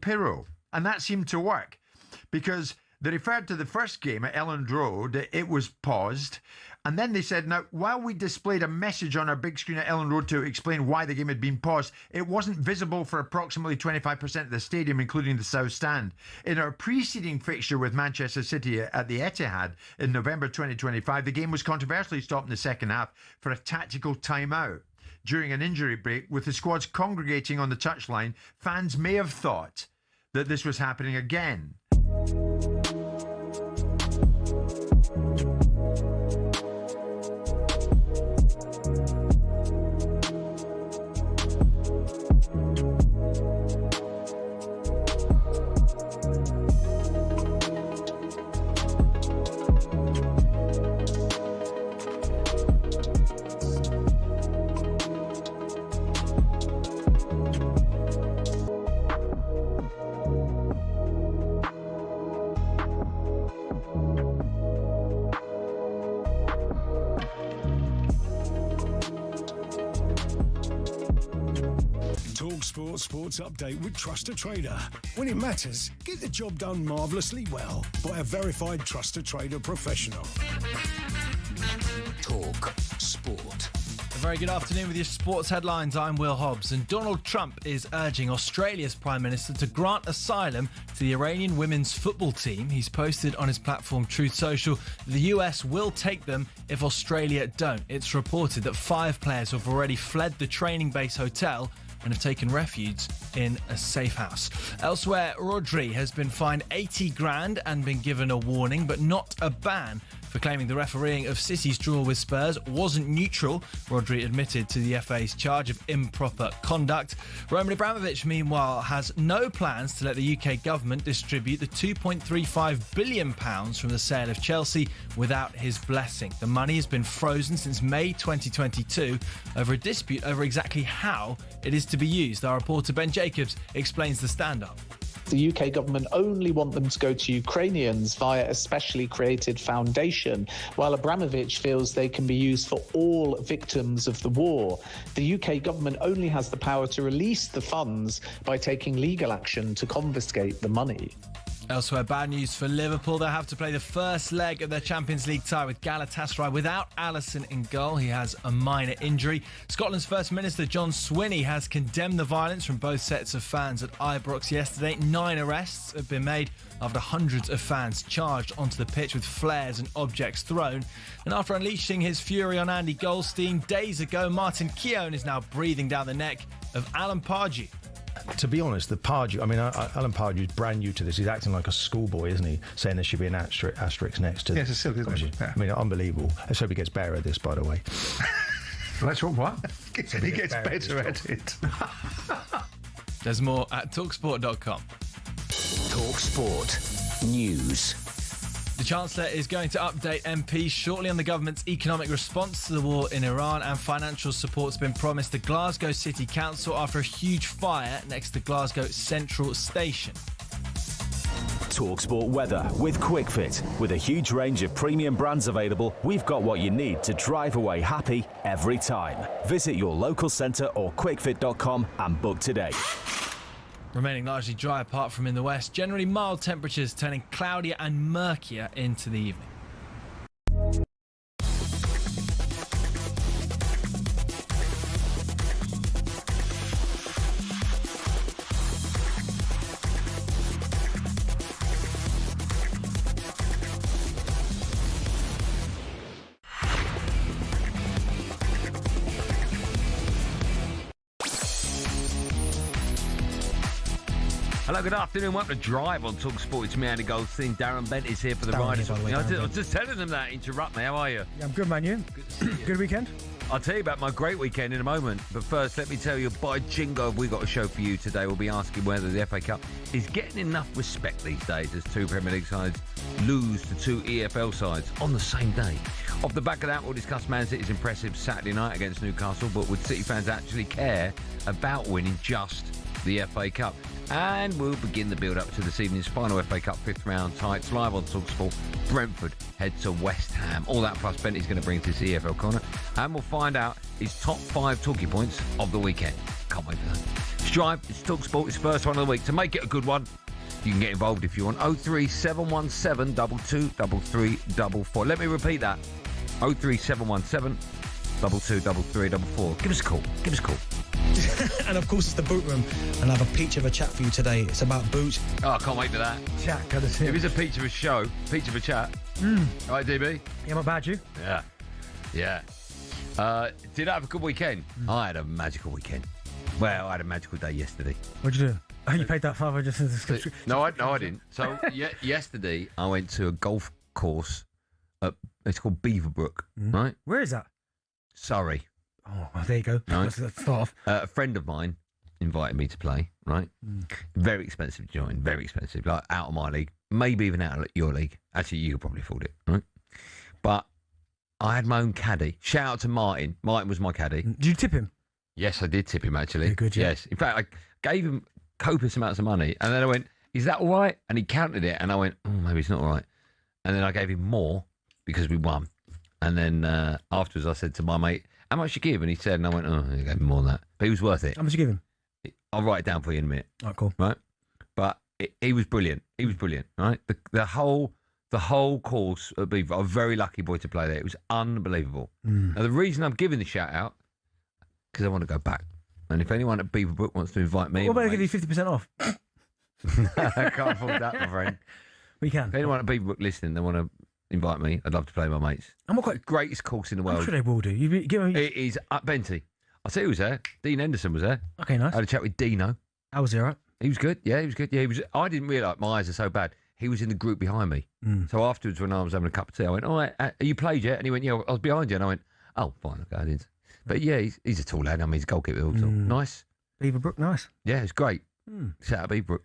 Pirro. And that seemed to work because they referred to the first game at Elland Road. It was paused. And then they said, now, while we displayed a message on our big screen at Elland Road to explain why the game had been paused, it wasn't visible for approximately 25% of the stadium, including the South Stand. In our preceding fixture with Manchester City at the Etihad in November 2025, the game was controversially stopped in the second half for a tactical timeout. During an injury break, with the squads congregating on the touchline, fans may have thought that this was happening again. talkSPORT Sports Update with Trusted Trader. When it matters, get the job done marvellously well by a verified Trusted Trader professional. talkSPORT. A very good afternoon with your sports headlines. I'm Will Hobbs, and Donald Trump is urging Australia's Prime Minister to grant asylum to the Iranian women's football team. He's posted on his platform Truth Social, the US will take them if Australia don't. It's reported that 5 players have already fled the training base hotel and have taken refuge in a safe house. Elsewhere, Rodri has been fined 80 grand and been given a warning, but not a ban, for claiming the refereeing of City's draw with Spurs wasn't neutral. Rodri admitted to the FA's charge of improper conduct. Roman Abramovich, meanwhile, has no plans to let the UK government distribute the £2.35 billion from the sale of Chelsea without his blessing. The money has been frozen since May 2022 over a dispute over exactly how it is to be used. Our reporter Ben Jacobs explains the stand-up. The UK government only want them to go to Ukrainians via a specially created foundation, while Abramovich feels they can be used for all victims of the war. The UK government only has the power to release the funds by taking legal action to confiscate the money. Elsewhere, bad news for Liverpool. They'll have to play the first leg of their Champions League tie with Galatasaray without Alisson in goal. He has a minor injury. Scotland's First Minister John Swinney has condemned the violence from both sets of fans at Ibrox yesterday. 9 arrests have been made after hundreds of fans charged onto the pitch with flares and objects thrown. And after unleashing his fury on Andy Goldstein days ago, Martin Keown is now breathing down the neck of Alan Pardew. To be honest, Alan Pardew is brand new to this. He's acting like a schoolboy, isn't he? Saying there should be an asterisk next to. Yes, it's silly, isn't it? Yeah. I mean, unbelievable. Let's hope he gets better at this, by the way. Let's hope what? He gets better at it. There's more at talksport.com. talkSPORT News. The Chancellor is going to update MPs shortly on the government's economic response to the war in Iran, and financial support's been promised to Glasgow City Council after a huge fire next to Glasgow Central Station. talkSPORT weather with QuickFit. With a huge range of premium brands available, we've got what you need to drive away happy every time. Visit your local centre or quickfit.com and book today. Remaining largely dry apart from in the west. Generally mild temperatures turning cloudier and murkier into the evening. Hello, good afternoon. Welcome to Drive on talkSPORT. It's me, Andy Goldstein. Darren Bent is here for the riders. I was just telling them that. Interrupt me. How are you? Yeah, I'm good, man. You? Good to see you. Good weekend? I'll tell you about my great weekend in a moment. But first, let me tell you, by jingo, have we got a show for you today. We'll be asking whether the FA Cup is getting enough respect these days as 2 Premier League sides lose to 2 EFL sides on the same day. Off the back of that, we'll discuss Man City's impressive Saturday night against Newcastle. But would City fans actually care about winning just the FA Cup? And we'll begin the build-up to this evening's final FA Cup 5th round tights live on talkSPORT. Brentford head to West Ham. All that plus Benty's going to bring to this EFL corner. And we'll find out his top 5 talking points of the weekend. Can't wait for that. to drive. It's talkSPORT. It's the first one of the week. To make it a good one, you can get involved if you want. 03717 223344. Let me repeat that. 03717 223344. Give us a call. Give us a call. And of course, it's the boot room, and I have a peach of a chat for you today. It's about boots. Oh, I can't wait for that. Chat, can I see If it's a peach of a show, peach of a chat. All right, DB? Yeah, not bad, you? Yeah. Yeah. Did I have a good weekend? I had a magical weekend. Well, I had a magical day yesterday. What'd you do? Oh, you paid that $5 just No, I didn't. So, yesterday, I went to a golf course. It's called Beaverbrook, right? Where is that? Surrey. Oh, well, there you go. Right. Let's start off. A friend of mine invited me to play, right? Very expensive to join, very expensive. Like, out of my league, maybe even out of your league. Actually, you could probably afford it, right? But I had my own caddy. Shout out to Martin. Martin was my caddy. Did you tip him? Yes, I did tip him, actually. Very good, yeah. Yes. In fact, I gave him copious amounts of money, and then I went, is that all right? And he counted it, and I went, oh, maybe it's not all right. And then I gave him more because we won. And then afterwards, I said to my mate, how much you give? And he said, and I went, oh, I gave him more than that. But he was worth it. How much you give him? I'll write it down for you in a minute. All right, cool. Right? But he was brilliant. He was brilliant, right? The whole course at Beaver, I'm a very lucky boy to play there. It was unbelievable. Now, the reason I'm giving the shout out, because I want to go back. And if anyone at Beaverbrook wants to invite me... What about I give you 50% off? I can't afford that, my friend. We can. If anyone at Beaverbrook listening, they want to invite me, I'd love to play with my mates. I'm not quite... Greatest course in the world. I'm sure they will do. It is at Benty. I'll say who was there. Dean Henderson was there. Okay, nice. I had a chat with Dino. How was he, all right? He was good. Yeah, he was good. Yeah, he was. I didn't realise my eyes are so bad. He was in the group behind me. So afterwards, when I was having a cup of tea, I went, "Oh, are you played yet?" And he went, "Yeah, I was behind you." And I went, "Oh, fine, okay, I didn't." But yeah, he's a tall lad. I mean, he's a goalkeeper also. Nice. Beaverbrook, nice. Yeah, it's great. Shout out Beaverbrook.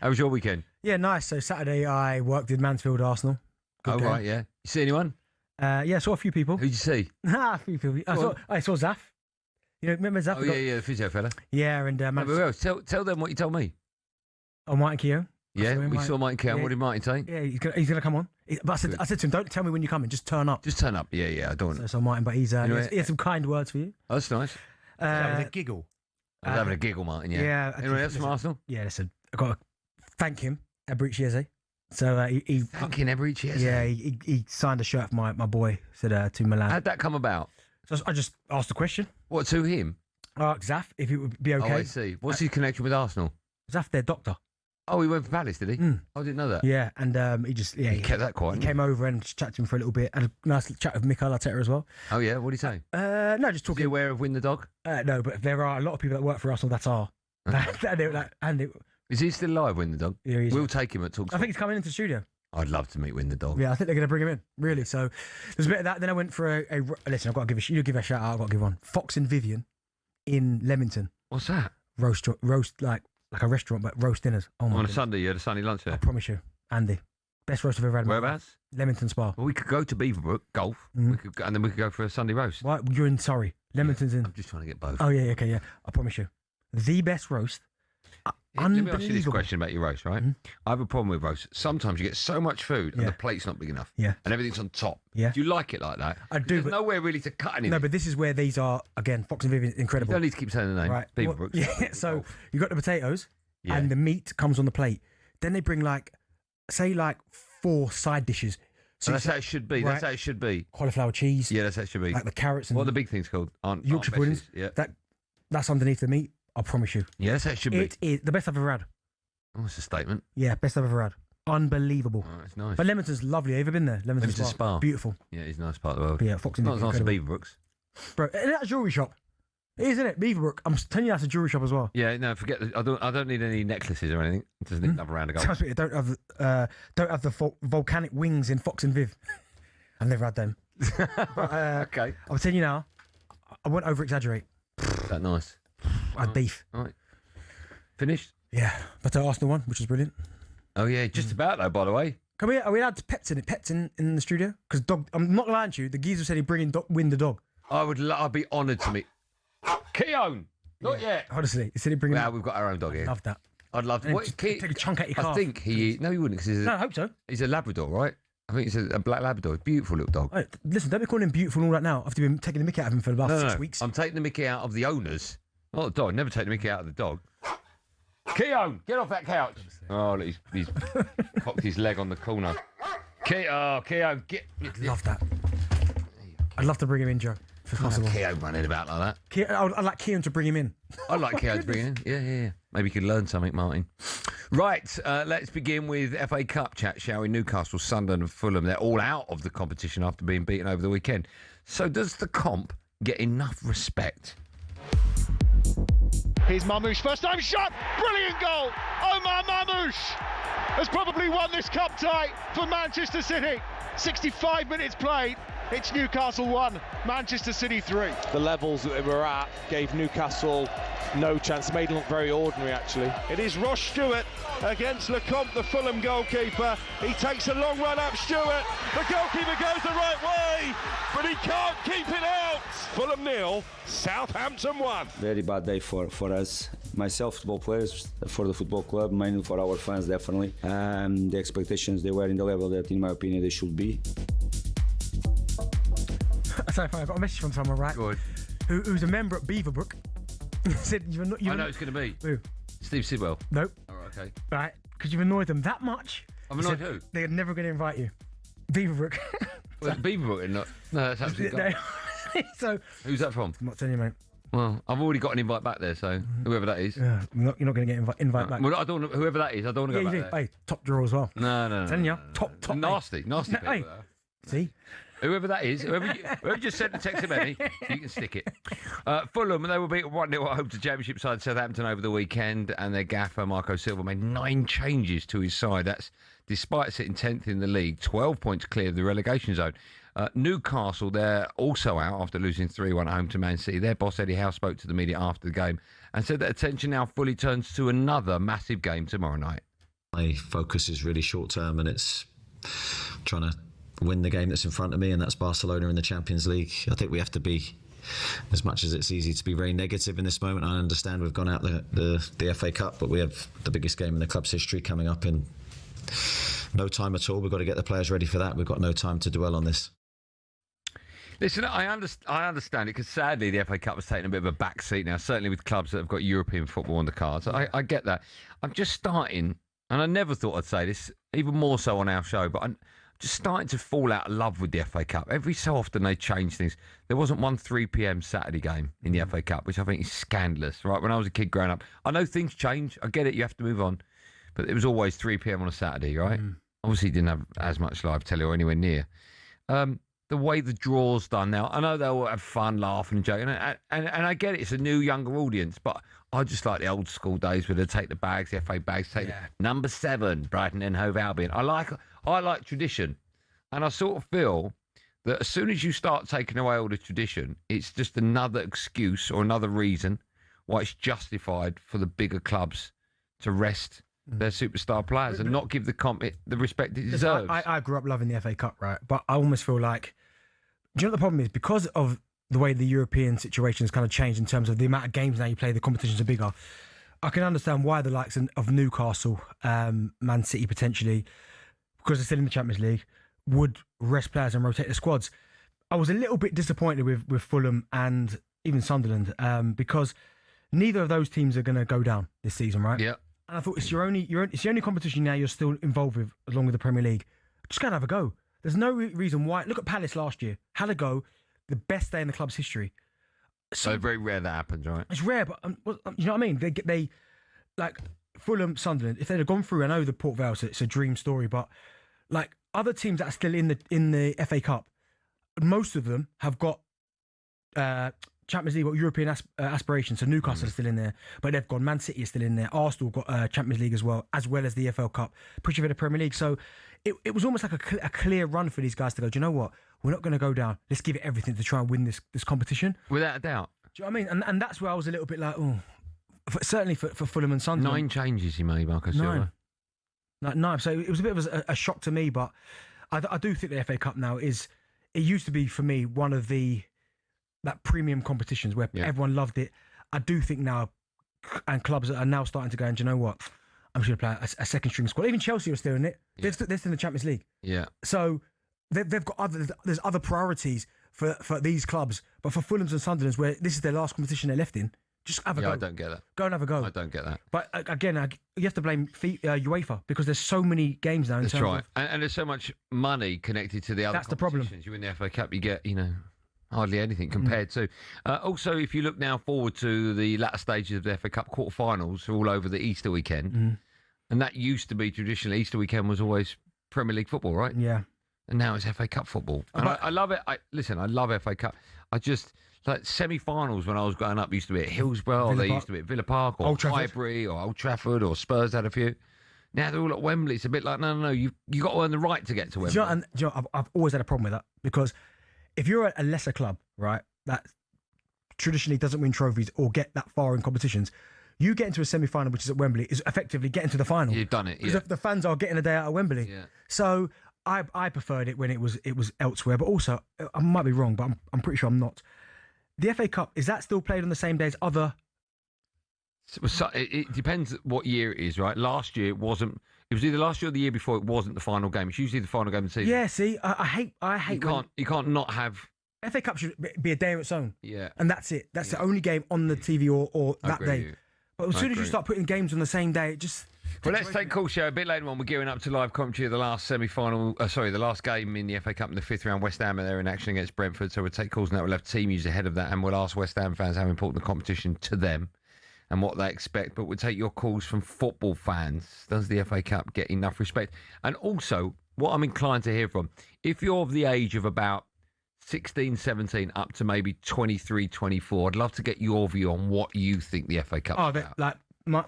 How was your weekend? Yeah, nice. So Saturday, I worked in Mansfield, Arsenal. Good game. Right, yeah. You see anyone? Yeah, I saw a few people. Who'd you see? A few people. I saw Zaf. You know, remember Zaf? Oh, yeah, the physio fella. Yeah, and who else? Tell them what you told me. Oh, Martin Keown. Yeah, we saw Martin Keown. What did Martin say? Yeah, he's gonna come on. But I said to him, don't tell me when you're coming, just turn up. Just turn up. Yeah, I don't want So Martin, but he has some kind words for you. Oh, that's nice. Having a giggle. I was having a giggle, Martin, yeah. Anyone else from Arsenal? Yeah, listen, I've got to thank him, Ebrichieze. So he thanking Ebrichieze? Yeah, he signed a shirt for my boy, said to Milan. How'd that come about? So I just asked the question. What, to him? Zaf, if it would be okay. Oh, I see. What's his connection with Arsenal? Zaf, their doctor. Oh, he went for Palace, did he? I didn't know that. Yeah, and he just... he kept that quiet. He came over and chatted to him for a little bit. Had a nice chat with Mikel Arteta as well. Oh, yeah? What did he say? No, just talking... Is he aware of Win the Dog? No, but there are a lot of people that work for Arsenal that are. Is he still alive, Win the Dog? Yeah, he is. We'll take him at talkSPORT. I think he's coming into the studio. I'd love to meet Win the Dog. Yeah, I think they're going to bring him in, really. So there's a bit of that. Then I went for a listen, I've got to give a shout out. I've got to give one. Fox and Vivian in Leamington. What's that? Roast like a restaurant, but roast dinners. Oh my On a goodness. Sunday, you had a Sunday lunch there? I promise you, Andy. Best roast I've ever had. Whereabouts? Leamington Spa. Well, we could go to Beaverbrook, golf, and then we could go for a Sunday roast. Why? You're in Surrey. Leamington's in. I'm just trying to get both. Oh, yeah, okay, yeah. I promise you. The best roast. Let me ask you this question about your roast, right? I have a problem with roast. Sometimes you get so much food and the plate's not big enough. Yeah. And everything's on top. Yeah. Do you like it like that? I do. There's nowhere really to cut anything. No, but this is where these are, again, Fox and Vivian, incredible. You don't need to keep saying the name. Right. Beaverbrook. Yeah, so you got the potatoes and the meat comes on the plate. Then they bring say 4 side dishes. So that's how it should be. Right? That's how it should be. Cauliflower cheese. Yeah, that's how it should be. Like the carrots and... What are the big things called? Yorkshire puddings. Yeah. That's underneath the meat, I promise you. Yeah, that's how it should be. It is the best I've ever had. Oh, that's a statement. Yeah, best I've ever had. Unbelievable. Oh, that's nice. But Leamington's lovely. Have you ever been there? Leamington's Spa. Beautiful. Yeah, it's a nice part of the world. But yeah, Fox and Not as nice as Beaverbrook's. Bro, and that's a jewellery shop. It is, isn't it? Beaverbrook. I'm telling you, that's a jewellery shop as well. Yeah, no, forget. I don't need any necklaces or anything. Just need another round of gold. Trust me, don't have the volcanic wings in Fox and Viv. I've never had them. But, okay. I'm telling you now, I won't over exaggerate. Is that nice? I had beef. All right. Finished? Yeah, but Arsenal won, which was brilliant. Oh yeah, just about though. By the way, are we allowed pets in the studio? Because I'm not lying to you. The geezer said he'd bring in Win the dog. I'd be honoured to meet Keown. Not yet. Honestly, he said he'd bring in. Well, we've got our own dog here. Love that. I'd love to. Take a chunk out your calf. I think he. No, he wouldn't. Cause I hope so. He's a Labrador, right? I think he's a black Labrador. Beautiful little dog. Right, listen, don't be calling him beautiful and all that now. After you've been taking the mickey out of him for the last 6 weeks. I'm taking the mickey out of the owners Not the dog. Never take the mickey out of the dog. Keown, get off that couch. Oh, look, he's cocked his leg on the corner. Keown, get... Love that. I'd love to bring him in, Joe, if possible. Keown running about like that. I'd like Keown to bring him in. I'd like Keown to bring him in. Yeah. Maybe you could learn something, Martin. Right, let's begin with FA Cup chat, shall we? Newcastle, Sunderland and Fulham. They're all out of the competition after being beaten over the weekend. So does the comp get enough respect? Here's Mamouche, first time shot, brilliant goal. Omar Mamouche has probably won this cup tie for Manchester City. 65 minutes played, it's Newcastle 1, Manchester City 3. The levels that they were at gave Newcastle no chance, made them look very ordinary actually. It is Ross Stewart against Lecomte, the Fulham goalkeeper. He takes a long run up, Stewart. The goalkeeper goes the right way, but he can't keep it out. Fulham 0, Southampton 1. Very bad day for us. Myself, football players, for the football club, mainly for our fans, definitely. The expectations, they were in the level that, in my opinion, they should be. So I got a message from someone, right? Good. Who's a member at Beaverbrook. Said I know it's going to be. Who? Steve Sidwell. Nope. All right, okay. Right, because you've annoyed them that much. I've annoyed who? They're never going to invite you. Beaverbrook. Well, Beaverbrook, no, that's absolutely gone. So who's that from? I'm not telling you, mate. Well, I've already got an invite back there, so whoever that is. Yeah, you're not going to get invite back. Well, I don't. Whoever that is, I don't want to go back there. Hey, top draw as well. No. I'm telling you, top. Nasty people. Hey. See. Whoever that is, whoever just sent the text to Benny, you can stick it. Fulham, they will beat 1-0 at home to Championship side Southampton over the weekend, and their gaffer, Marco Silva, made 9 changes to his side. That's despite sitting 10th in the league, 12 points clear of the relegation zone. Newcastle, they're also out after losing 3-1 at home to Man City. Their boss, Eddie Howe, spoke to the media after the game and said that attention now fully turns to another massive game tomorrow night. My focus is really short term, and it's trying to win the game that's in front of me, and that's Barcelona in the Champions League. I think we have to be, as much as it's easy to be very negative in this moment, I understand we've gone out the FA Cup, but we have the biggest game in the club's history coming up in no time at all. We've got to get the players ready for that. We've got no time to dwell on this. Listen, I understand it, because sadly the FA Cup has taken a bit of a back seat now, certainly with clubs that have got European football on the cards. I get that. I'm just starting, and I never thought I'd say this, even more so on our show, but I'm just starting to fall out of love with the FA Cup. Every so often they change things. There wasn't one 3 p.m. Saturday game in the FA Cup, which I think is scandalous, right? When I was a kid growing up, I know things change. I get it, you have to move on. But it was always 3 p.m. on a Saturday, right? Obviously didn't have as much live telly or anywhere near. The way the draw's done now, I know they'll have fun, laugh and joke, and I get it, it's a new, younger audience, but I just like the old school days where they take the bags, the FA bags, take number 7, Brighton and Hove Albion. I like tradition, and I sort of feel that as soon as you start taking away all the tradition, it's just another excuse or another reason why it's justified for the bigger clubs to rest their superstar players and not give the comp the respect it deserves. I grew up loving the FA Cup, right? But I almost feel like, do you know what the problem is? Because of the way the European situation has kind of changed in terms of the amount of games now you play, the competitions are bigger. I can understand why the likes of Newcastle, Man City potentially, because they're still in the Champions League, would rest players and rotate the squads. I was a little bit disappointed with Fulham and even Sunderland because neither of those teams are going to go down this season, right? Yeah. And I thought it's the only competition now you're still involved with, along with the Premier League. Just go and have a go. There's no reason why. Look at Palace last year. Had a go, the best day in the club's history. So very rare that happens, right? It's rare, but you know what I mean? They like Fulham, Sunderland. If they'd have gone through, I know the Port Vale, it's a dream story, but like other teams that are still in the FA Cup, most of them have got Champions League or European aspirations. So Newcastle is still in there, but they've gone. Man City is still in there. Arsenal got Champions League as well as the EFL Cup. Pretty sure the Premier League. So it was almost like a clear run for these guys to go, do you know what? We're not going to go down. Let's give it everything to try and win this competition. Without a doubt. Do you know what I mean? And that's where I was a little bit like, certainly for Fulham and Sunderland. 9 changes he made, Marco Silva. 9. So it was a bit of a shock to me, but I do think the FA Cup now it used to be for me one of that premium competitions where everyone loved it. I do think now, and clubs are now starting to go, and do you know what? I'm just going to play a second string squad. Even Chelsea are still in it. They're still in the Champions League. Yeah. So they've got there's other priorities for these clubs. But for Fulham's and Sunderland's, where this is their last competition they're left in, Just have a go. I don't get that. Go and have a go. I don't get that. But again, you have to blame UEFA because there's so many games now. That's right. And there's so much money connected to the other That's the problem. You win the FA Cup, you get, hardly anything compared to. Also, if you look now forward to the latter stages of the FA Cup quarterfinals, all over the Easter weekend, and that used to be traditionally, Easter weekend was always Premier League football, right? Yeah. And now it's FA Cup football. And I love it. I love FA Cup. I just, like, semi-finals when I was growing up used to be at Hillsborough, they used to be at Villa Park, or Highbury, or Old Trafford, or Spurs had a few. Now they're all at Wembley. It's a bit like, no, you got to earn the right to get to Wembley. I've always had a problem with that because if you're a lesser club, right, that traditionally doesn't win trophies or get that far in competitions, you get into a semi-final, which is at Wembley, is effectively getting to the final. You've done it, because the fans are getting a day out of Wembley. Yeah. So I preferred it when it was elsewhere, but also I might be wrong, but I'm pretty sure I'm not. The FA Cup, is that still played on the same day as other? So it depends what year it is, right? Last year it wasn't. It was either last year or the year before. It wasn't the final game. It's usually the final game of the season. Yeah, see, I hate. You can't not have. FA Cup should be a day of its own. Yeah, and that's it. That's the only game on the TV or that day. But as soon as you start putting games on the same day, it just. Well, let's take call show a bit later on. We're gearing up to live commentary of the last semi-final. The last game in the FA Cup in the 5th round. West Ham are there in action against Brentford. So we'll take calls now. We'll have team news ahead of that, and we'll ask West Ham fans how important the competition to them and what they expect. But we'll take your calls from football fans. Does the FA Cup get enough respect? And also, what I'm inclined to hear from, if you're of the age of about 16, 17, up to maybe 23, 24, I'd love to get your view on what you think the FA Cup's about. Like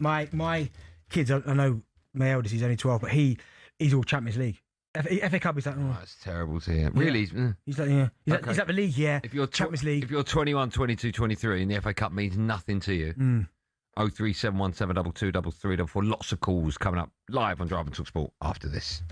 my kids, I know my eldest, he's only 12, but he's all Champions League. FA Cup is like, oh, that's terrible to hear. Really? He's like, yeah. He's at the league, yeah. If you're Champions League. If you're 21, 22, 23, and the FA Cup means nothing to you, 03717223344. Lots of calls coming up live on Drive and Talk Sport after this.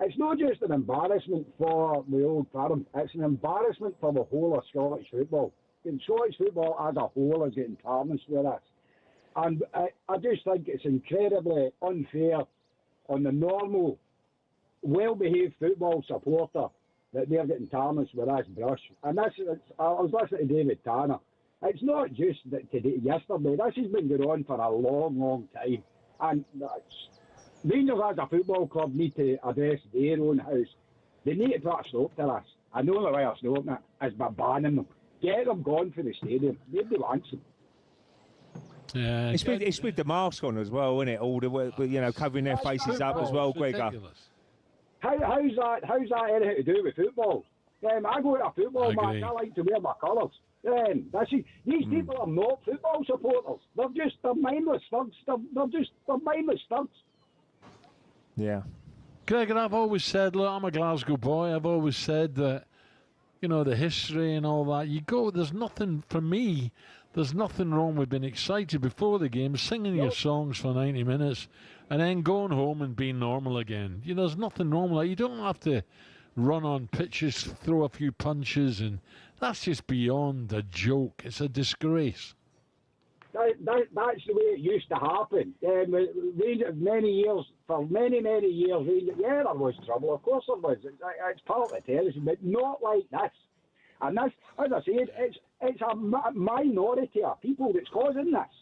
It's not just an embarrassment for the old firm, it's an embarrassment for the whole of Scottish football. And Scottish football as a whole is getting tarnished with this. And I just think it's incredibly unfair on the normal, well-behaved football supporter that they're getting tarnished with this brush. And I was listening to David Tanner. It's not just that yesterday. This has been going on for a long, long time. And Rangers as a football club need to address their own house. They need to put a stop to this. I know the way of stopping it is by banning them. Get them gone for the stadium. Nobody wants them. Yeah, it's with the mask on as well, isn't it? All the covering their faces up as well, Gregor. How's that anything to do with football? I go to a football match. I like to wear my colours. These people are not football supporters. They're mindless thugs. They're mindless thugs. Yeah. Gregor, I've always said, look, I'm a Glasgow boy. I've always said that, the history and all that. There's nothing, for me, there's nothing wrong with being excited before the game, singing your songs for 90 minutes, and then going home and being normal again. There's nothing wrong with that. You don't have to run on pitches, throw a few punches, and that's just beyond a joke. It's a disgrace. That's the way it used to happen. For many years, Rangers, there was trouble. Of course there was. It's part of the terrorism, but not like this. And this, as I said, it's a minority of people that's causing this.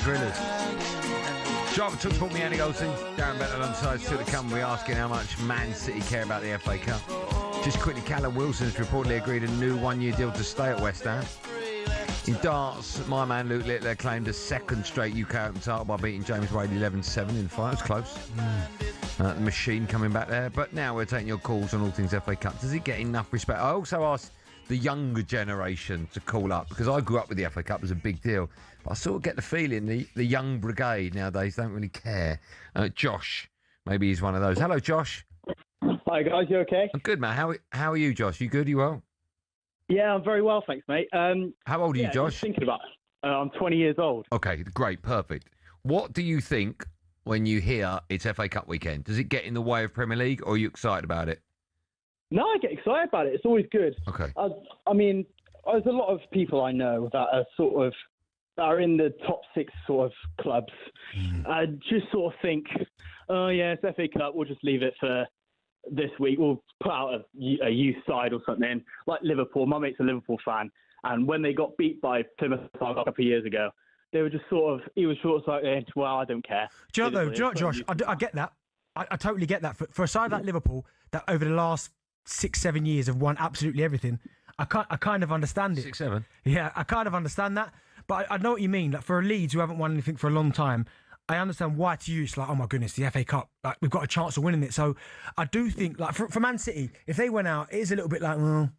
thrillers. Sharp talkSPORT, me, Andy Goldstein Darren Bent alongside Stuart Come. We're asking how much Man City care about the FA Cup. Just quickly, Callum Wilson's reportedly agreed a new one-year deal to stay at West Ham. In darts, my man Luke Littler claimed a second straight UK Open title by beating James Wade 11-7 in the final. It was close. The machine coming back there. But now we're taking your calls on all things FA Cup. Does it get enough respect? I also asked the younger generation to call up, because I grew up with the FA Cup as a big deal. But I sort of get the feeling the young brigade nowadays don't really care. Josh, maybe he's one of those. Hello, Josh. Hi, guys. You okay? I'm good, man. How are you, Josh? You good? You well? Yeah, I'm very well, thanks, mate. How old are you, Josh? Just thinking about it. I'm 20 years old. Okay, great, perfect. What do you think when you hear it's FA Cup weekend? Does it get in the way of Premier League, or are you excited about it? No, I get excited about it. It's always good. Okay. I mean, there's a lot of people I know that are in the top 6 sort of clubs. I just sort of think, oh yeah, it's FA Cup. We'll just leave it for this week. We'll put out a youth side or something, like Liverpool. My mate's a Liverpool fan, and when they got beat by Plymouth a couple of years ago, they were just he was sort of like, well, I don't care. Do you know, though, Josh, I get that. I totally get that. For a side like Liverpool, that over the last 6-7 years have won absolutely everything, I kind of understand it. 6-7? Yeah, I kind of understand that. But I know what you mean. Like, for Leeds, who haven't won anything for a long time, I understand why to you it's like, oh my goodness, the FA Cup, like, we've got a chance of winning it. So I do think, like, for Man City, if they went out, it is a little bit like, well,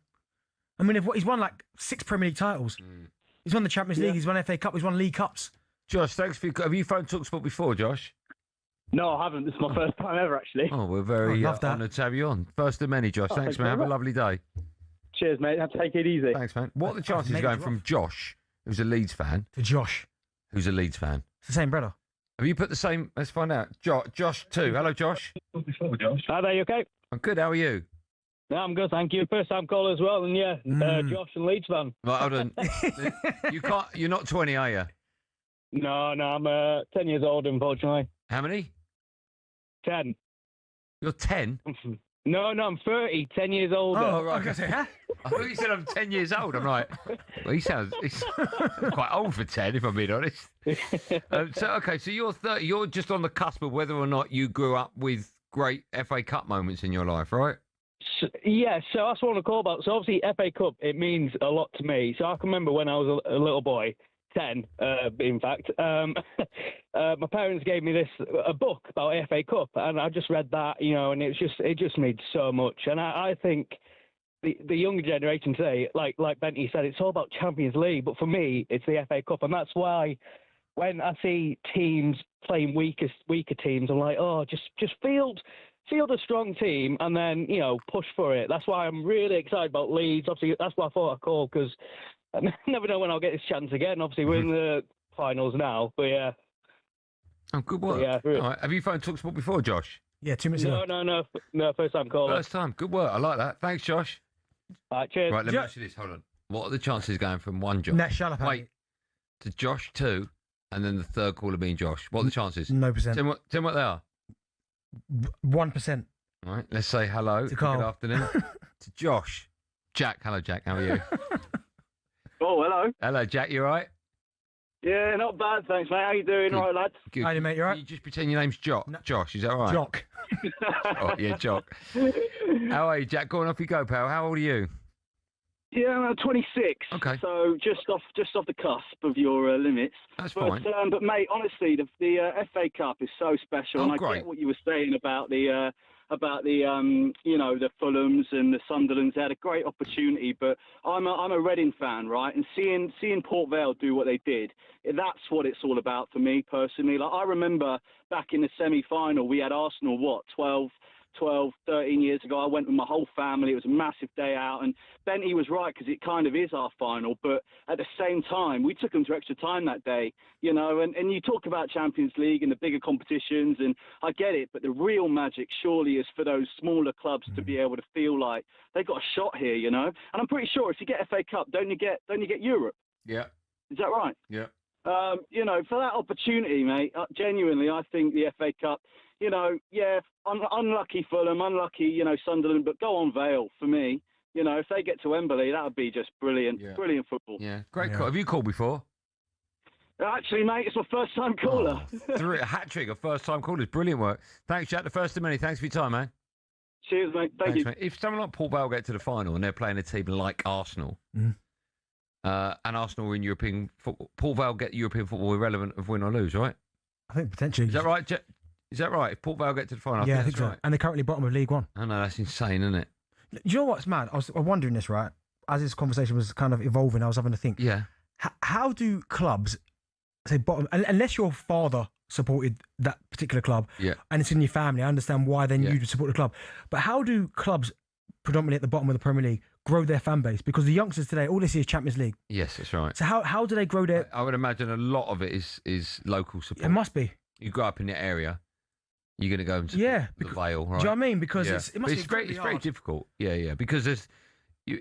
I mean, he's won like 6 Premier League titles. He's won the Champions League, he's won FA Cup, he's won League Cups. Josh, thanks for have you phoned talkSPORT before, Josh? No, I haven't. This is my first time ever, actually. Oh, we're very honoured to have you on. First of many, Josh. Thanks, man. Have a lovely day. Cheers, mate. Take it easy. Thanks, man. What are the chances of going from Josh, who's a Leeds fan, to Josh, who's a Leeds fan? It's the same brother. Have you put the same? Let's find out. Josh too. Hello, Josh. Hi there, you okay? I'm good. How are you? Yeah, I'm good, thank you. First time caller as well, and Josh and Leeds fan. Right, hold on. You're not 20, are you? No, I'm 10 years old, unfortunately. How many? 10. You're 10? No, I'm 30, 10 years older. Oh, right. I thought you said I'm 10 years old. I'm like, well, he's quite old for 10, if I'm being honest. So you're 30. You're just on the cusp of whether or not you grew up with great FA Cup moments in your life, right? So that's what I want to call about. So obviously, FA Cup, it means a lot to me. So I can remember when I was a little boy, 10, in fact, my parents gave me a book about FA Cup, and I just read that, and it just made so much. And I think the younger generation today, like Benty said, it's all about Champions League, but for me, it's the FA Cup, and that's why when I see teams playing weaker teams, I'm like, oh, just field a strong team and then, push for it. That's why I'm really excited about Leeds. Obviously, that's why I thought I'd call, because I never know when I'll get this chance again. Obviously, we're in the finals now, but yeah. Oh, good work. Yeah, really. All right. Have you phoned talkSPORT before, Josh? Yeah, 2 minutes ago. No, first time caller. First time. Good work. I like that. Thanks, Josh. All right, cheers. Right, let me ask you this. Hold on. What are the chances going from one Josh? Nah, shut up. Wait, to Josh 2, and then the third caller being Josh. What are the chances? No percent. Tell me what they are. 1%. All right, let's say hello. To Carl. Good afternoon. To Josh. Jack. Hello, Jack. How are you? Oh, hello. Hello, Jack. You all right? Yeah, not bad, thanks, mate. How you doing? All right, lads? Good. How you, mate? You all right? Can you just pretend your name's Jock? No. Josh, is that all right? Jock. Oh, yeah, Jock. How are you, Jack? Go on, off you go, pal. How old are you? Yeah, I'm 26. Okay. So just off the cusp of your limits. That's fine. But mate, honestly, the FA Cup is so special, and I get what you were saying about the the Fulhams and the Sunderlands. They had a great opportunity, but I'm a Reading fan, right? And seeing Port Vale do what they did, that's what it's all about for me personally. Like, I remember back in the semi-final, we had Arsenal 12, 13 years ago. I went with my whole family. It was a massive day out, and Benty was right, because it kind of is our final, but at the same time, we took them to extra time that day, and you talk about Champions League and the bigger competitions, and I get it, but the real magic surely is for those smaller clubs to be able to feel like they've got a shot here, and I'm pretty sure if you get FA Cup, don't you get Europe? Yeah. Is that right? Yeah. For that opportunity, mate, genuinely, I think the FA Cup, unlucky Fulham, unlucky, Sunderland, but go on Vale for me. If they get to Wembley, that would be just brilliant. Yeah. Brilliant football. Yeah, great call. Have you called before? Actually, mate, it's my first time caller. A hat-trick of first-time callers. Brilliant work. Thanks, Jack. The first of many. Thanks for your time, man. Cheers, mate. Thank you. Mate. If someone like Port Vale get to the final and they're playing a team like Arsenal, and Arsenal are in European football, Port Vale get European football irrelevant of win or lose, right? I think potentially. Is that right, Jack? Is that right? If Port Vale get to the final, I think that's so. right. And they're currently bottom of League One. I know, that's insane, isn't it? Do you know what's mad? I was wondering this, right? As this conversation was kind of evolving, I was having to think. Yeah. How do clubs, say bottom, unless your father supported that particular club, and it's in your family, I understand why then you would support the club. But how do clubs, predominantly at the bottom of the Premier League, grow their fan base? Because the youngsters today, all they see is Champions League. Yes, that's right. So how do they grow their... I would imagine a lot of it is local support. It must be. You grow up in the area, you're going to go and support the Vale, right? Do you know what I mean? Because it must be it's very difficult. Yeah. Because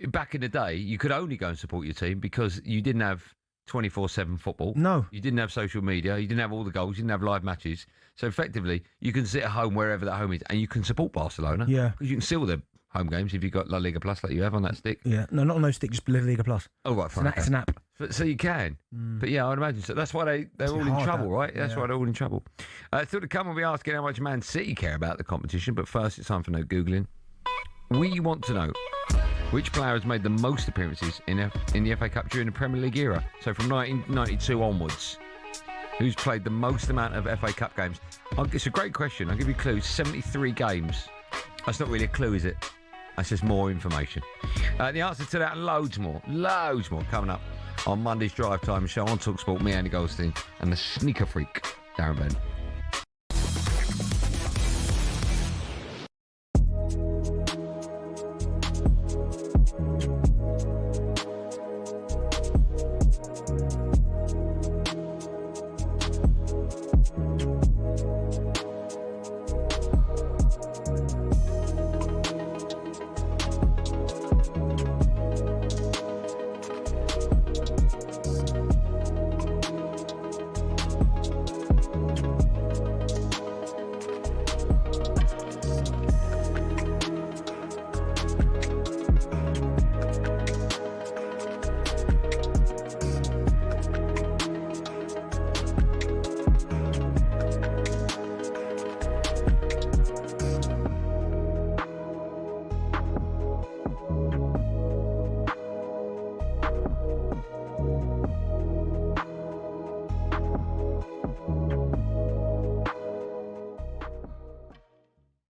back in the day, you could only go and support your team because you didn't have 24/7 football. No. You didn't have social media. You didn't have all the goals. You didn't have live matches. So effectively, you can sit at home wherever that home is, and you can support Barcelona. Yeah. Because you can see all the home games if you've got La Liga Plus like you have on that stick. Yeah. No, not on those stick, just La Liga Plus. Oh, right. Fine. It's an app. So you can. But yeah, I'd imagine so. That's why they're all in trouble, right? That's why they're all in trouble. Still to come, we'll be asking how much Man City care about the competition. But first, it's time for no Googling. We want to know which player has made the most appearances in the FA Cup during the Premier League era. So from 1992 onwards, who's played the most amount of FA Cup games? It's a great question. I'll give you clues. 73 games. That's not really a clue, is it? That's just more information. The answer to that and loads more coming up on Monday's Drive Time show on talkSPORT. Me, Andy Goldstein, and the sneaker freak, Darren Bent.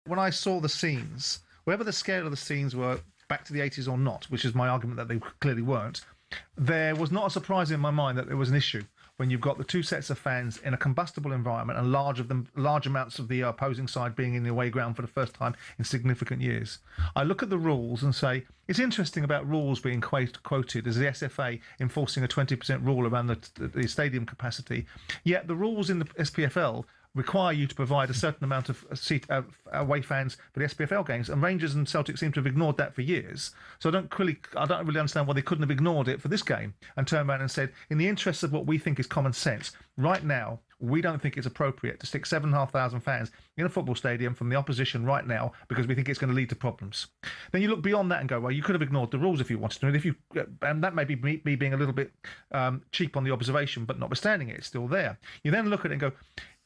When I saw the scenes, whether the scale of the scenes were back to the 80s or not, which is my argument that they clearly weren't, there was not a surprise in my mind that there was an issue when you've got the two sets of fans in a combustible environment and large amounts of the opposing side being in the away ground for the first time in significant years. I look at the rules and say, it's interesting about rules being quoted as the SFA enforcing a 20% rule around the stadium capacity, yet the rules in the SPFL require you to provide a certain amount of away fans for the SPFL games, and Rangers and Celtic seem to have ignored that for years. So I don't really understand why they couldn't have ignored it for this game and turned around and said, in the interests of what we think is common sense, right now we don't think it's appropriate to stick 7,500 fans in a football stadium from the opposition right now because we think it's going to lead to problems. Then you look beyond that and go, well, you could have ignored the rules if you wanted to, and that may be me being a little bit cheap on the observation, but notwithstanding it, it's still there. You then look at it and go,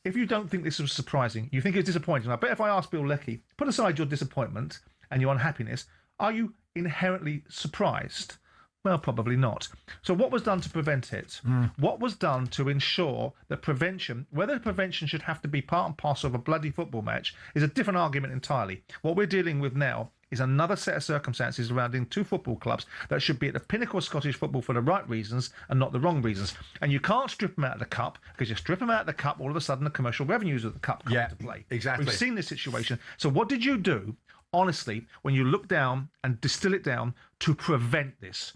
if you don't think this was surprising, you think it's disappointing. I bet if I ask Bill Leckie, put aside your disappointment and your unhappiness, are you inherently surprised? Well, probably not. So what was done to prevent it? What was done to ensure that prevention, whether prevention should have to be part and parcel of a bloody football match, is a different argument entirely. What we're dealing with now is another set of circumstances surrounding two football clubs that should be at the pinnacle of Scottish football for the right reasons and not the wrong reasons. And you can't strip them out of the cup, because you strip them out of the cup, all of a sudden the commercial revenues of the cup come into play. Exactly. We've seen this situation. So what did you do, honestly, when you look down and distill it down to prevent this?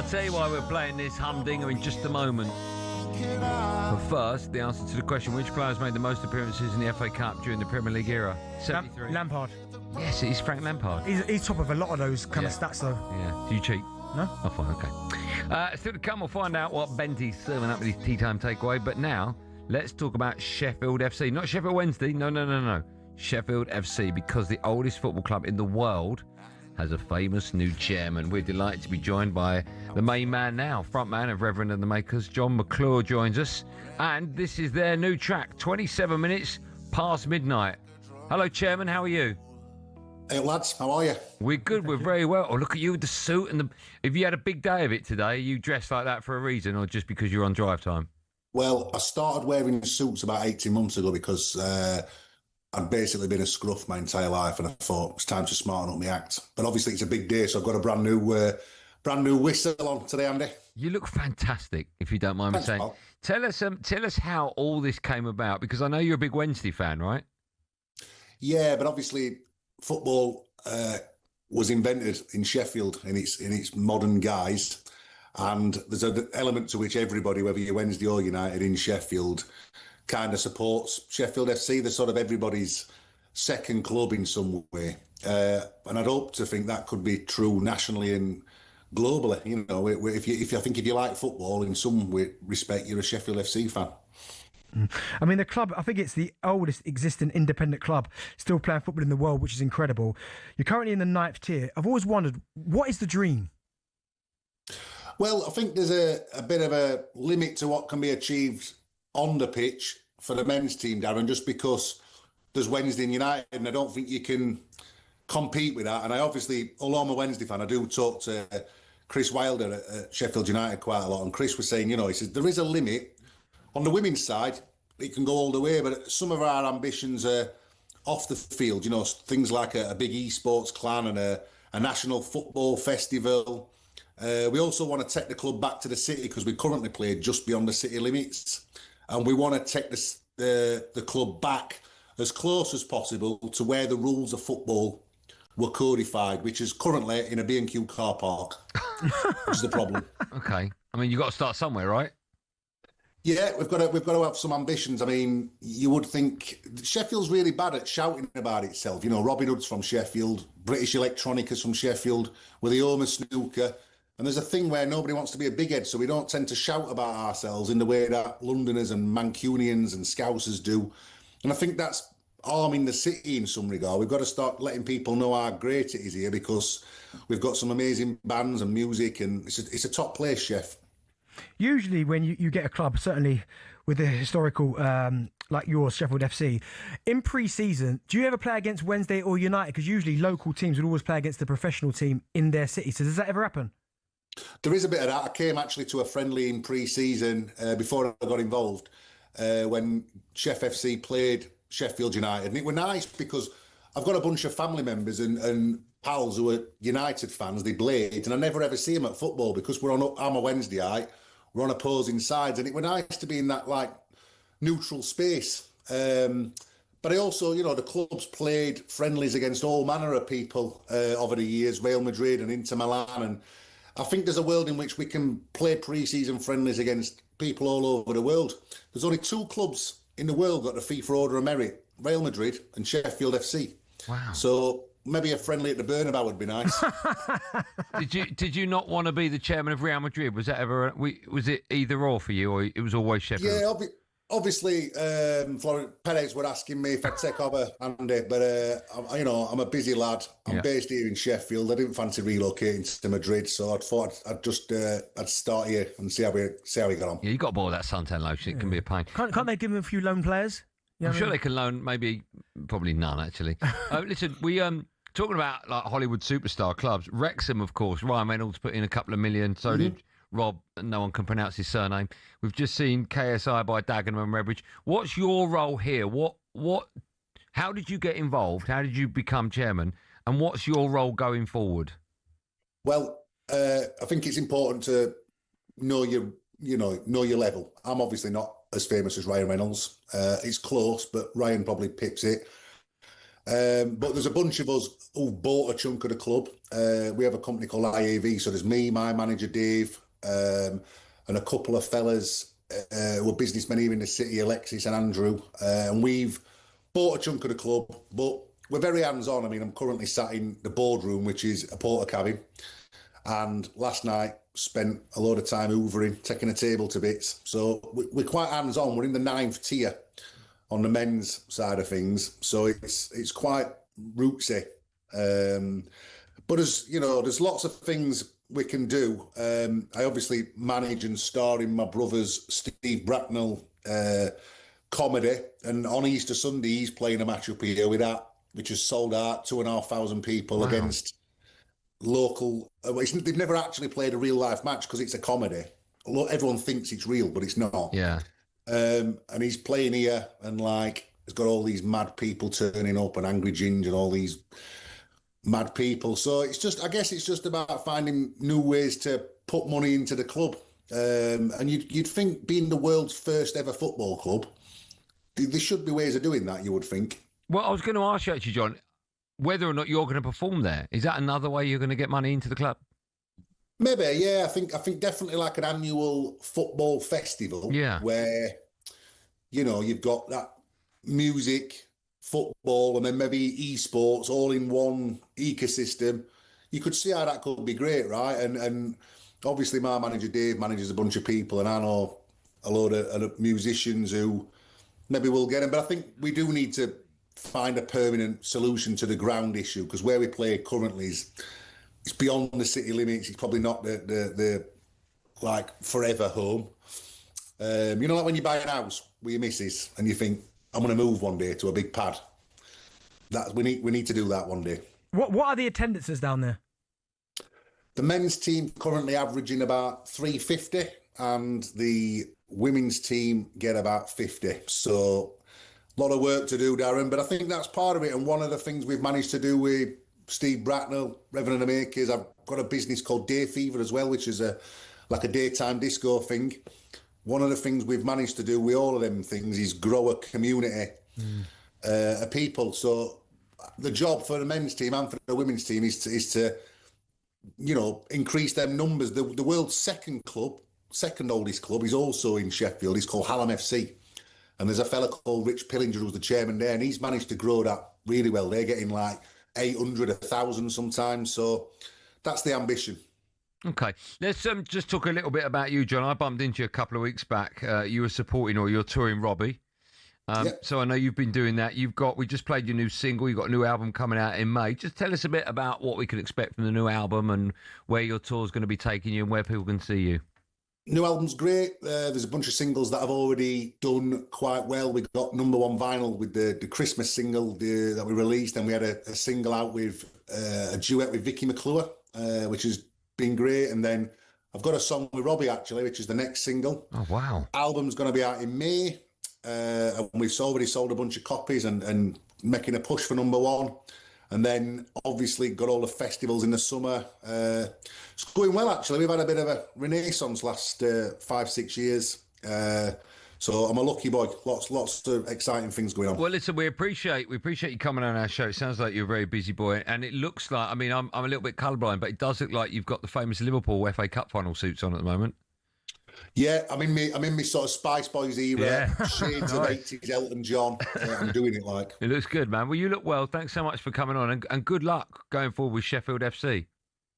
Tell you why we're playing this humdinger in just a moment. But first, the answer to the question: which players made the most appearances in the FA Cup during the Premier League era? 73. Lampard. Yes, it is Frank Lampard. He's top of a lot of those kind of stats, though. Yeah. Do you cheat? No. Oh, fine. Okay. Still to come, we'll find out what Benty's serving up with his tea time takeaway. But now, let's talk about Sheffield FC. Not Sheffield Wednesday. No. Sheffield FC, because the oldest football club in the world has a famous new chairman. We're delighted to be joined by the main man now, front man of Reverend and the Makers. John McClure joins us, and this is their new track, 27 minutes past midnight. Hello, Chairman, how are you? Hey, lads, how are you? We're good, we're very well. Oh, look at you with the suit and the... If you had a big day of it today, you dressed like that for a reason, or just because you're on drive time? Well, I started wearing suits about 18 months ago because I'd basically been a scruff my entire life, and I thought it's time to smarten up my act. But obviously it's a big day, so I've got a brand new whistle on today, Andy. You look fantastic, if you don't mind me saying. Tell us how all this came about, because I know you're a big Wednesday fan, right? Yeah, but obviously football was invented in Sheffield in its modern guise, and there's an element to which everybody, whether you're Wednesday or United in Sheffield, kind of supports Sheffield FC. They're sort of everybody's second club in some way, and I'd hope to think that could be true nationally and globally. You know, if you like football in some way, respect, you're a Sheffield FC fan. I mean, the club, I think it's the oldest existing independent club still playing football in the world, which is incredible. You're currently in the 9th tier. I've always wondered, what is the dream? Well, I think there's a bit of a limit to what can be achieved on the pitch for the men's team, Darren, just because there's Wednesday and United, and I don't think you can compete with that. And I obviously, although I'm a Wednesday fan, I do talk to Chris Wilder at Sheffield United quite a lot, and Chris was saying, he says, there is a limit. On the women's side, it can go all the way, but some of our ambitions are off the field, things like a big esports clan and a national football festival. We also want to take the club back to the city, because we currently play just beyond the city limits, and we want to take the club back as close as possible to where the rules of football were codified, which is currently in a B&Q car park, which is the problem. Okay. I mean, you've got to start somewhere, right? Yeah, we've got to have some ambitions. I mean, you would think Sheffield's really bad at shouting about itself. Robin Hood's from Sheffield, British Electronica's from Sheffield, we're the home of snooker. And there's a thing where nobody wants to be a big head, so we don't tend to shout about ourselves in the way that Londoners and Mancunians and Scousers do. And I think that's arming the city in some regard. We've got to start letting people know how great it is here, because we've got some amazing bands and music, and it's a top place, Chef. Usually when you get a club, certainly with a historical like yours, Sheffield FC, in pre-season, do you ever play against Wednesday or United? Because usually local teams would always play against the professional team in their city. So does that ever happen? There is a bit of that. I came actually to a friendly in pre-season before I got involved when Shef FC played Sheffield United. And it was nice because I've got a bunch of family members and pals who are United fans, they Blades, and I never ever see them at football because I'm a Wednesdayite, we're on opposing sides, and it was nice to be in that like neutral space. But I also, the club's played friendlies against all manner of people over the years, Real Madrid and Inter Milan, and I think there's a world in which we can play pre-season friendlies against people all over the world. There's only 2 clubs in the world got the FIFA Order of Merit, Real Madrid and Sheffield FC. Wow. So maybe a friendly at the Bernabeu would be nice. Did you not want to be the chairman of Real Madrid? Was that ever? Was it either or for you, or it was always Sheffield? Yeah, obviously, Florent Perez were asking me if I'd take over Andy, but I'm a busy lad. I'm based here in Sheffield. I didn't fancy relocating to Madrid, so I thought I'd start here and see how we got on. Yeah, you got to boil that suntan lotion. It can be a pain. Can't they give him a few loan players? I'm sure they can loan probably none actually. Listen, we talking about like Hollywood superstar clubs. Wrexham, of course. Ryan Reynolds put in a couple of million. So did Rob. No one can pronounce his surname. We've just seen KSI by Dagenham and Redbridge. What's your role here? How did you get involved? How did you become chairman? And what's your role going forward? Well, I think it's important to know your level. I'm obviously not as famous as Ryan Reynolds. It's close, but Ryan probably pips it. But there's a bunch of us who bought a chunk of the club. We have a company called IAV. So there's me, my manager Dave, and a couple of fellas who are businessmen here in the city, Alexis and Andrew. And we've bought a chunk of the club, but we're very hands-on. I mean, I'm currently sat in the boardroom, which is a porter cabin. And last night, spent a load of time hoovering, taking a table to bits. So we're quite hands-on. We're in the 9th tier on the men's side of things. So it's quite rootsy. But as you know, there's lots of things we can do. I obviously manage and star in my brother's Steve Bracknell comedy. And on Easter Sunday, he's playing a match up here with that, which has sold out 2,500 people against local. They've never actually played a real life match because it's a comedy. Everyone thinks it's real, but it's not. Yeah. And he's playing here, and he's got all these mad people turning up, and Angry Ginge, and all these mad people. So I guess it's just about finding new ways to put money into the club. And you'd think, being the world's first ever football club, there should be ways of doing that. You would think. Well, I was going to ask you actually, John, whether or not you're going to perform there. Is that another way you're going to get money into the club? Maybe, yeah. I think definitely like an annual football festival. Yeah. Where, you've got that music, football, and then maybe esports all in one ecosystem. You could see how that could be great, right? And obviously my manager Dave manages a bunch of people, and I know a load of musicians who maybe will get them. But I think we do need to find a permanent solution to the ground issue, because where we play currently it's beyond the city limits. It's probably not the forever home. Like when you buy a house with your missus and you think, I'm going to move one day to a big pad. We need to do that one day. What are the attendances down there? The men's team currently averaging about 350, and the women's team get about 50. So a lot of work to do, Darren, but I think that's part of it. And one of the things we've managed to do with Steve Bracknell, Reverend and the Makers, I've got a business called Day Fever as well, which is a daytime disco thing. One of the things we've managed to do with all of them things is grow a community of people. So the job for the men's team and for the women's team is to increase them numbers. The world's second oldest club is also in Sheffield. It's called Hallam FC. And there's a fella called Rich Pillinger who's the chairman there, and he's managed to grow that really well. They're getting 800, 1,000 sometimes. So that's the ambition. Okay, let's just talk a little bit about you, John. I bumped into you a couple of weeks back. You were supporting, or you're touring Robbie. So I know you've been doing that. We just played your new single. You've got a new album coming out in May. Just tell us a bit about what we can expect from the new album and where your tour's going to be taking you and where people can see you. New album's great. There's a bunch of singles that have already done quite well. We got #1 vinyl with the Christmas single that we released, and we had a single out with a duet with Vicky McClure, which has been great. And then I've got a song with Robbie, actually, which is the next single. Oh, wow. Album's going to be out in May. And we've already sold a bunch of copies and making a push for #1. And then obviously got all the festivals in the summer. It's going well, actually. We've had a bit of a renaissance last 5-6 years. So I'm a lucky boy. Lots of exciting things going on. Well, listen, we appreciate you coming on our show. It sounds like you're a very busy boy, and it looks like, I mean, I'm a little bit colourblind, but it does look like you've got the famous Liverpool FA Cup final suits on at the moment. Yeah, I'm in me sort of Spice Boys era, shades of 80s Elton John. I'm doing it like. It looks good, man. Well, you look well. Thanks so much for coming on, and good luck going forward with Sheffield FC.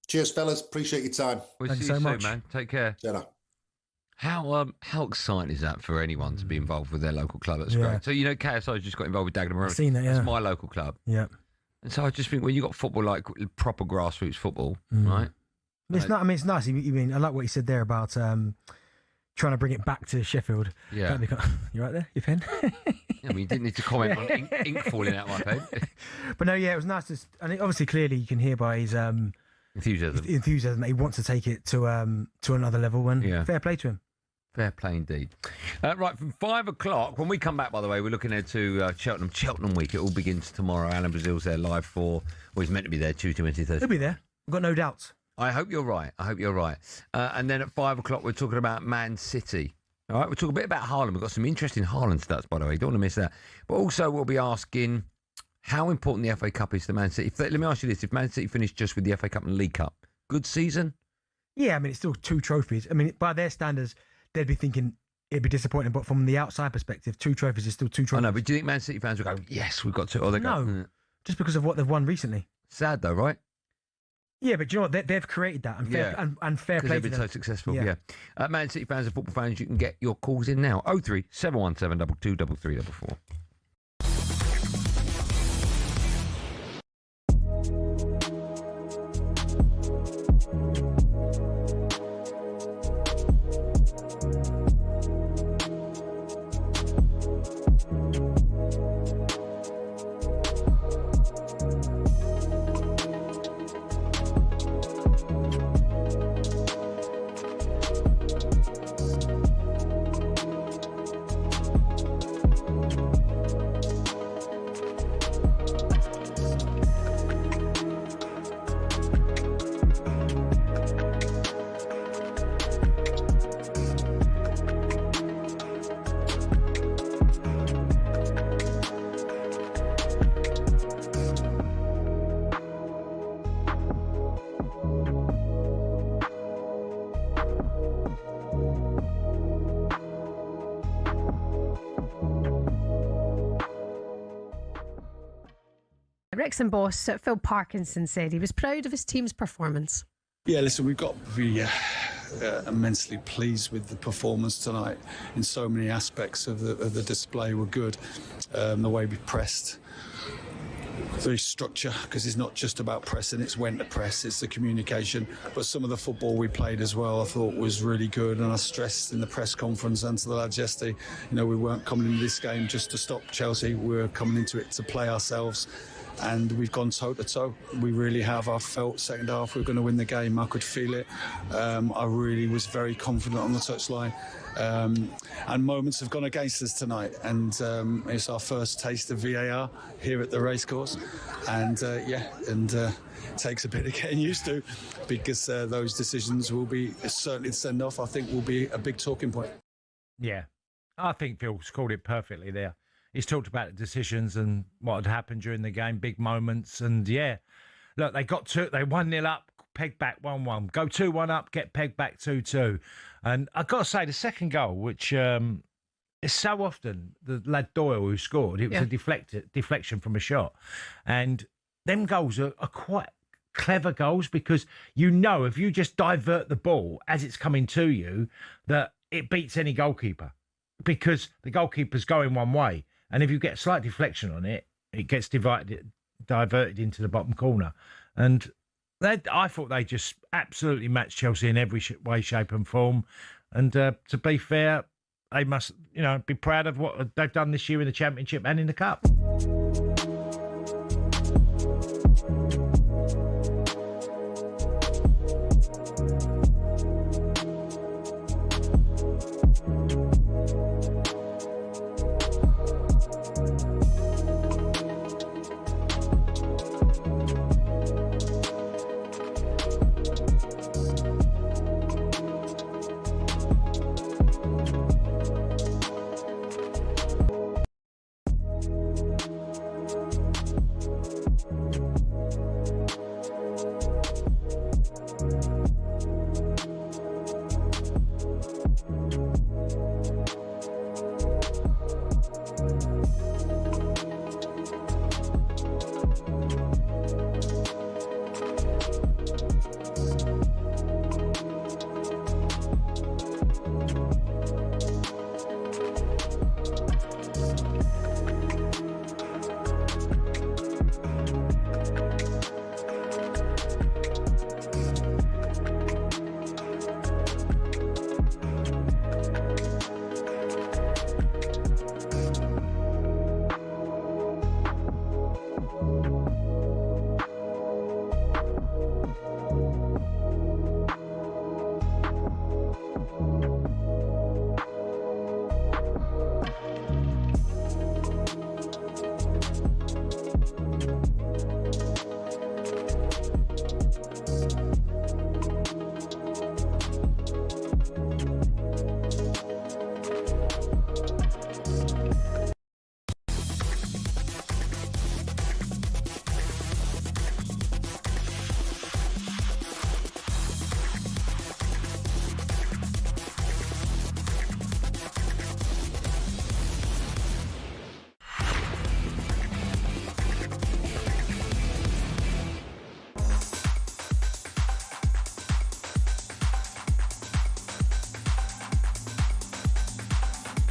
Cheers, fellas. Appreciate your time. We'll see you so much, man. Take care. Ta-ra. How exciting is that for anyone to be involved with their local club? That's great. So, KSI just got involved with Dagenham Road. I've seen that, yeah. That's my local club. Yeah. And so I just think when you got football, like proper grassroots football, right? It's not. I mean, it's nice. I like what you said there about trying to bring it back to Sheffield. Yeah. You right there? Your pen? I mean, you didn't need to comment on ink falling out my pen. But no, yeah, it was nice to, and obviously, clearly, you can hear by his enthusiasm that he wants to take it to another level. And fair play to him. Fair play indeed. Right, from 5 o'clock, when we come back, by the way, we're looking ahead to Cheltenham week. It all begins tomorrow. Alan Brazil's there live for, he's meant to be there Tuesday, Wednesday, Thursday. He'll be there. I've got no doubts. I hope you're right. And then at 5 o'clock, we're talking about Man City. All right, we'll talk a bit about Haaland. We've got some interesting Haaland stats, by the way. Don't want to miss that. But also, we'll be asking how important the FA Cup is to Man City. Let me ask you this. If Man City finished just with the FA Cup and League Cup, good season? Yeah, I mean, it's still 2 trophies. I mean, by their standards, they'd be thinking it'd be disappointing. But from the outside perspective, 2 trophies is still 2 trophies. I know, but do you think Man City fans will go, yes, we've got 2? Or they go, no, just because of what they've won recently. Sad, though, right? Yeah, but do you know what? They've created that, and fair play to them. They've been so successful, yeah. Man City fans and football fans, you can get your calls in now. 03 717 22 3344. Wrexham boss Phil Parkinson said he was proud of his team's performance. Yeah, listen, we've got to be immensely pleased with the performance tonight. In so many aspects of the display were good. The way we pressed, the structure, because it's not just about pressing, it's when to press, it's the communication. But some of the football we played as well, I thought was really good. And I stressed in the press conference and to the lads yesterday, we weren't coming into this game just to stop Chelsea. We were coming into it to play ourselves. And we've gone toe-to-toe. We really have. I felt second half we were going to win the game. I could feel it. I really was very confident on the touchline. And moments have gone against us tonight. And it's our first taste of VAR here at the racecourse. And, it takes a bit of getting used to, because those decisions will be, certainly the send-off, I think, will be a big talking point. Yeah, I think Phil's called it perfectly there. He's talked about the decisions and what had happened during the game, big moments. And, look, they got 1-0 up, pegged back 1-1. Go 2-1 up, get pegged back 2-2. And I've got to say, the second goal, which is so often the lad Doyle who scored, it was a deflection from a shot. And them goals are quite clever goals, because if you just divert the ball as it's coming to you, that it beats any goalkeeper, because the goalkeeper's going one way. And if you get slight deflection on it, it gets diverted into the bottom corner. And I thought they just absolutely matched Chelsea in every way, shape and form. And to be fair, they must, be proud of what they've done this year in the Championship and in the Cup.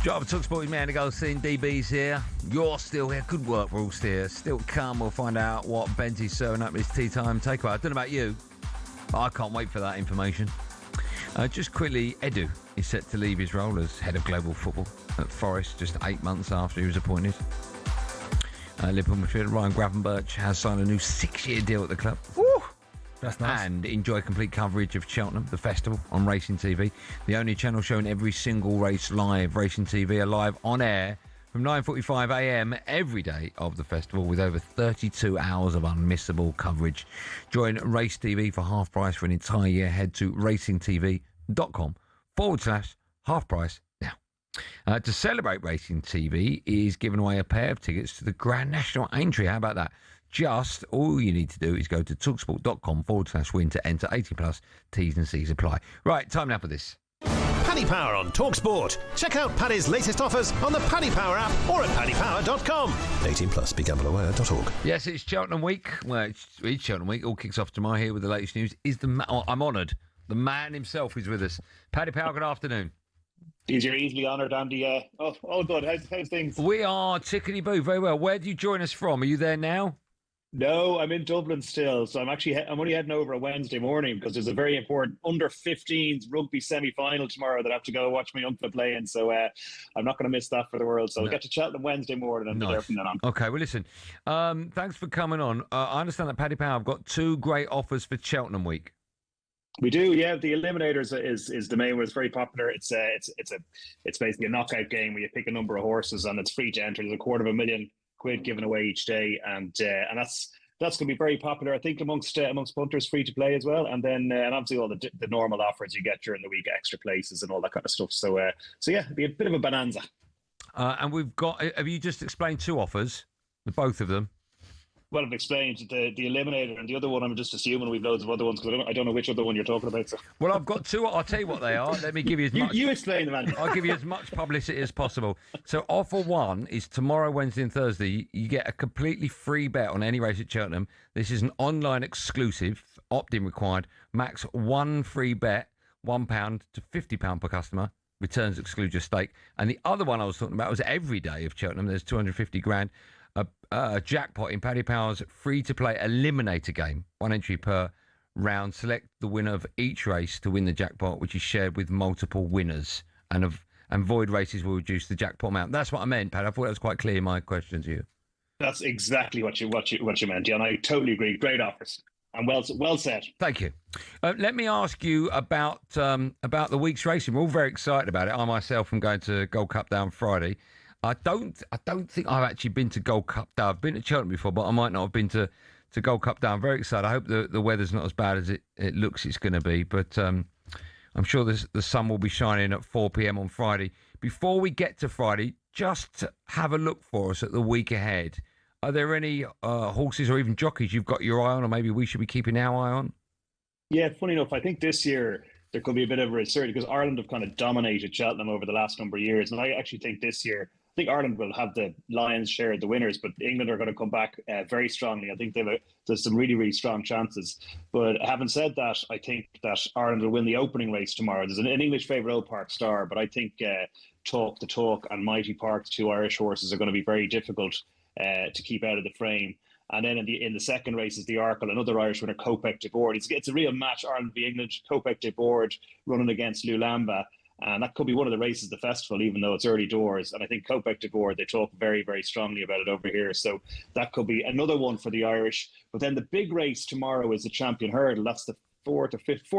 Driver talkSPORT with me, Andy Goldstein. DB's here. You're still here. Good work, we're all here. Still to come, we'll find out what Benty's serving up his tea time takeaway. I don't know about you, but I can't wait for that information. Just quickly, Edu is set to leave his role as head of global football at Forest just 8 months after he was appointed. Liverpool midfielder Ryan Gravenberch has signed a new 6-year deal at the club. Woo! That's nice. And enjoy complete coverage of Cheltenham, the festival, on Racing TV. The only channel showing every single race live. Racing TV are live on air from 9:45 a.m. every day of the festival with over 32 hours of unmissable coverage. Join Race TV for half price for an entire year. Head to racingtv.com/half price now. To celebrate, Racing TV is giving away a pair of tickets to the Grand National Aintree. How about that? Just all you need to do is go to talksport.com/win to enter. 18+, T's and C's apply. Right, time now for this. Paddy Power on talkSPORT. Check out Paddy's latest offers on the Paddy Power app or at paddypower.com. 18+, BeGambleAware.org. Yes, it's Cheltenham week. Well, it's Cheltenham week. All kicks off tomorrow here with the latest news. I'm honoured. The man himself is with us. Paddy Power, good afternoon. You're easily honoured, Andy. All good. How's things? We are tickety-boo. Very well. Where do you join us from? Are you there now? No, I'm in Dublin still. So I'm only heading over a Wednesday morning because there's a very important under-15s rugby semi-final tomorrow that I have to go watch my uncle play in. So I'm not going to miss that for the world. So I'll get to Cheltenham Wednesday morning and be there from then on. Okay, well, listen, thanks for coming on. I understand that Paddy Power have got 2 great offers for Cheltenham week. We do, yeah. The Eliminators is the main one. It's very popular. It's basically a knockout game where you pick a number of horses and it's free to enter. There's £250,000 given away each day, and that's going to be very popular, I think, amongst punters, free to play as well. And then and obviously all the normal offers you get during the week, extra places and all that kind of stuff. So yeah, it'd be a bit of a bonanza. And we've got. Have you just explained 2 offers, both of them? Well, I've explained the Eliminator and the other one. I'm just assuming we've loads of other ones because I don't know which other one you're talking about. So. Well, I've got 2. I'll tell you what they are. Let me give you as much. You explain them, Andy. I'll give you as much publicity as possible. So, offer 1 is tomorrow, Wednesday, and Thursday. You get a completely free bet on any race at Cheltenham. This is an online exclusive, opt-in required. Max 1 free bet, £1 to £50 per customer. Returns exclude your stake. And the other one I was talking about was every day of Cheltenham. There's 250 grand. A jackpot in Paddy Power's free-to-play eliminator game. 1 entry per round. Select the winner of each race to win the jackpot, which is shared with multiple winners. And void races will reduce the jackpot amount. That's what I meant, Pat. I thought that was quite clear in my question to you. That's exactly what you meant, yeah, and I totally agree. Great offers. And well said. Thank you. Let me ask you about the week's racing. We're all very excited about it. I myself am going to Gold Cup Day on Friday. I don't think I've actually been to Gold Cup Day. I've been to Cheltenham before, but I might not have been to Gold Cup Day. I'm very excited. I hope the weather's not as bad as it looks it's going to be. But I'm sure the sun will be shining at 4 p.m. on Friday. Before we get to Friday, just have a look for us at the week ahead. Are there any horses or even jockeys you've got your eye on, or maybe we should be keeping our eye on? Yeah, funny enough, I think this year there could be a bit of a resurgence because Ireland have kind of dominated Cheltenham over the last number of years. And I actually think this year, I think Ireland will have the lion's share of the winners, but England are going to come back very strongly. I think there's some really, really strong chances. But having said that, I think that Ireland will win the opening race tomorrow. There's an English favourite, Old Park Star, but I think Talk the Talk and Mighty Park, the 2 Irish horses, are going to be very difficult to keep out of the frame. And then in the second race is the Arkle, another Irish winner, Kopek de Board. It's a real match, Ireland v England. Kopek de Board running against Lulamba. And that could be one of the races of the festival, even though it's early doors. And I think Kopek de Board, they talk very, very strongly about it over here. So that could be another one for the Irish. But then the big race tomorrow is the Champion Hurdle. That's the 4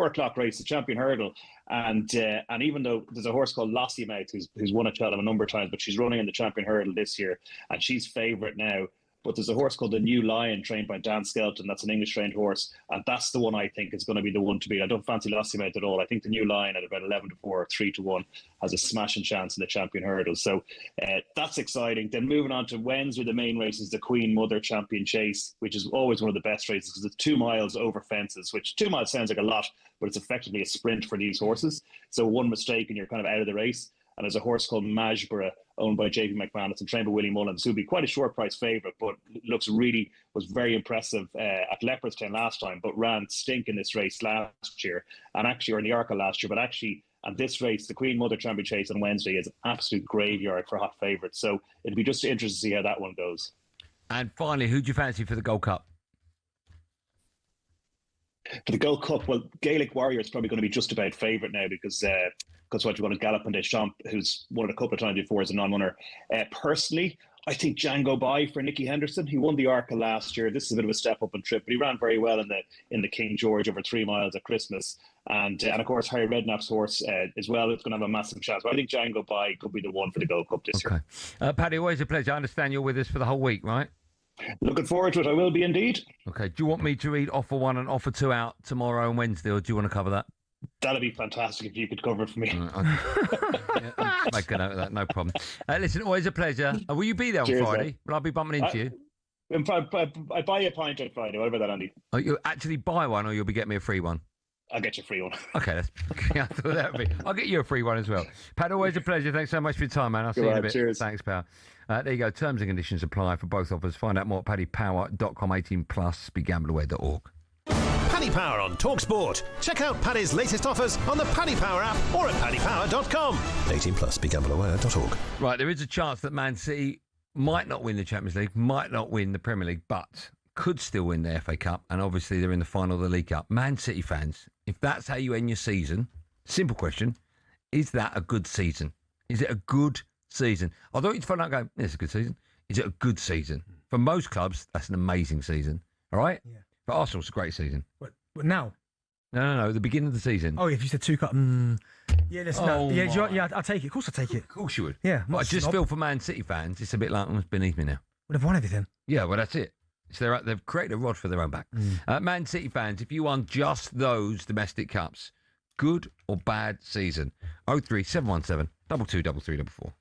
o'clock race, the Champion Hurdle. And even though there's a horse called Lossiemouth who's won at Cheltenham a number of times, but she's running in the Champion Hurdle this year, and she's favourite now. But there's a horse called the New Lion, trained by Dan Skelton. That's an English-trained horse, and that's the one I think is going to be the one to beat. I don't fancy Lossiemouth at all. I think the New Lion at about 11-4 or 3-1 has a smashing chance in the Champion Hurdle. So that's exciting. Then moving on to Wednesday, the main race is the Queen Mother Champion Chase, which is always one of the best races because it's 2 miles over fences, which 2 miles sounds like a lot, but it's effectively a sprint for these horses. So one mistake and you're kind of out of the race. And there's a horse called Majborough, owned by JP McManus and trained by Willie Mullins, who'd be quite a short price favourite, but was very impressive at Leopardstown last time, but ran stink in this race last year, and actually, or in the Arkle last year, but actually, and this race, the Queen Mother Champion Chase on Wednesday, is an absolute graveyard for hot favourites. So it'd be just interesting to see how that one goes. And finally, who do you fancy for the Gold Cup? For the Gold Cup, well, Gaelic Warrior is probably going to be just about favourite now because what you want is Galopin Des Champs, who's won it a couple of times before as a non-winner. Personally, I think Django By for Nicky Henderson. He won the Arkle last year. This is a bit of a step up in trip, but he ran very well in the King George over 3 miles at Christmas. And of course, Harry Redknapp's horse as well. It's going to have a massive chance. But I think Django By could be the one for the Gold Cup this year. Paddy, always a pleasure. I understand you're with us for the whole week, right? Looking forward to it. I will be indeed. Okay. Do you want me to read offer 1 and offer 2 out tomorrow and Wednesday, or do you want to cover that? That'd be fantastic if you could cover it for me. Make a note of that, no problem. Listen, always a pleasure. Will you be there on Friday? Mate. Will I be bumping into you? I buy you a pint on Friday. What about that, Andy? Oh, you'll actually buy one, or you'll be getting me a free one? I'll get you a free one. Okay, I'll get you a free one as well. Pat, always a pleasure. Thanks so much for your time, man. I'll see you in a bit. Cheers. Thanks, pal. There you go. Terms and conditions apply for both offers. Find out more at paddypower.com. 18+. BeGambleAware.org. Paddy Power on talkSPORT. Check out Paddy's latest offers on the Paddy Power app or at paddypower.com. 18+. BeGambleAware.org. Right, there is a chance that Man City might not win the Champions League, might not win the Premier League, but could still win the FA Cup, and obviously they're in the final of the League Cup. Man City fans, if that's how you end your season, simple question, is that a good season? Is it a good season? I don't want you to find out and go, it's a good season. Is it a good season? For most clubs, that's an amazing season. All right? Yeah. For Arsenal, it's a great season. What now? No, the beginning of the season. Oh, if you said 2 cup, yeah, that's I'll take it. Of course I'll take it. Of course you would. Yeah. But I just feel for Man City fans, it's a bit like, it's beneath me now. Well, they've won everything. Yeah, well, that's it. So they've created a rod for their own back. Man City fans, if you won just those domestic cups, good or bad season? 03717 223344.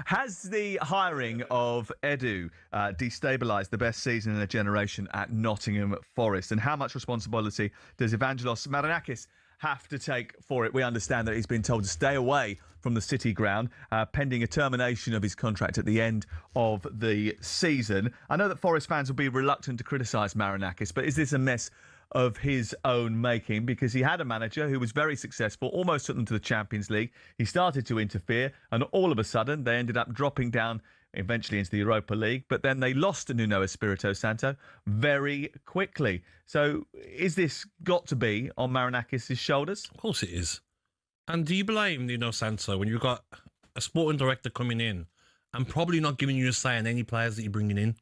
Has the hiring of Edu destabilised the best season in a generation at Nottingham Forest? And how much responsibility does Evangelos Marinakis have to take for it? We understand that he's been told to stay away from the City ground, pending a termination of his contract at the end of the season. I know that Forest fans will be reluctant to criticise Marinakis, but is this a mess of his own making? Because he had a manager who was very successful, almost took them to the Champions League. He started to interfere, and all of a sudden they ended up dropping down eventually into the Europa League, but then they lost to Nuno Espirito Santo very quickly. So is this got to be on Marinakis' shoulders? Of course it is. And do you blame Nuno Santo when you've got a sporting director coming in and probably not giving you a say on any players that you're bringing in?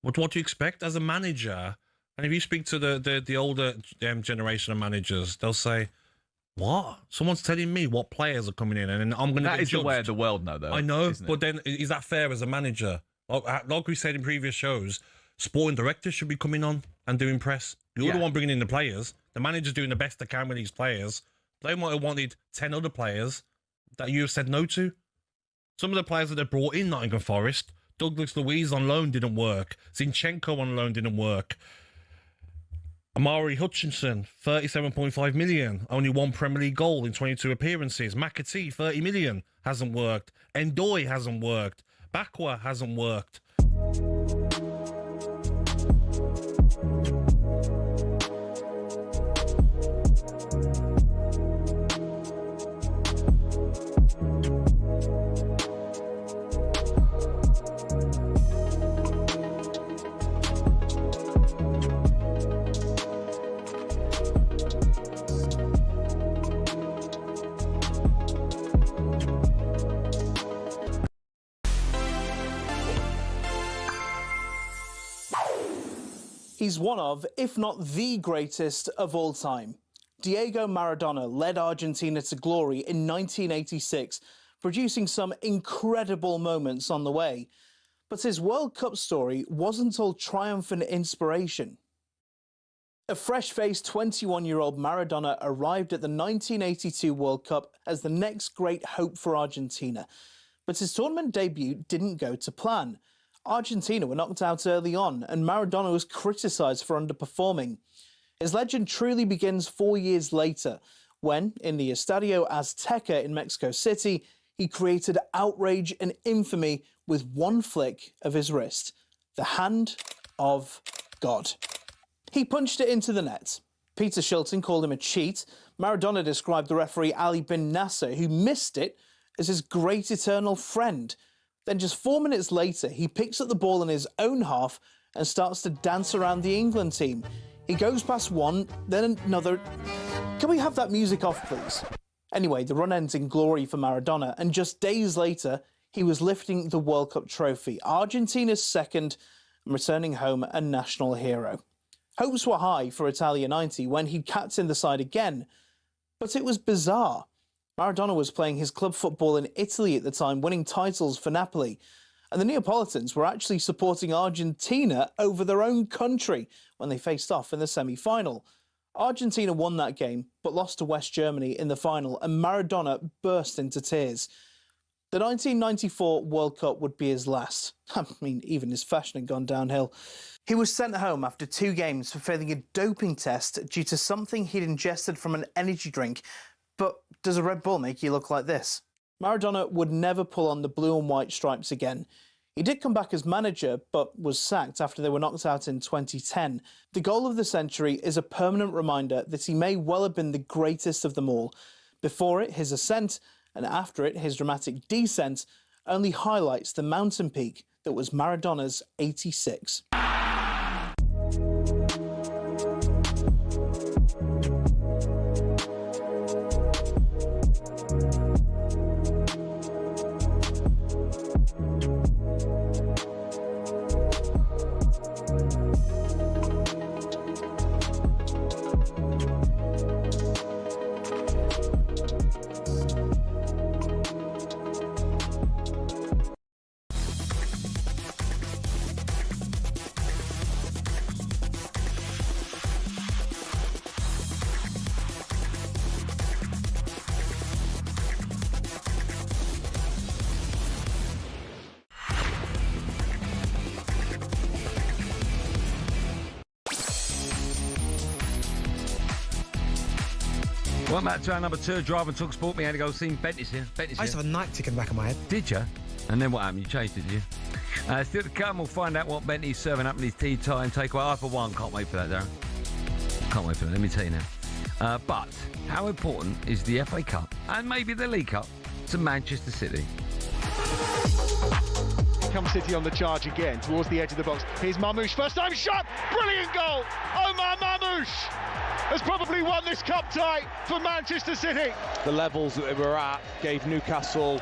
What do you expect as a manager? And if you speak to the older generation of managers, they'll say, what? Someone's telling me what players are coming in, and then I'm going to get judged. That is the way of the world now, though. I know, but then is that fair as a manager? Like we said in previous shows, sporting directors should be coming on and doing press. You're the one bringing in the players. The manager's doing the best they can with these players. They might have wanted 10 other players that you have said no to. Some of the players that they brought in Nottingham Forest, Douglas Luiz on loan didn't work. Zinchenko on loan didn't work. Amari Hutchinson, 37.5 million. Only one Premier League goal in 22 appearances. McAtee, 30 million. Hasn't worked. Ndoye hasn't worked. Bakwa hasn't worked. He's one of, if not the greatest of all time. Diego Maradona led Argentina to glory in 1986, producing some incredible moments on the way. But his World Cup story wasn't all triumph and inspiration. A fresh-faced 21-year-old Maradona arrived at the 1982 World Cup as the next great hope for Argentina. But his tournament debut didn't go to plan. Argentina were knocked out early on, and Maradona was criticised for underperforming. His legend truly begins 4 years later, when, in the Estadio Azteca in Mexico City, he created outrage and infamy with one flick of his wrist, the hand of God. He punched it into the net. Peter Shilton called him a cheat. Maradona described the referee Ali bin Nasser, who missed it, as his great eternal friend. Then just 4 minutes later, he picks up the ball in his own half and starts to dance around the England team. He goes past one, then another. Can we have that music off, please? Anyway, the run ends in glory for Maradona, and just days later, he was lifting the World Cup trophy, Argentina's second, and returning home a national hero. Hopes were high for Italia 90 when he captained the side again, but it was bizarre. Maradona was playing his club football in Italy at the time, winning titles for Napoli. And the Neapolitans were actually supporting Argentina over their own country when they faced off in the semi-final. Argentina won that game, but lost to West Germany in the final, and Maradona burst into tears. The 1994 World Cup would be his last. I mean, even his fashion had gone downhill. He was sent home after 2 games for failing a doping test due to something he'd ingested from an energy drink. But does a Red Bull make you look like this? Maradona would never pull on the blue and white stripes again. He did come back as manager, but was sacked after they were knocked out in 2010. The goal of the century is a permanent reminder that he may well have been the greatest of them all. Before it, his ascent, and after it, his dramatic descent, only highlights the mountain peak that was Maradona's 86. Welcome back to our number 2, Drive and Talk Sport. Me, Andy Goldstein. Benty's here. I used to have a night tick in the back of my head. Did you? And then what happened? You changed it, did you? Still to come, we'll find out what Benty's serving up in his tea time takeaway. I, for one, can't wait for that, Darren. Can't wait for that, let me tell you now. But how important is the FA Cup and maybe the League Cup to Manchester City? Comes City on the charge again towards the edge of the box. Here's Marmoush, first time shot, brilliant goal. Omar Marmoush has probably won this cup tie for Manchester City. The levels that they were at gave Newcastle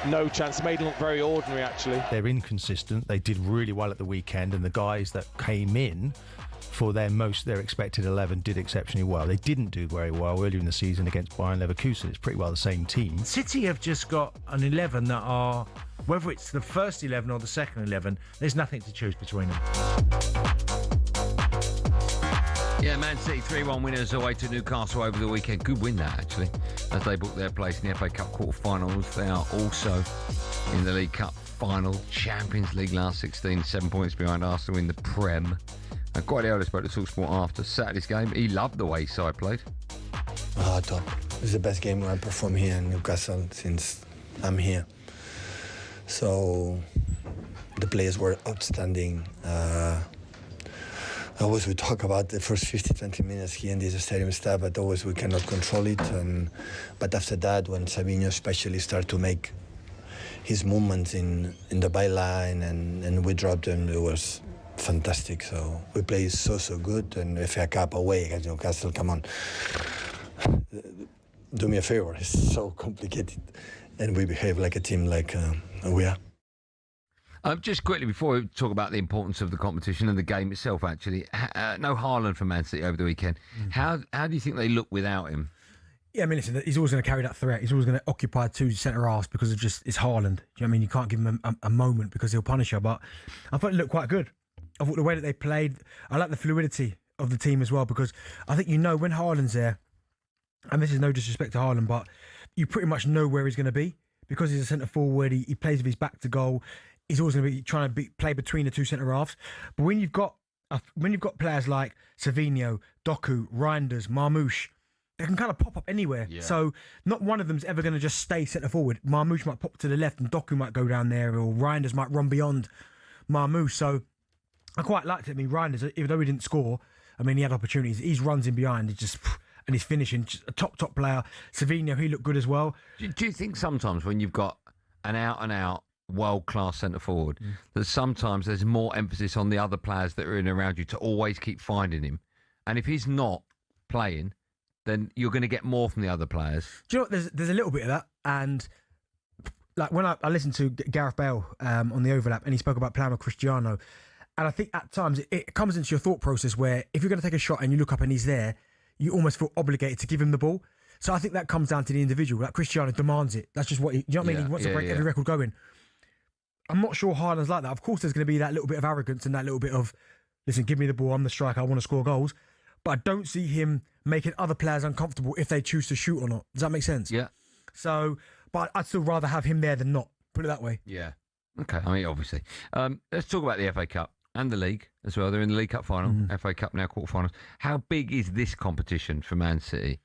no chance. Made them look very ordinary, actually. They're inconsistent. They did really well at the weekend, and the guys that came in for their expected 11 did exceptionally well. They didn't do very well earlier in the season against Bayern Leverkusen. It's pretty well the same team. City have just got an 11 that are, whether it's the first 11 or the second 11, there's nothing to choose between them. Yeah, Man City 3-1 winners away to Newcastle over the weekend. Good win that, actually, as they booked their place in the FA Cup quarter-finals. They are also in the League Cup final. Champions League last 16, 7 points behind Arsenal in the Prem. And Guardiola spoke to talkSPORT after Saturday's game. He loved the way his side played. Top. It's the best game I performed here in Newcastle since I'm here. So the players were outstanding. Always we talk about the first 50-20 minutes here in this stadium stuff, but always we cannot control it. But after that, when Savinho especially started to make his movements in the byline and we dropped them, it was fantastic. So we played so good, and FA Cup away against Newcastle, come on. Do me a favor, it's so complicated. And we behave like a team like we are. Just quickly, before we talk about the importance of the competition and the game itself, actually, no Haaland for Man City over the weekend. How do you think they look without him? Yeah, I mean, listen, he's always going to carry that threat. He's always going to occupy two centre-halves because of just it's Haaland. Do you know what I mean? You can't give him a moment because he'll punish you. But I thought it looked quite good. I thought the way that they played, I like the fluidity of the team as well, because I think when Haaland's there, and this is no disrespect to Haaland, but you pretty much know where he's going to be because he's a centre forward. He plays with his back to goal. He's always going to be trying to play between the two centre halves. But when you've got players like Savinho, Doku, Reinders, Marmoush, they can kind of pop up anywhere. Yeah. So not one of them's ever going to just stay centre forward. Marmoush might pop to the left and Doku might go down there, or Reinders might run beyond Marmoush. So I quite liked it. I mean, Reinders, even though he didn't score, I mean, he had opportunities. He runs in behind. And he's finishing. Just a top player. Savinho, he looked good as well. Do you think sometimes when you've got an out-and-out world-class centre-forward, that sometimes there's more emphasis on the other players that are in and around you to always keep finding him? And if he's not playing, then you're going to get more from the other players. Do you know what? There's a little bit of that. And like when I listened to Gareth Bale on the overlap, and he spoke about playing with Cristiano, and I think at times it comes into your thought process where if you're going to take a shot and you look up and he's there, you almost feel obligated to give him the ball. So I think that comes down to the individual. Like Cristiano demands it. That's just what you know what I mean? He wants to break every record going. I'm not sure Haaland's like that. Of course, there's going to be that little bit of arrogance and that little bit of, listen, give me the ball, I'm the striker, I want to score goals. But I don't see him making other players uncomfortable if they choose to shoot or not. Does that make sense? Yeah. So, but I'd still rather have him there than not. Put it that way. Yeah. Okay. I mean, obviously. Let's talk about the FA Cup and the league as well. They're in the League Cup final, FA Cup now quarterfinals. How big is this competition for Man City?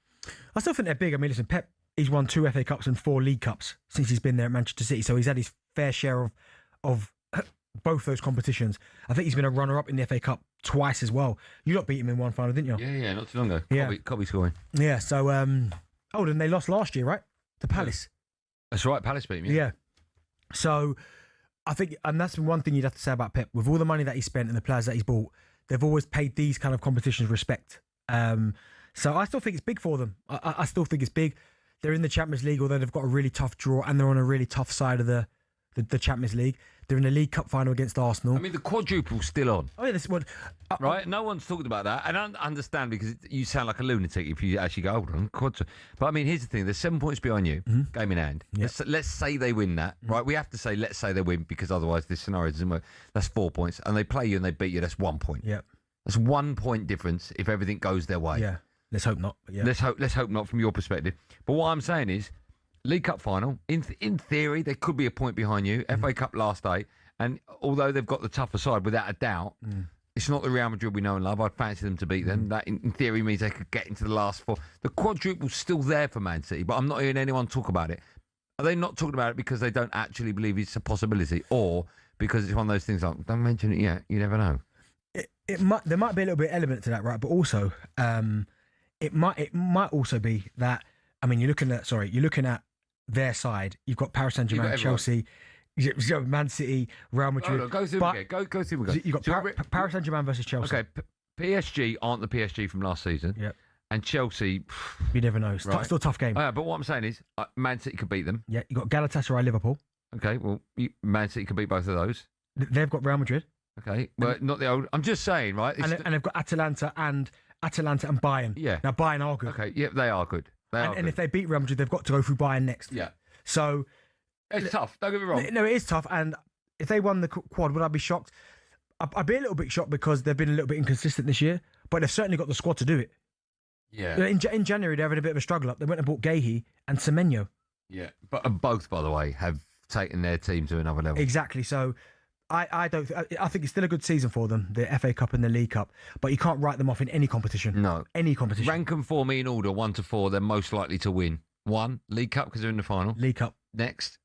I still think they're big. I mean, listen, Pep, he's won 2 FA Cups and 4 League Cups since he's been there at Manchester City. So he's had his fair share of both those competitions. I think he's been a runner-up in the FA Cup twice as well. You lot beat him in one final, didn't you? Yeah, not too long ago. Yeah. Cobby scoring. Yeah, so, then they lost last year, right? To Palace. That's right, Palace beat him, yeah. So, I think, and that's one thing you'd have to say about Pep. With all the money that he spent and the players that he's bought, they've always paid these kind of competitions respect. So I still think it's big for them. I still think it's big. They're in the Champions League, although they've got a really tough draw, and they're on a really tough side of the Champions League. They're in the League Cup final against Arsenal. I mean, the quadruple's still on. Oh, yeah, this one. Right? No one's talked about that. And I understand because you sound like a lunatic if you actually go, hold on, But I mean, here's the thing. There's 7 points behind you, game in hand. Yep. Let's say they win that, right? We have to say, let's say they win because otherwise this scenario doesn't work. That's 4 points. And they play you and they beat you, that's 1 point. Yeah. That's 1 point difference if everything goes their way. Yeah. Let's hope not. But yeah. Let's hope not from your perspective. But what I'm saying is, League Cup final, in theory, they could be a point behind you. FA Cup last 8. And although they've got the tougher side, without a doubt, It's not the Real Madrid we know and love. I'd fancy them to beat them. That, in theory, means they could get into the last 4. The quadruple's still there for Man City, but I'm not hearing anyone talk about it. Are they not talking about it because they don't actually believe it's a possibility, or because it's one of those things like, don't mention it yet, you never know? There might be a little bit element to that, right? But also, it might also be that, I mean, you're looking at their side. You've got Paris Saint-Germain, Chelsea, Man City, Real Madrid. Go through them again. Go through them again. You've got Paris Saint-Germain versus Chelsea. Okay, PSG aren't the PSG from last season. Yep. And Chelsea... You never know. It's still a tough game. But what I'm saying is, Man City could beat them. Yeah, you've got Galatasaray, Liverpool. Okay, well, Man City could beat both of those. They've got Real Madrid. Okay, well, not the old... I'm just saying, right? And they've got Atalanta and Bayern. Yeah. Now, Bayern are good. Okay, yeah, they are good. And if they beat Real Madrid, they've got to go through Bayern next. Yeah. So... It's tough, don't get me wrong. No, it is tough, and if they won the quad, would I be shocked? I'd be a little bit shocked because they've been a little bit inconsistent this year, but they've certainly got the squad to do it. Yeah. In January, they had a bit of a struggle up. They went and bought Gahey and Semenyo. Yeah, but both, by the way, have taken their team to another level. Exactly. So I think it's still a good season for them, the FA Cup and the League Cup, but you can't write them off in any competition. No. Any competition. Rank them for me in order, 1 to 4. They're most likely to win. 1, League Cup because they're in the final. League Cup. Next.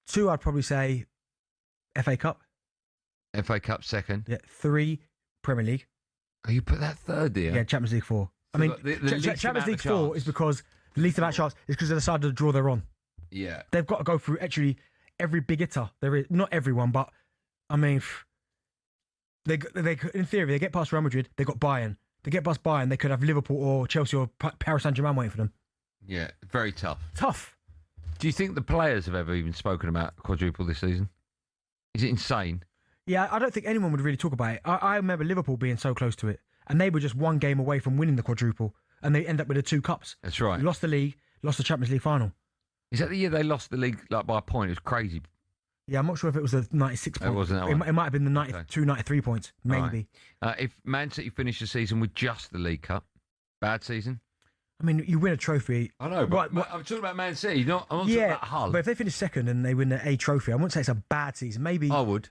2, I'd probably say FA Cup. FA Cup second. Yeah. 3, Premier League. Oh, you put that third there? Yeah, Champions League 4. I mean, Champions League 4 is because the least amount of chance is because they decided to draw they're on. Yeah. They've got to go through actually every big hitter. There is not everyone, but I mean, they in theory they get past Real Madrid. They got Bayern. They get past Bayern. They could have Liverpool or Chelsea or Paris Saint-Germain waiting for them. Yeah, very tough. Tough. Do you think the players have ever even spoken about quadruple this season? Is it insane? Yeah, I don't think anyone would really talk about it. I remember Liverpool being so close to it, and they were just one game away from winning the quadruple, and they end up with the 2 cups. That's right. Lost the league, lost the Champions League final. Is that the year they lost the league by a point? It was crazy. Yeah, I'm not sure if it was the 96 points. It wasn't that one. It might have been the 92, 93 points, maybe. Right. If Man City finished the season with just the League Cup, bad season? I mean, you win a trophy. I know, but I'm talking about Man City, I'm not talking about Hull. But if they finish second and they win a trophy, I wouldn't say it's a bad season. Maybe I would.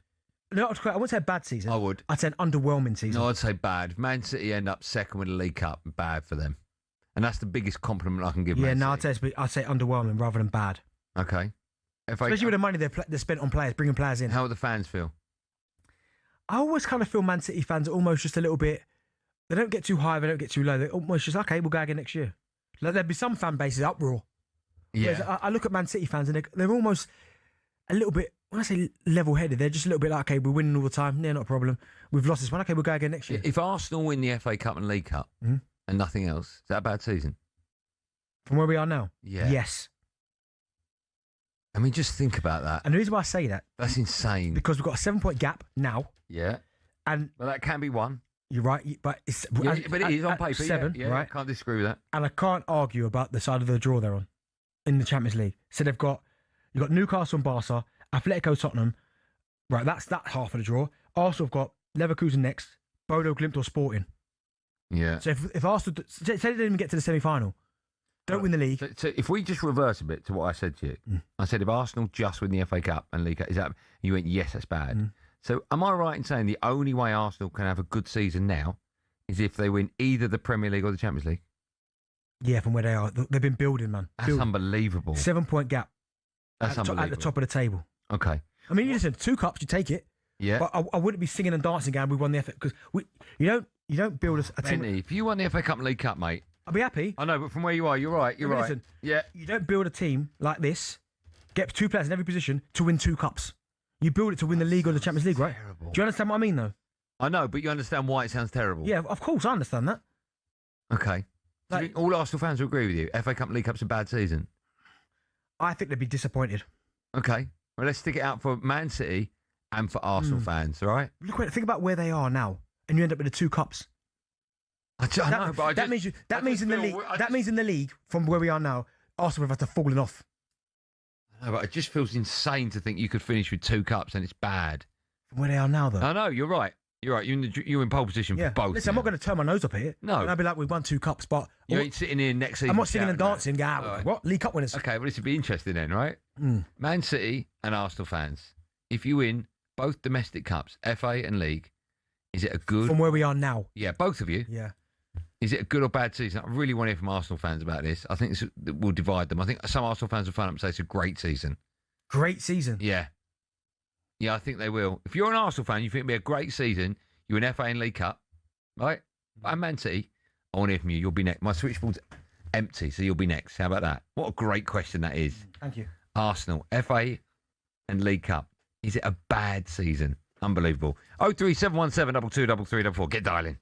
No, I wouldn't say a bad season. I would. I'd say an underwhelming season. No, I'd say bad. If Man City end up second with the League Cup, bad for them. And that's the biggest compliment I can give Man City. I'd say underwhelming rather than bad. Okay. Especially with the money they spent on players, bringing players in. How would the fans feel? I always kind of feel Man City fans are almost just a little bit... They don't get too high, they don't get too low. They're almost just, okay, we'll go again next year. Like, there'd be some fan bases uproar. Yeah. Whereas I look at Man City fans and they're almost a little bit... When I say level-headed, they're just a little bit like, okay, we're winning all the time. Yeah, not a problem. We've lost this one. Okay, we'll go again next year. If Arsenal win the FA Cup and League Cup and nothing else, is that a bad season? From where we are now? Yeah. Yes. I mean, just think about that. And the reason why I say that... That's insane. Because we've got a 7-point gap now. Yeah. And well, that can be one. You're right, but it's... Yeah, but it is on paper, 7, yeah, right? I can't disagree with that. And I can't argue about the side of the draw they're on in the Champions League. So you've got Newcastle and Barca, Atletico, Tottenham. Right, that's that half of the draw. Arsenal have got Leverkusen next, Bodo, Glimt or Sporting. Yeah. So if Arsenal... Say they didn't even get to the semi-final, don't win the league. So if we just reverse a bit to what I said to you, I said if Arsenal just win the FA Cup and League Cup, is that... You went, yes, that's bad. So am I right in saying the only way Arsenal can have a good season now is if they win either the Premier League or the Champions League? Yeah, from where they are. They've been building, man. That's unbelievable. 7-point gap. That's unbelievable. At the top of the table. Okay. I mean, listen, 2 cups, you take it. Yeah. But I wouldn't be singing and dancing again. We won the FA because you don't build a team. Benty, if you won the FA Cup and League Cup, mate, I'll be happy. I know, but from where you are, you're right. You're right. Listen, yeah. You don't build a team like this, get 2 players in every position to win 2 cups. You build it to win the league or the Champions League, right? Terrible. Do you understand what I mean, though? I know, but you understand why it sounds terrible. Yeah, of course, I understand that. Okay. Do you think all Arsenal fans will agree with you? FA Cup and League Cup's a bad season? I think they'd be disappointed. Okay. Well, let's stick it out for Man City and for Arsenal fans, all right? Think about where they are now, and you end up with the 2 cups. That means in the league, from where we are now, Arsenal have had to fallen off. No, but it just feels insane to think you could finish with 2 cups and it's bad. From where they are now, though. I know, you're right. You're right. You're in pole position for both. Listen, I'm not going to turn my nose up at it. No. And I'd be like, we've won 2 cups, but... You ain't sitting here next season. I'm not singing and dancing. Right. What? League Cup winners. Okay, well, this would be interesting then, right? Man City and Arsenal fans, if you win both domestic cups, FA and League, Is it a good... From where we are now. Yeah, both of you. Yeah. Is it a good or bad season? I really want to hear from Arsenal fans about this. I think this will divide them. I think some Arsenal fans will phone up and say it's a great season. Great season? Yeah. Yeah, I think they will. If you're an Arsenal fan, you think it'll be a great season, you're in FA and League Cup, right? I'm Man City. I want to hear from you. You'll be next. My switchboard's empty, so you'll be next. How about that? What a great question that is. Thank you. Arsenal, FA and League Cup. Is it a bad season? Unbelievable. 03717 223334. Get dialing.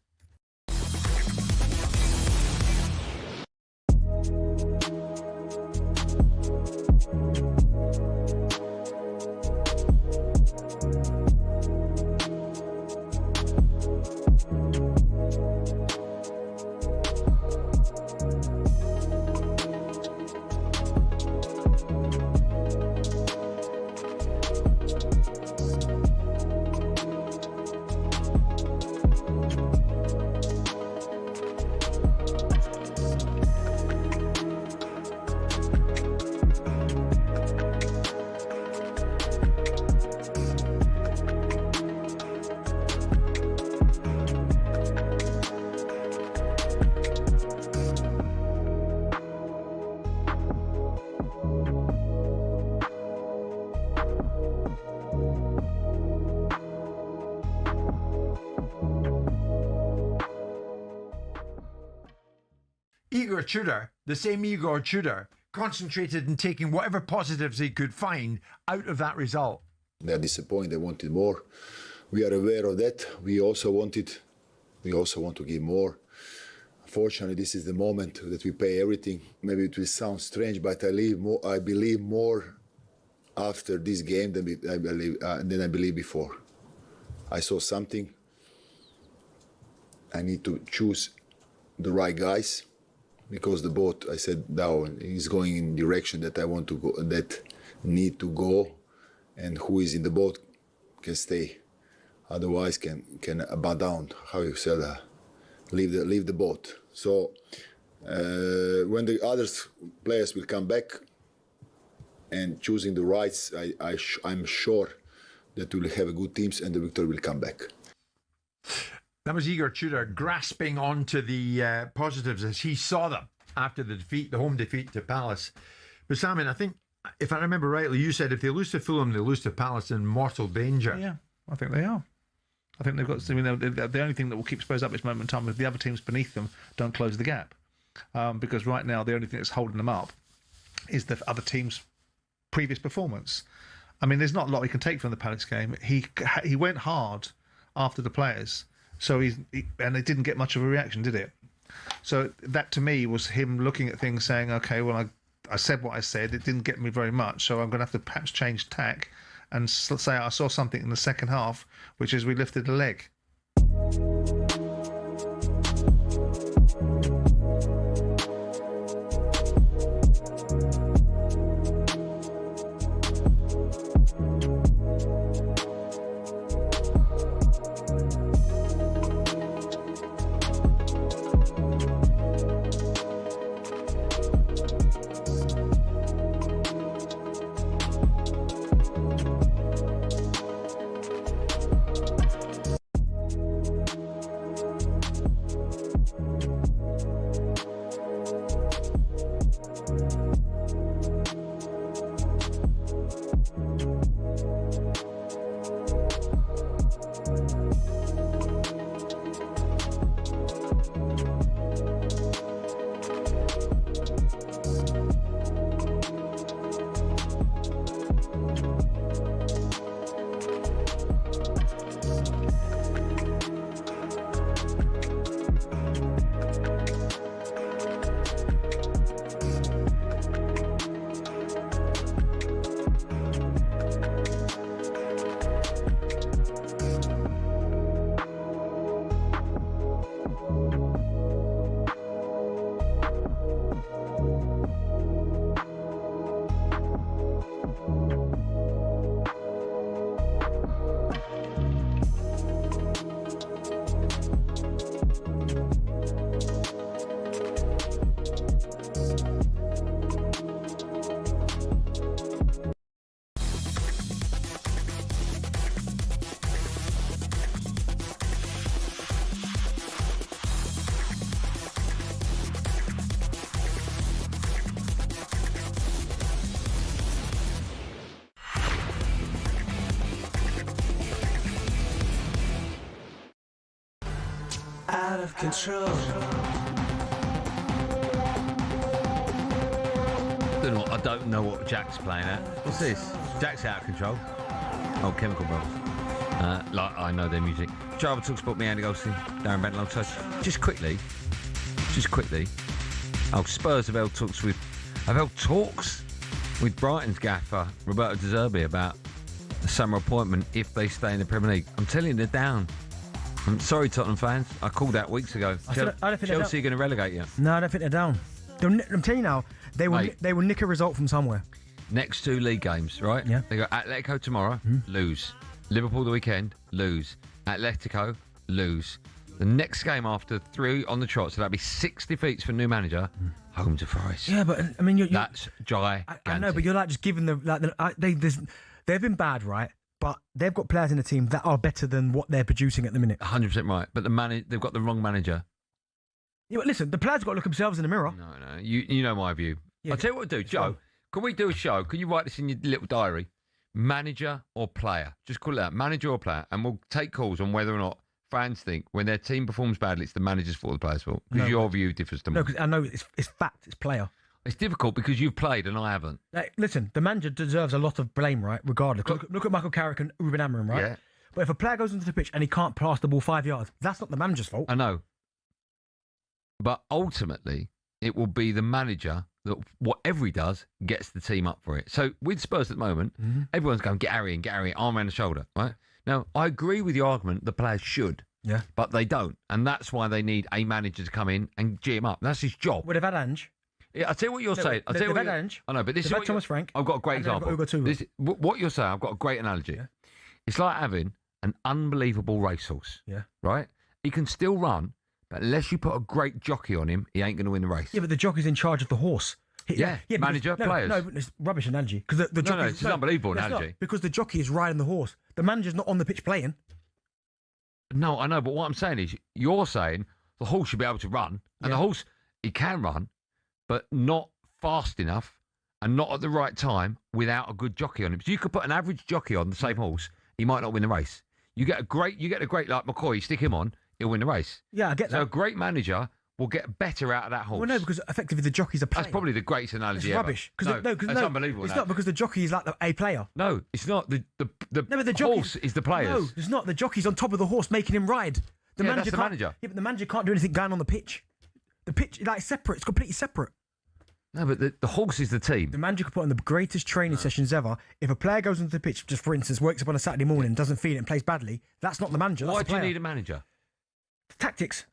Igor Tudor, the same Igor Tudor, concentrated in taking whatever positives he could find out of that result. They're disappointed. They wanted more. We are aware of that. We also want to give more. Unfortunately, this is the moment that we pay everything. Maybe it will sound strange, but I believe more after this game than I believe before. I saw something. I need to choose the right guys, because the boat, I said, now is going in direction that I want to go, that need to go, and who is in the boat can stay. Otherwise, can bow down. How you say that? Leave the boat. So when the other players will come back and choosing the rights, I'm sure that we'll have a good teams and the victory will come back. That was Igor Tudor grasping onto the positives as he saw them after the defeat, the home defeat to Palace. But Simon, I think, if I remember rightly, you said if they lose to Fulham, they lose to Palace in mortal danger. Yeah, I think they are. I think they've got. I mean, the only thing that will keep Spurs up at this moment in time is the other teams beneath them don't close the gap, because right now the only thing that's holding them up is the other teams' previous performance. I mean, there's not a lot he can take from the Palace game. He went hard after the players, so and it didn't get much of a reaction, did it? So that to me was him looking at things, saying, "Okay, well, I said what I said. It didn't get me very much, so I'm going to have to perhaps change tack and say I saw something in the second half, which is we lifted a leg." out of control. I don't know what Jack's playing at. What's this? Jack's out of control. Oh, Chemical Brothers. I know their music. Java talkSPORT, me, Andy Goldstein Darren Bent alongside. Just quickly. Oh, Spurs have held talks with Brighton's gaffer Roberto De Zerbi about the summer appointment if they stay in the Premier League. I'm telling you, they're down. I'm sorry, Tottenham fans. I called that weeks ago. I don't think Chelsea are going to relegate you. No, I don't think they're down. I'm telling you now, they will nick a result from somewhere. Next 2 league games, right? Yeah. They go Atletico tomorrow, lose. Liverpool the weekend, lose. Atletico, lose. The next game after 3 on the trot, so that'll be 6 defeats for new manager. Home to Forest. Yeah, but I mean, that's gigantic. I know, but you're like just giving they've been bad, right? But they've got players in the team that are better than what they're producing at the minute. 100% right. But they've got the wrong manager. Yeah, but listen, the players got to look themselves in the mirror. No. You know my view. Yeah, I'll tell you what to do, Joe. Can we do a show? Can you write this in your little diary? Manager or player? Just call it that. Manager or player. And we'll take calls on whether or not fans think when their team performs badly, it's the manager's fault or the player's fault. Because your view differs to mine. No, because I know it's fact. It's player. It's difficult because you've played and I haven't. Like, listen, the manager deserves a lot of blame, right? Regardless. Look at Michael Carrick and Ruben Amorim, right? Yeah. But if a player goes into the pitch and he can't pass the ball 5 yards, that's not the manager's fault. I know. But ultimately, it will be the manager that whatever he does gets the team up for it. So with Spurs at the moment, everyone's going, get Harry in, arm around the shoulder, right? Now, I agree with the argument the players should. Yeah. But they don't. And that's why they need a manager to come in and G him up. That's his job. Would have had Ange. Yeah, I'll tell you what you're saying. They've had Ange. I know, but this is what Thomas Frank. I've got a great example. What you're saying, I've got a great analogy. Yeah. It's like having an unbelievable racehorse. Yeah. Right? He can still run, but unless you put a great jockey on him, he ain't going to win the race. Yeah, but the jockey's in charge of the horse. Manager, players. No, it's rubbish analogy. Because the jockey. It's an unbelievable analogy. Because the jockey is riding the horse. The manager's not on the pitch playing. No, I know, but what I'm saying is, you're saying the horse should be able to run, and the horse, he can run, but not fast enough and not at the right time without a good jockey on him. So you could put an average jockey on the same horse, he might not win the race. You get a great like McCoy, you stick him on, he'll win the race. Yeah, I get that. So a great manager will get better out of that horse. Well, no, because effectively the jockeys are playing. That's probably the greatest analogy ever. Rubbish. No, it's unbelievable. It's not because the jockey is like a player. No, it's not. The horse is the players. No, it's not. The jockey's on top of the horse making him ride. That's the manager. Yeah, but the manager can't do anything going on the pitch. The pitch, separate. It's completely separate. No, but the horse is the team. The manager could put on the greatest training sessions ever. If a player goes into the pitch, just for instance, wakes up on a Saturday morning, doesn't feel it and plays badly, that's not the manager. Why do you need a manager? Tactics.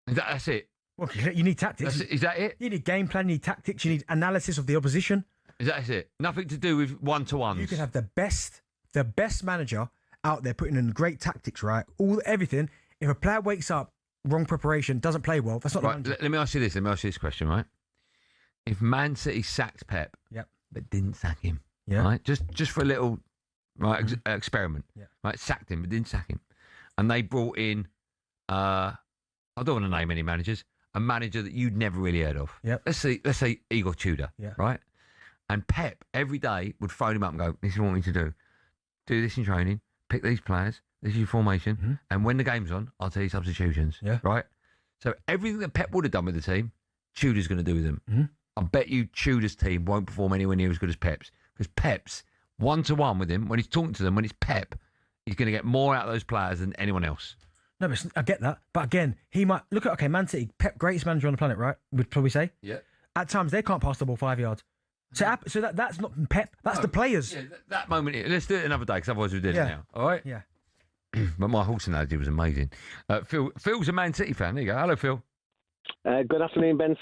That's it. Well, you need tactics. Is that it? You need game plan, you need tactics, you need analysis of the opposition. Is it? Nothing to do with one-to-ones. You can have the best manager out there putting in great tactics, right? Everything. If a player wakes up, wrong preparation, doesn't play well, that's not the manager. Let me ask you this. Question, right? If Man City sacked Pep, but didn't sack him, right? Just for a little experiment, right? Sacked him, but didn't sack him, and they brought in, I don't want to name any managers, a manager that you'd never really heard of. Yep. Let's say Igor Tudor, right? And Pep every day would phone him up and go, "This is what we need to do. Do this in training. Pick these players. This is your formation. And when the game's on, I'll tell you substitutions." Yeah. Right? So everything that Pep would have done with the team, Tudor's going to do with them. I bet you Tudor's team won't perform anywhere near as good as Pep's. Because Pep's one-to-one with him, when he's talking to them, when it's Pep, he's going to get more out of those players than anyone else. No, but I get that. But again, he might... Look at, Man City, Pep, greatest manager on the planet, right? Would probably say. Yeah. At times, they can't pass the ball 5 yards. So that's not Pep, that's the players. Yeah, that moment, let's do it another day, because otherwise we did it now. All right? Yeah. But my horse analogy was amazing. Phil's a Man City fan. There you go. Hello, Phil. Good afternoon, Ben.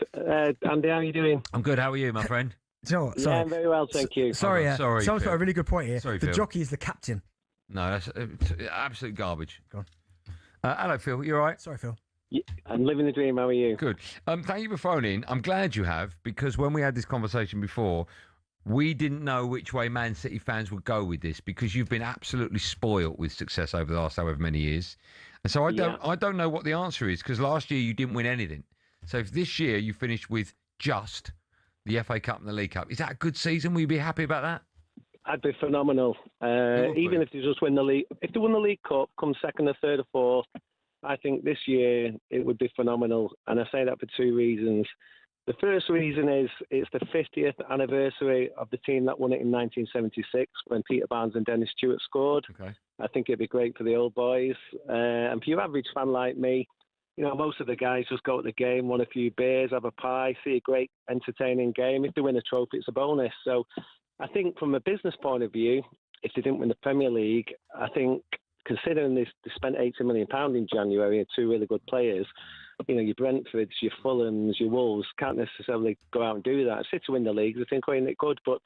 Andy, how are you doing? I'm good. How are you, my friend? Sorry. Yeah, I'm very well, thank you. Sorry, sorry. Someone's got a really good point here. Sorry, the Phil. jockey is the captain. No, that's absolute garbage. Go on. Hello, Phil. You all right? Sorry, Phil. Yeah, I'm living the dream. How are you? Good. Thank you for phoning. I'm glad you have, because when we had this conversation before, we didn't know which way Man City fans would go with this, because you've been absolutely spoilt with success over the last however many years. And so I don't know what the answer is, because last year you didn't win anything. So if this year you finished with just the FA Cup and the League Cup, is that a good season? Will you be happy about that? I'd be phenomenal. Even if they just win the league. If they win the League Cup, come second or third or fourth, I think this year it would be phenomenal, and I say that for two reasons. The first reason is it's the 50th anniversary of the team that won it in 1976 when Peter Barnes and Dennis Stewart scored. Okay. I think it'd be great for the old boys. And for your average fan like me, you know, most of the guys just go to the game, want a few beers, have a pie, see a great, entertaining game. If they win a trophy, it's a bonus. So I think from a business point of view, if they didn't win the Premier League, I think considering they spent £80 million in January and two really good players, you know, your Brentfords, your Fulhams, your Wolves can't necessarily go out and do that. City win the league, I think it could, but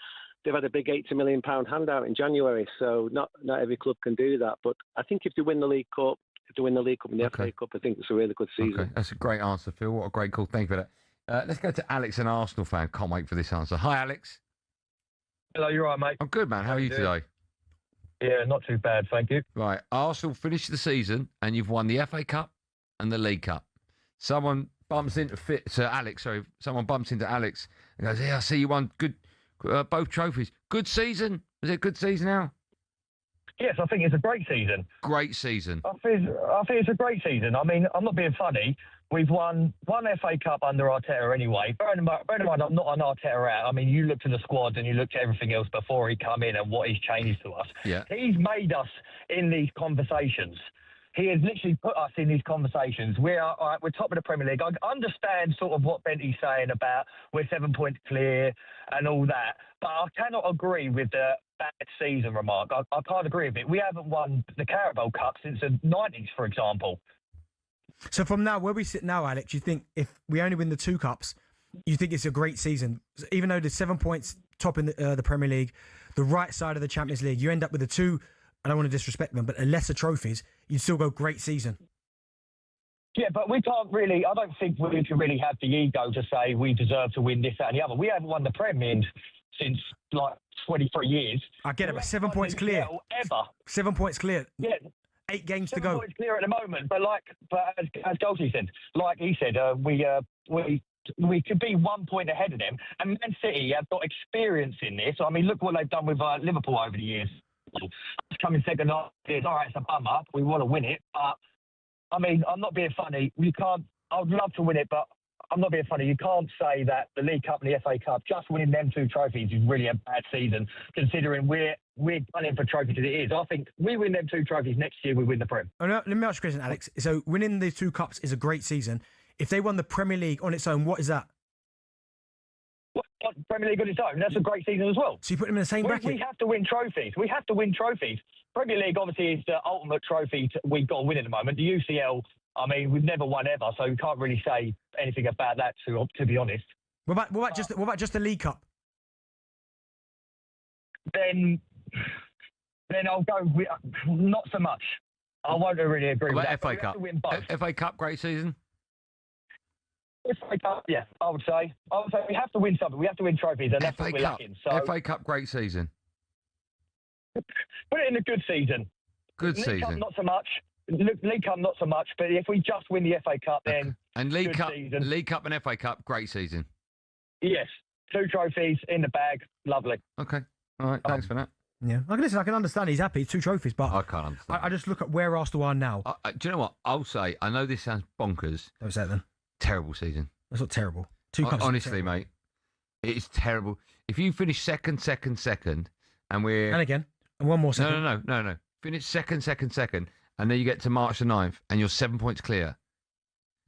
they've had a big £80 million handout in January, so not every club can do that. But I think if they win the League Cup, and the FA Cup, I think it's a really good season. Okay, that's a great answer, Phil. What a great call. Thank you for that. Let's go to Alex, an Arsenal fan. Can't wait for this answer. Hi, Alex. Hello, you're right, mate. I'm good, man. How are you today? Yeah, not too bad, thank you. Right, Arsenal finished the season and you've won the FA Cup and the League Cup. Someone bumps into Alex and goes, "Yeah, I see you won both trophies. Good season. Was it a good season now?" Yes, I think it's a great season. Great season. I think it's a great season. I mean, I'm not being funny. We've won one FA Cup under Arteta anyway. Bear in mind, I'm not an Arteta out. I mean, you looked at the squad and you looked at everything else before he come in and what he's changed to us. Yeah. He's made us in these conversations. He has literally put us in these conversations. We're top of the Premier League. I understand sort of what Benty's saying about we're 7 points clear and all that, but I cannot agree with the bad season remark. I can't agree with it. We haven't won the Carabao Cup since the 90s, for example. So from now, where we sit now, Alex, you think if we only win the two cups, you think it's a great season? Even though there's 7 points top in the Premier League, the right side of the Champions League, you end up with the two, I don't want to disrespect them, but lesser trophies, you'd still go great season. Yeah, but we can't really, I don't think we can really have the ego to say we deserve to win this, that and the other. We haven't won the Premier since like 23 years. I get it, but 7 points clear. Ever. 7 points clear. Yeah. 8 games to 7 go. points clear at the moment, but as Goldie said, we could be 1 point ahead of them. And Man City have got experience in this. I mean, look what they've done with Liverpool over the years. Coming second, all right, it's a bummer. We want to win it, but I mean, I'm not being funny. I would love to win it, but I'm not being funny. You can't say that the League Cup and the FA Cup, just winning them two trophies is really a bad season, considering we're gunning for trophies as it is. I think we win them two trophies next year, we win the Prem. Oh, no, let me ask you a question, Alex. So winning the two cups is a great season. If they won the Premier League on its own, what is that? What, Premier League on its own? That's a great season as well. So you put them in the same bracket? We have to win trophies. We have to win trophies. Premier League obviously is the ultimate trophy we've got to win at the moment. The UCL, I mean, we've never won ever, so we can't really say anything about that, to be honest. What about just the League Cup? Then I'll go with not so much. I won't really agree with that. FA Cup. Win both. FA Cup, great season. FA Cup, yeah, I would say we have to win something. We have to win trophies, and that's what we're lacking. So FA Cup, great season. Put it in a good season. Good League season. Cup, not so much. League Cup, not so much. But if we just win the FA Cup, then and League good Cup, season. League Cup and FA Cup, great season. Yes, 2 trophies in the bag, lovely. Okay, all right, thanks for that. Yeah, I can understand he's happy, 2 trophies, but I can't understand. I just look at where Arsenal are now. Do you know what? I'll say, I know this sounds bonkers. Don't say it then. Terrible season. That's not terrible. 2 cups. Honestly, mate, it's terrible. If you finish second, and we're... And again, and one more second. No. Finish second, and then you get to March the 9th, and you're 7 points clear,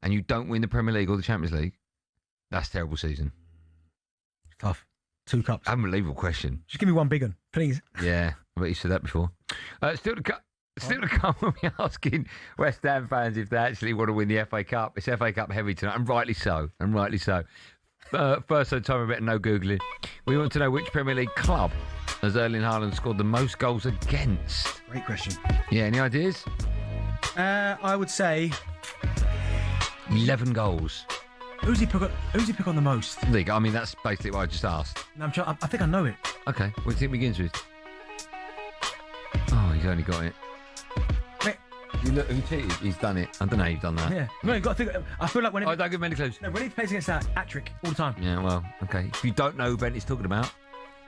and you don't win the Premier League or the Champions League, that's a terrible season. Tough. 2 cups. Unbelievable question. Just give me one big one, please. Yeah, I bet you said that before. Still to come, we'll be asking West Ham fans if they actually want to win the FA Cup. It's FA Cup heavy tonight, and rightly so. First time, a bit of no Googling. We want to know which Premier League club has Erling Haaland scored the most goals against? Great question. Yeah, any ideas? I would say 11 goals. Who's he pick on the most? League. I mean, that's basically what I just asked. No, I think I know it. Okay, what do you think begins with? Oh, he's only got it. Wait. You look, who cheated? He's done it. I don't know how you've done that. Yeah. No, you've got to think. I feel like when don't give him any clues. No, when he plays against that hat-trick all the time. Yeah, well, okay. If you don't know who Benty's talking about,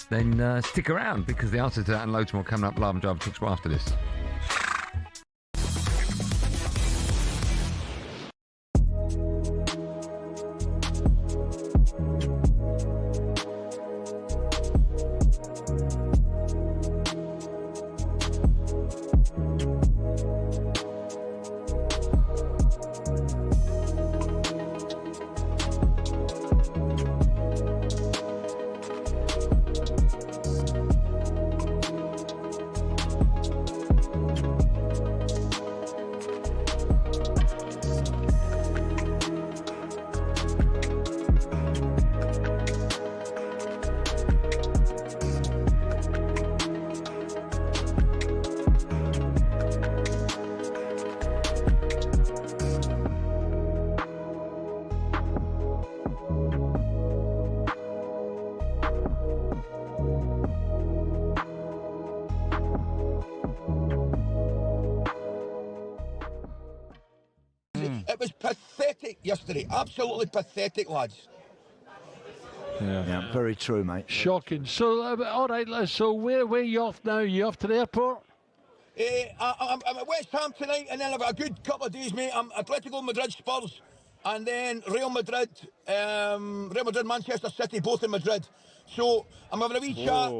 then stick around, because the answer to that and loads more coming up live on Drive and talkSPORT after this. It was pathetic yesterday. Absolutely pathetic, lads. Yeah, very true, mate. Shocking. So, all right, so where are you off now? You off to the airport? I'm at West Ham tonight, and then I've got a good couple of days, mate. I'm Atletico Madrid, Spurs, and then Real Madrid, Manchester City, both in Madrid. So I'm having a wee chat.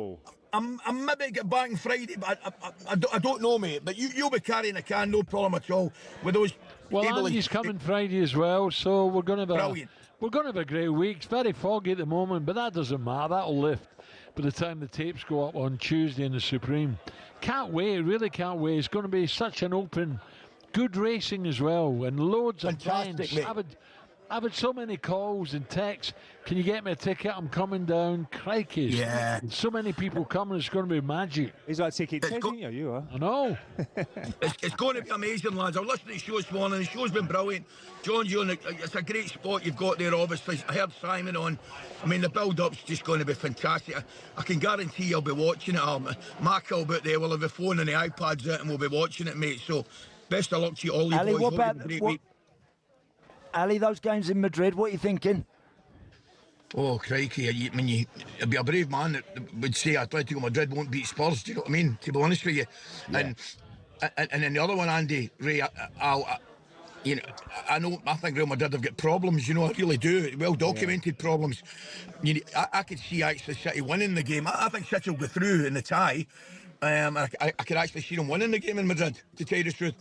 I'm maybe get back on Friday, but I don't know, mate. But you'll be carrying a can, no problem at all. With those. Well, Andy's coming Friday as well, so we're going to have brilliant. We're going to have a great week. It's very foggy at the moment, but that doesn't matter. That'll lift by the time the tapes go up on Tuesday in the Supreme. Can't wait, really can't wait. It's going to be such an open, good racing as well, and loads of fans. I've had so many calls and texts. Can you get me a ticket? I'm coming down. Crikey. Yeah. So many people coming. It's going to be magic. He's like ticket taking you are. I know. It's going to be amazing, lads. I was listening to the show this morning. The show's been brilliant. John, it's a great spot you've got there, obviously. I heard Simon on. I mean, the build-up's just going to be fantastic. I can guarantee I'll be watching it. Mark will be out there. We'll have the phone and the iPads out and we'll be watching it, mate. So, best of luck to you all, you Ali, boys. what about Ali, those games in Madrid, what are you thinking? Oh, crikey. You'd be a brave man that would say Atletico Madrid won't beat Spurs, do you know what I mean? To be honest with you. Yeah. And then the other one, Andy, Ray, I think Real Madrid have got problems, I really do. Well-documented problems. I could see actually City winning the game. I think City will go through in the tie. I could actually see them winning the game in Madrid, to tell you the truth.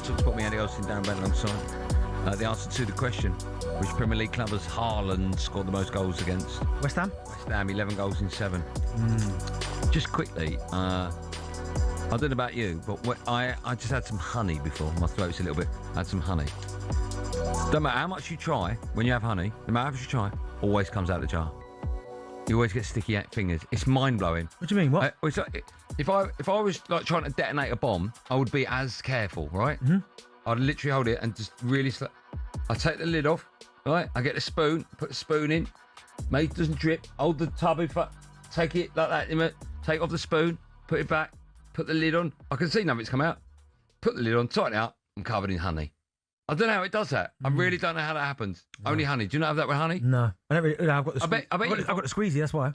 talkSPORT, me, Andy Goldstein Darren Bent alongside. The answer to the question: which Premier League club has Haaland scored the most goals against? West Ham. West Ham, 11 goals in 7. Just quickly, I don't know about you, but I just had some honey before. My throat's a little bit. I had some honey. Don't matter how much you try, when you have honey, no matter how much you try, always comes out of the jar. You always get sticky fingers. It's mind-blowing. What do you mean? What? It's like, if I was like trying to detonate a bomb, I would be as careful, right? Mm-hmm. I'd literally hold it and just really slow. I take the lid off, right? I get the spoon, put the spoon in, make it doesn't drip. Hold the tub take it like that, take off the spoon, put it back, put the lid on. I can see nothing's come out. Put the lid on, tighten it up. I'm covered in honey. I don't know how it does that. I really don't know how that happens. Only honey. Do you not have that with honey? No, I don't really. I've got the. I bet I've got the squeezy. That's why.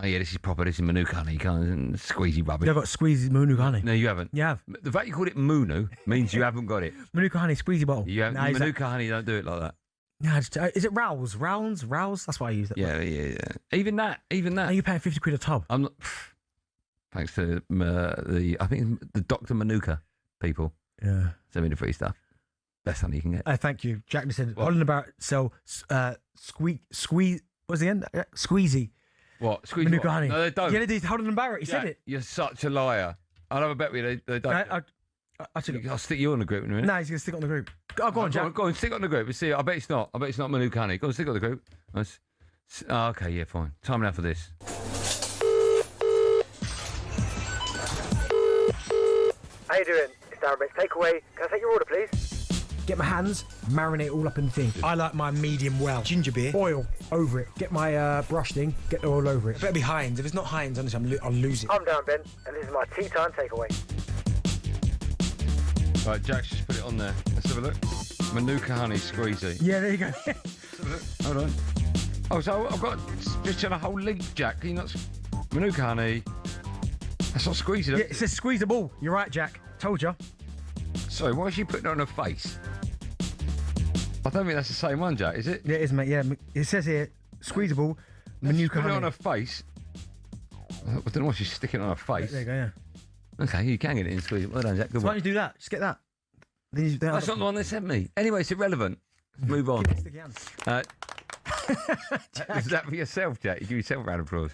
Oh yeah, this is proper. This is Manuka honey. You can't squeezy rubbish. I've got squeezy Manuka honey. No, you haven't. You have. The fact you called it Munu means you haven't got it. Manuka honey squeezy bottle. Manuka honey don't do it like that. No, is it Rouse? Rouse? That's why I use it. Yeah. Even that. Are you paying 50 quid a tub? I'm not. Thanks to I think the Dr. Manuka people. Yeah. Send me the free stuff. Best honey you can get. Thank you. Jack just said, Holland about sell squeeze. What's the end? Squeezy. What? Squeezy Manuka what? honey. No, they don't. Yeah, they did. Holland and Barrett. He said it. You're such a liar. I'll have a bet with you. They don't. I'll stick you on the group in a minute. No, he's going to stick on the group. Oh, go on, Jack. Go on, stick on the group. See, I bet it's not. I bet it's not Manuka honey. Go on, stick on the group. Okay, yeah, fine. Time now for this. How you doing? It's Darren Bent. Takeaway. Can I take your order, please? Get my hands, marinate all up in the thing. I like my medium well. Ginger beer, oil over it. Get my brush thing, get the oil over it. It better be Heinz. If it's not Heinz, honestly, I'll lose it. I'm Darren Bent, and this is my tea time takeaway. Right, Jack's just put it on there. Let's have a look. Manuka honey squeezy. Yeah, there you go. Let's have a look. Hold on. Oh, so I've got just a whole leaf, Jack. Can you not... Manuka honey. That's not squeezy. Yeah, it says squeeze the ball. You're right, Jack. Told you. Sorry, why is she putting it on her face? I don't think that's the same one, Jack, is it? Yeah, it is, mate. Yeah, it says here, squeezable, Manuka honey. Put it on her face. I don't know why she's sticking it on her face. There you go, yeah. Okay, you can get it in squeeze. Well done, Jack. Good so why don't you do that? Just get that. That's not the one they sent me. Anyway, it's irrelevant. Let's move on. Is that for yourself, Jack? You give yourself a round of applause.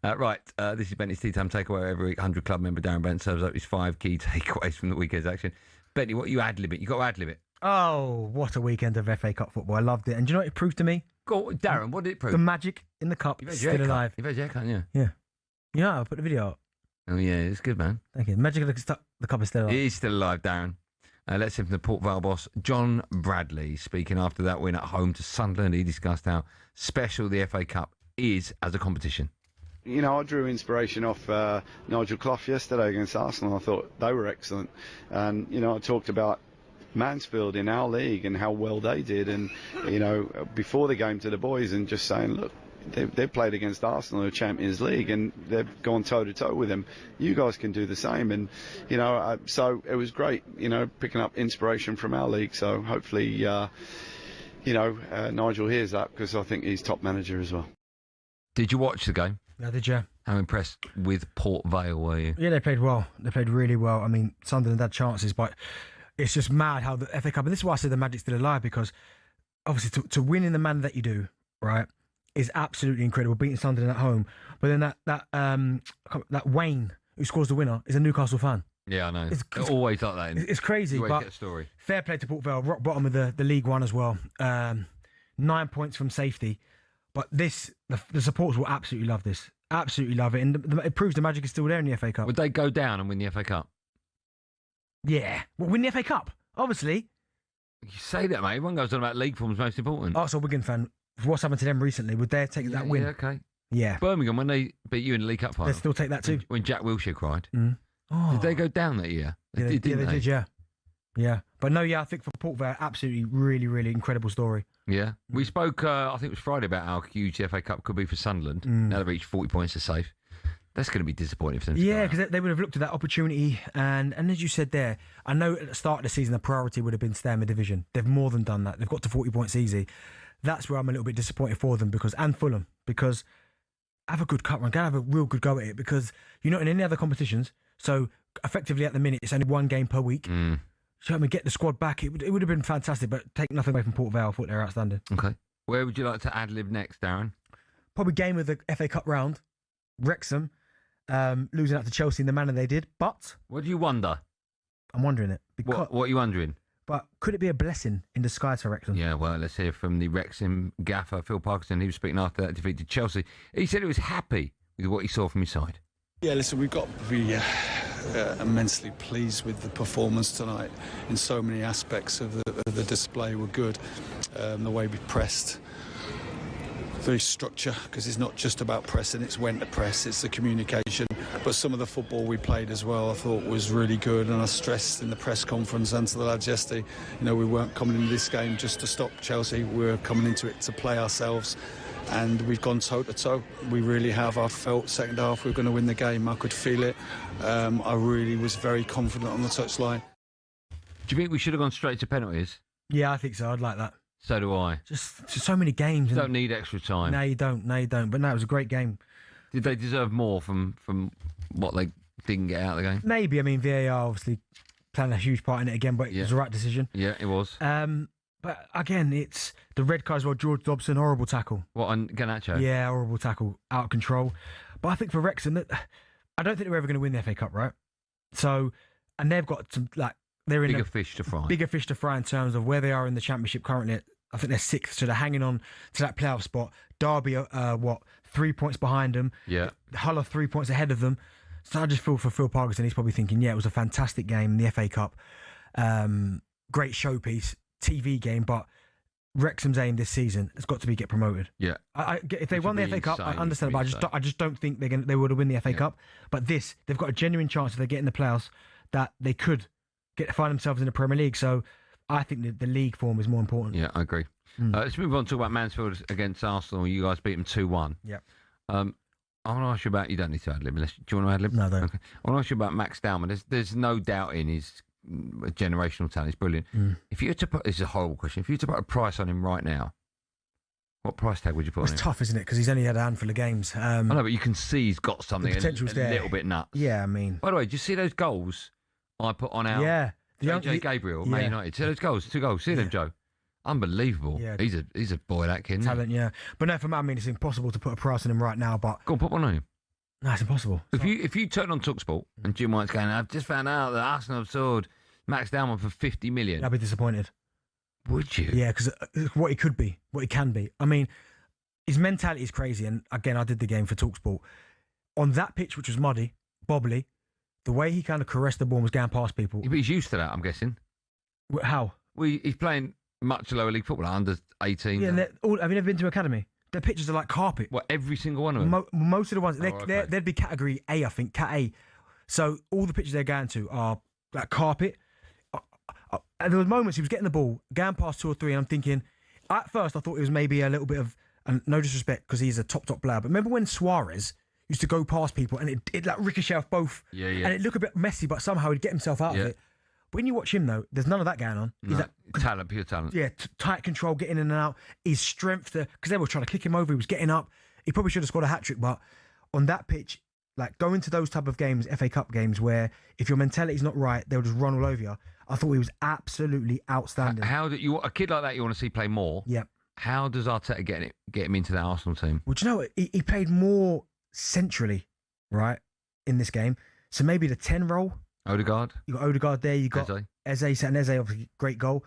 Right, this is Benty's Tea Time Takeaway. Every week, 100 Club member Darren Bent serves up his 5 key takeaways from the weekend's action. Benty, what you ad-lib it? You got to ad-lib it. Oh, what a weekend of FA Cup football. I loved it. And do you know what it proved to me? Go on, Darren, what did it prove? The magic in the cup is still alive. You've had your haircut, yeah? Yeah. Yeah, I put the video up. Oh, yeah, it's good, man. Thank you. The magic of the cup is still alive. It is still alive, Darren. Let's hear from the Port Vale boss, John Bradley. Speaking after that win at home to Sunderland, he discussed how special the FA Cup is as a competition. You know, I drew inspiration off Nigel Clough yesterday against Arsenal. I thought they were excellent. And, you know, I talked about Mansfield in our league and how well they did. And, you know, before the game to the boys and just saying, look, they've played against Arsenal in the Champions League and they've gone toe-to-toe with them. You guys can do the same. And, you know, so it was great, you know, picking up inspiration from our league. So hopefully, you know, Nigel hears that because I think he's top manager as well. Did you watch the game? Yeah, did you? How impressed with Port Vale were you? Yeah, they played well. They played really well. I mean, Sunderland had chances, but it's just mad how the FA Cup, and this is why I say the magic's still alive, because obviously to win in the manner that you do, right, is absolutely incredible, beating Sunderland at home. But then that Wayne, who scores the winner, is a Newcastle fan. Yeah, I know. It's always like that. It's crazy, always but get a story. Fair play to Port Vale, rock bottom of the League One as well. 9 points from safety. But the supporters will absolutely love this. Absolutely love it. And it proves the magic is still there in the FA Cup. Would they go down and win the FA Cup? Yeah. Well, win the FA Cup, obviously. You say that, mate. Everyone goes on about league form's most important. Arsenal Wigan fan, what's happened to them recently? Would they take that win? Yeah, okay. Yeah. Birmingham, when they beat you in the League Cup final. They'll still take that too. When Jack Wilshere cried. Mm. Oh. Did they go down that year? They did, yeah. Yeah. But no, yeah, I think for Port Vale, absolutely, really, really incredible story. Yeah. We spoke, I think it was Friday, about how huge the FA Cup could be for Sunderland. Now they've reached 40 points to safe. That's going to be disappointing for them. Yeah, because they would have looked at that opportunity. And as you said there, I know at the start of the season, the priority would have been staying in the division. They've more than done that. They've got to 40 points easy. That's where I'm a little bit disappointed for them, and Fulham, because have a good cup run, have a real good go at it, because you're not in any other competitions. So effectively at the minute, it's only one game per week. So I mean, get the squad back. It would have been fantastic, but take nothing away from Port Vale. I thought they were outstanding. Okay. Where would you like to ad-lib next, Darren? Probably game of the FA Cup round. Wrexham, losing out to Chelsea in the manner they did. But what do you wonder? I'm wondering it. What are you wondering? But could it be a blessing in disguise for Wrexham? Yeah, well, let's hear from the Wrexham gaffer, Phil Parkinson. He was speaking after that defeat to Chelsea. He said he was happy with what he saw from his side. Yeah, listen, we've got to be immensely pleased with the performance tonight. In so many aspects of the display were good. The way we pressed, very structure, because it's not just about pressing, it's when to press, it's the communication. But some of the football we played as well, I thought was really good, and I stressed in the press conference and to the lads yesterday, we weren't coming into this game just to stop Chelsea, we were coming into it to play ourselves, and we've gone toe to toe. We really have. I felt second half we were going to win the game. I could feel it. I really was very confident on the touchline. Do you think we should have gone straight to penalties? Yeah, I think so. I'd like that. So do I. Just so many games. You don't need extra time. No, you don't. But no, it was a great game. Did they deserve more from what they didn't get out of the game? Maybe. I mean, VAR obviously playing a huge part in it again, but it was the right decision. Yeah, it was. But again, it's the red card as well. George Dobson, horrible tackle. What, on Garnacho? Yeah, horrible tackle, out of control. But I think for Wrexham, I don't think they're ever going to win the FA Cup, right? So, and they've got some, they're in bigger fish to fry. Bigger fish to fry in terms of where they are in the Championship currently. I think they're 6th, so they're hanging on to that playoff spot. Derby, 3 points behind them. Yeah. Hull are 3 points ahead of them. So I just feel for Phil Parkinson, he's probably thinking, it was a fantastic game in the FA Cup. Great showpiece, TV game, but Wrexham's aim this season has got to be get promoted. Yeah. If they won the FA Cup, I understand, but I just don't think they would have win the FA Cup. But they've got a genuine chance if they get in the playoffs that they could find themselves in the Premier League. So I think the league form is more important. Yeah, I agree. Let's move on to talk about Mansfield against Arsenal. You guys beat them 2-1. Yeah. I want to ask you about. You don't need to ad lib. Do you want to ad lib? No, don't. Okay. I want to ask you about Max Dowman. There's no doubt in his generational talent. He's brilliant. If you were to put, this is a horrible question. If you were to put a price on him right now, what price tag would you put on him? It's tough, isn't it? Because he's only had a handful of games. I know, but you can see he's got something. The potential's there. A little bit nuts. Yeah, I mean. By the way, did you see those goals I put on our? Yeah. AJ Gabriel, Man United. See those goals? 2 goals. See them, Joe? Unbelievable. Yeah. He's a boy, that kid. Talent, yeah. But no, for me, I mean, it's impossible to put a price on him right now. But go on, put one on him. No, it's impossible. If you turn on talkSPORT and Jim White's going, I've just found out that Arsenal have sold Max Dowman for 50 million. I'd be disappointed. Would you? Yeah, because what he could be, what he can be. I mean, his mentality is crazy. And again, I did the game for talkSPORT. On that pitch, which was muddy, bobbly, the way he kind of caressed the ball was going past people. Yeah, but he's used to that, I'm guessing. How? Well, he's playing much lower league football, under 18. Yeah, have you never been to academy? Their pitches are like carpet. What, every single one of them? Most of the ones, okay. they'd be category A, I think, Cat A. So all the pitches they're going to are like carpet. And there were moments he was getting the ball, going past 2 or 3, and I'm thinking, at first I thought it was maybe a little bit of, and no disrespect because he's a top player, but remember when Suarez used to go past people and it like ricochet off both, and it looked a bit messy, but somehow he'd get himself out of it. But when you watch him, though, there's none of that going on. No, talent, pure talent. Yeah, tight control, getting in and out. His strength, because they were trying to kick him over, he was getting up. He probably should have scored a hat-trick, but on that pitch, like going to those type of games, FA Cup games, where if your mentality's not right, they'll just run all over you. I thought he was absolutely outstanding. How do you, a kid like that you want to see play more? Yeah. How does Arteta get him into that Arsenal team? Well, do you know what? He played more centrally, right, in this game. So maybe the 10 role. Odegaard. You got Odegaard there. You got Eze, and Eze, obviously, great goal.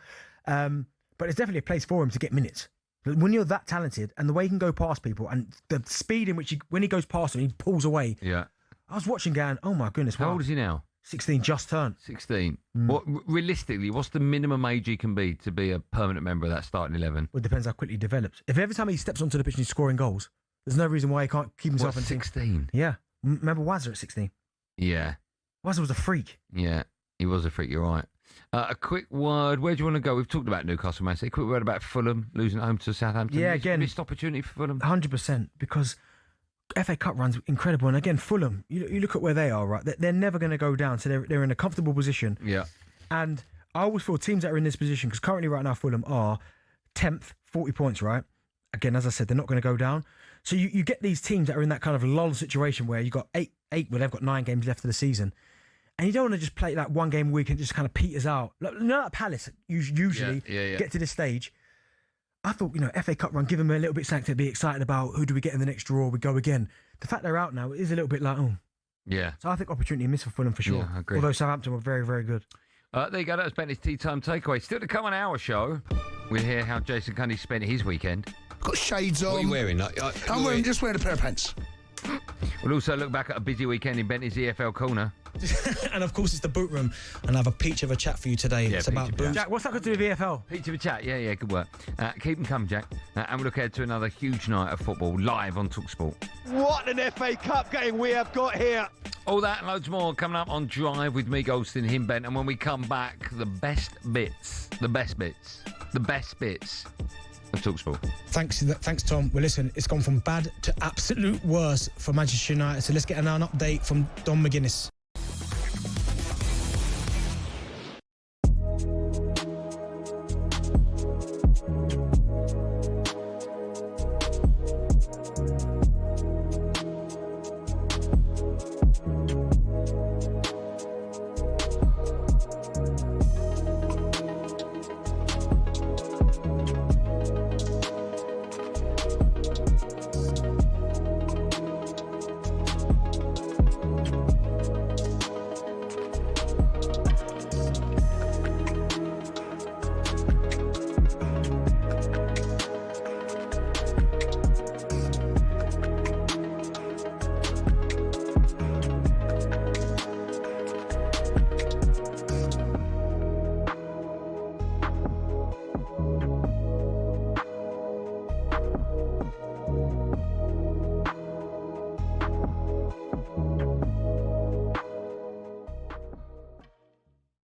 But it's definitely a place for him to get minutes. When you're that talented and the way he can go past people and the speed in which when he goes past them, he pulls away. Yeah. I was watching going, oh my goodness. How old is he now? 16, just turned. 16. What, realistically, what's the minimum age he can be to be a permanent member of that starting 11? Well, it depends how quickly he develops. If every time he steps onto the pitch and he's scoring goals, there's no reason why he can't keep himself in 16? Yeah. Remember Wazza at 16? Yeah. Wazza was a freak. Yeah, he was a freak, you're right. A quick word, where do you want to go? We've talked about Newcastle, Man City. A quick word about Fulham losing at home to Southampton. Yeah, again. Missed opportunity for Fulham. 100%, because FA Cup run's incredible. And again, Fulham, you look at where they are, right? They're never going to go down, so they're in a comfortable position. Yeah. And I always feel teams that are in this position, because currently right now Fulham are 10th, 40 points, right? Again, as I said, they're not going to go down. So you get these teams that are in that kind of lull situation where you've got eight, well, they've got 9 games left of the season. And you don't want to just play like one game a week and just kind of peters out. Like Palace usually get to this stage. I thought, FA Cup run, give them a little bit something to be excited about. Who do we get in the next draw? We go again. The fact they're out now is a little bit like, Yeah. So I think opportunity missed for Fulham for sure. Yeah, I agree. Although Southampton were very, very good. There you go. That was Bentley's Tea Time Takeaway. Still to come on our show, we'll hear how Jason Cundy spent his weekend. I've got shades on. What are you wearing? I'm just wearing a pair of pants. We'll also look back at a busy weekend in Benty's EFL Corner. And of course, it's the boot room, and I have a peach of a chat for you today. Yeah, it's about boots. Jack, what's that got to do with EFL? Peach of a chat, yeah, good work. Keep them coming, Jack. And we'll look ahead to another huge night of football live on talkSPORT. What an FA Cup game we have got here. All that and loads more coming up on Drive with me, Goldstein, him, Bent. And when we come back, the best bits of talkSPORT. Thanks, Tom. Well, listen, it's gone from bad to absolute worse for Manchester United. So let's get an update from Don McGuinness.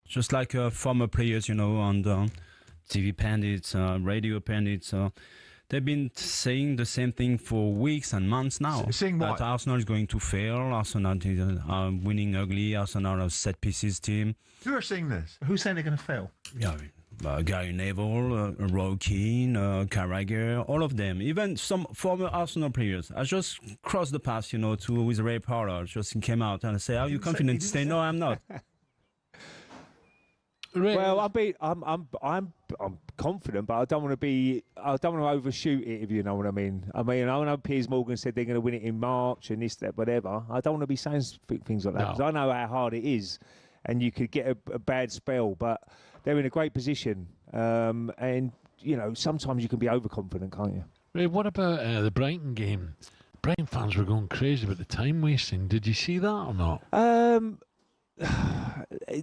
Just like former players, on the TV pundits, radio pundits, they've been saying the same thing for weeks and months now. Saying what? That Arsenal is going to fail, Arsenal is winning ugly, Arsenal are a set-pieces team. Who are saying this? Who's saying they're going to fail? Yeah, Gary Neville, Roy Keane, Carragher, all of them. Even some former Arsenal players. I just crossed the path, to with Ray Parlour. Just came out and say, "Are you confident to say no? I'm not." Well, I'm confident, but I don't want to overshoot it, if you know what I mean. I know Piers Morgan said they're going to win it in March and this, that, whatever. I don't want to be saying things like that because I know how hard it is, and you could get a bad spell. But they're in a great position, and sometimes you can be overconfident, can't you? Ray, what about the Brighton game? Brighton fans were going crazy about the time wasting. Did you see that or not?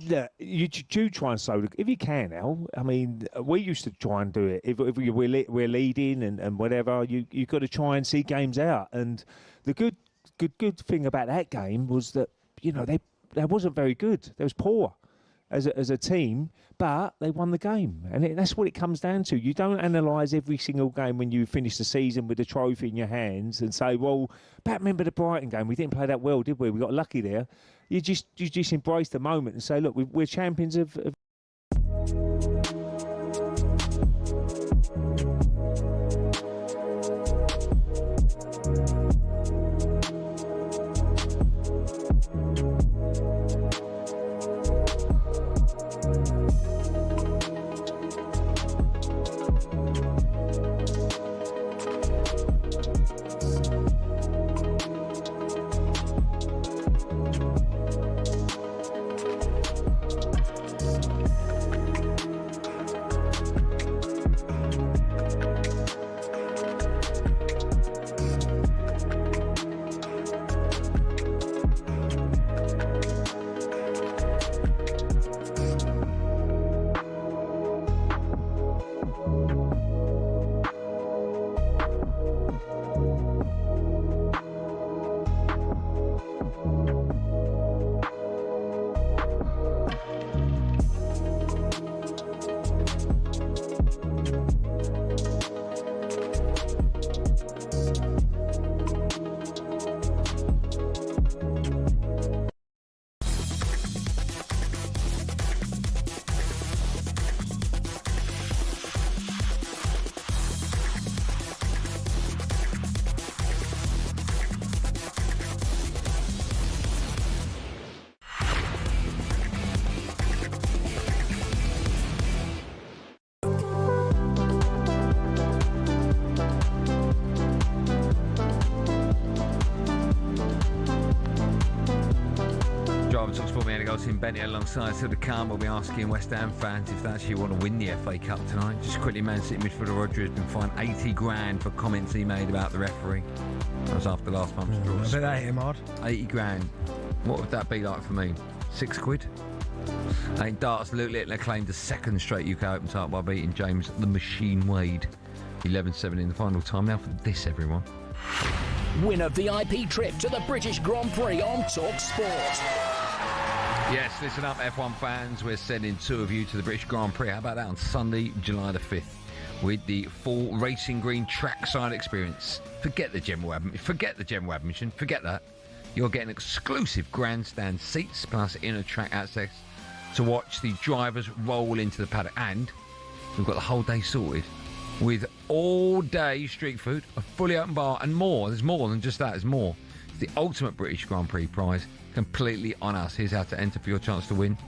Look, you do try and slow if you can. Al, I mean, we used to try and do it. If we're leading and whatever, you got to try and see games out. And the good thing about that game was that they wasn't very good. They was poor as a team, but they won the game, and that's what it comes down to. You don't analyse every single game when you finish the season with the trophy in your hands and say, "Well, remember the Brighton game? We didn't play that well, did we? We got lucky there." You just embrace the moment and say, "Look, we're champions of." talkSPORT, Andy Goldstein Benty alongside Sir Khan. We'll be asking West Ham fans if they actually want to win the FA Cup tonight. Just quickly, Man City midfielder Roger has been fined 80 grand for comments he made about the referee. That was after last month's draw. I bet that hit him hard. 80 grand. What would that be like for me? £6? I think Darts Luke Littler claimed a second straight UK Open title by beating James the Machine Wade 11-7 in the final time. Now for this, everyone. Win a VIP trip to the British Grand Prix on talkSPORT. Yes, listen up, F1 fans. We're sending two of you to the British Grand Prix. How about that on Sunday, July the 5th, with the full racing green trackside experience. Forget the general admission. Forget that. You're getting exclusive grandstand seats plus inner track access to watch the drivers roll into the paddock. And we've got the whole day sorted with all-day street food, a fully open bar, and more. There's more than just that. There's more. It's the ultimate British Grand Prix prize, completely on us. Here's how to enter for your chance to win.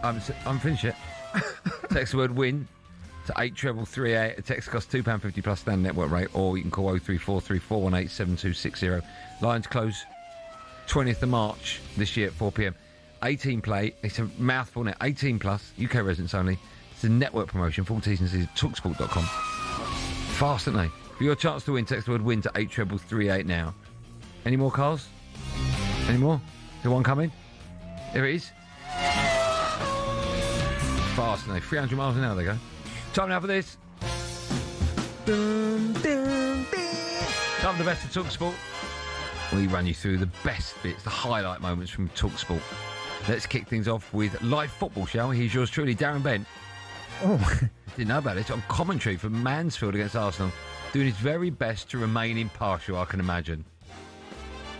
I'm finished yet. Text the word WIN to 83338. A text costs £2.50 plus standard network rate, or you can call 03434187260. Lines close 20th of March this year at 4 p.m. 18 play. It's a mouthful now. 18 plus, UK residents only. It's a network promotion. Full T's and C's at talksport.com. Fast, aren't they? For your chance to win, text the word WIN to 83338 now. Any more cars? Any more? Is there one coming? There it is. Fast, aren't they? 300 miles an hour they go. Time now for this. Time for the best of talkSPORT. We run you through the best bits, the highlight moments from talkSPORT. Let's kick things off with live football, shall we? Here's yours truly, Darren Bent. Oh, didn't know about it. On commentary for Mansfield against Arsenal, doing his very best to remain impartial, I can imagine.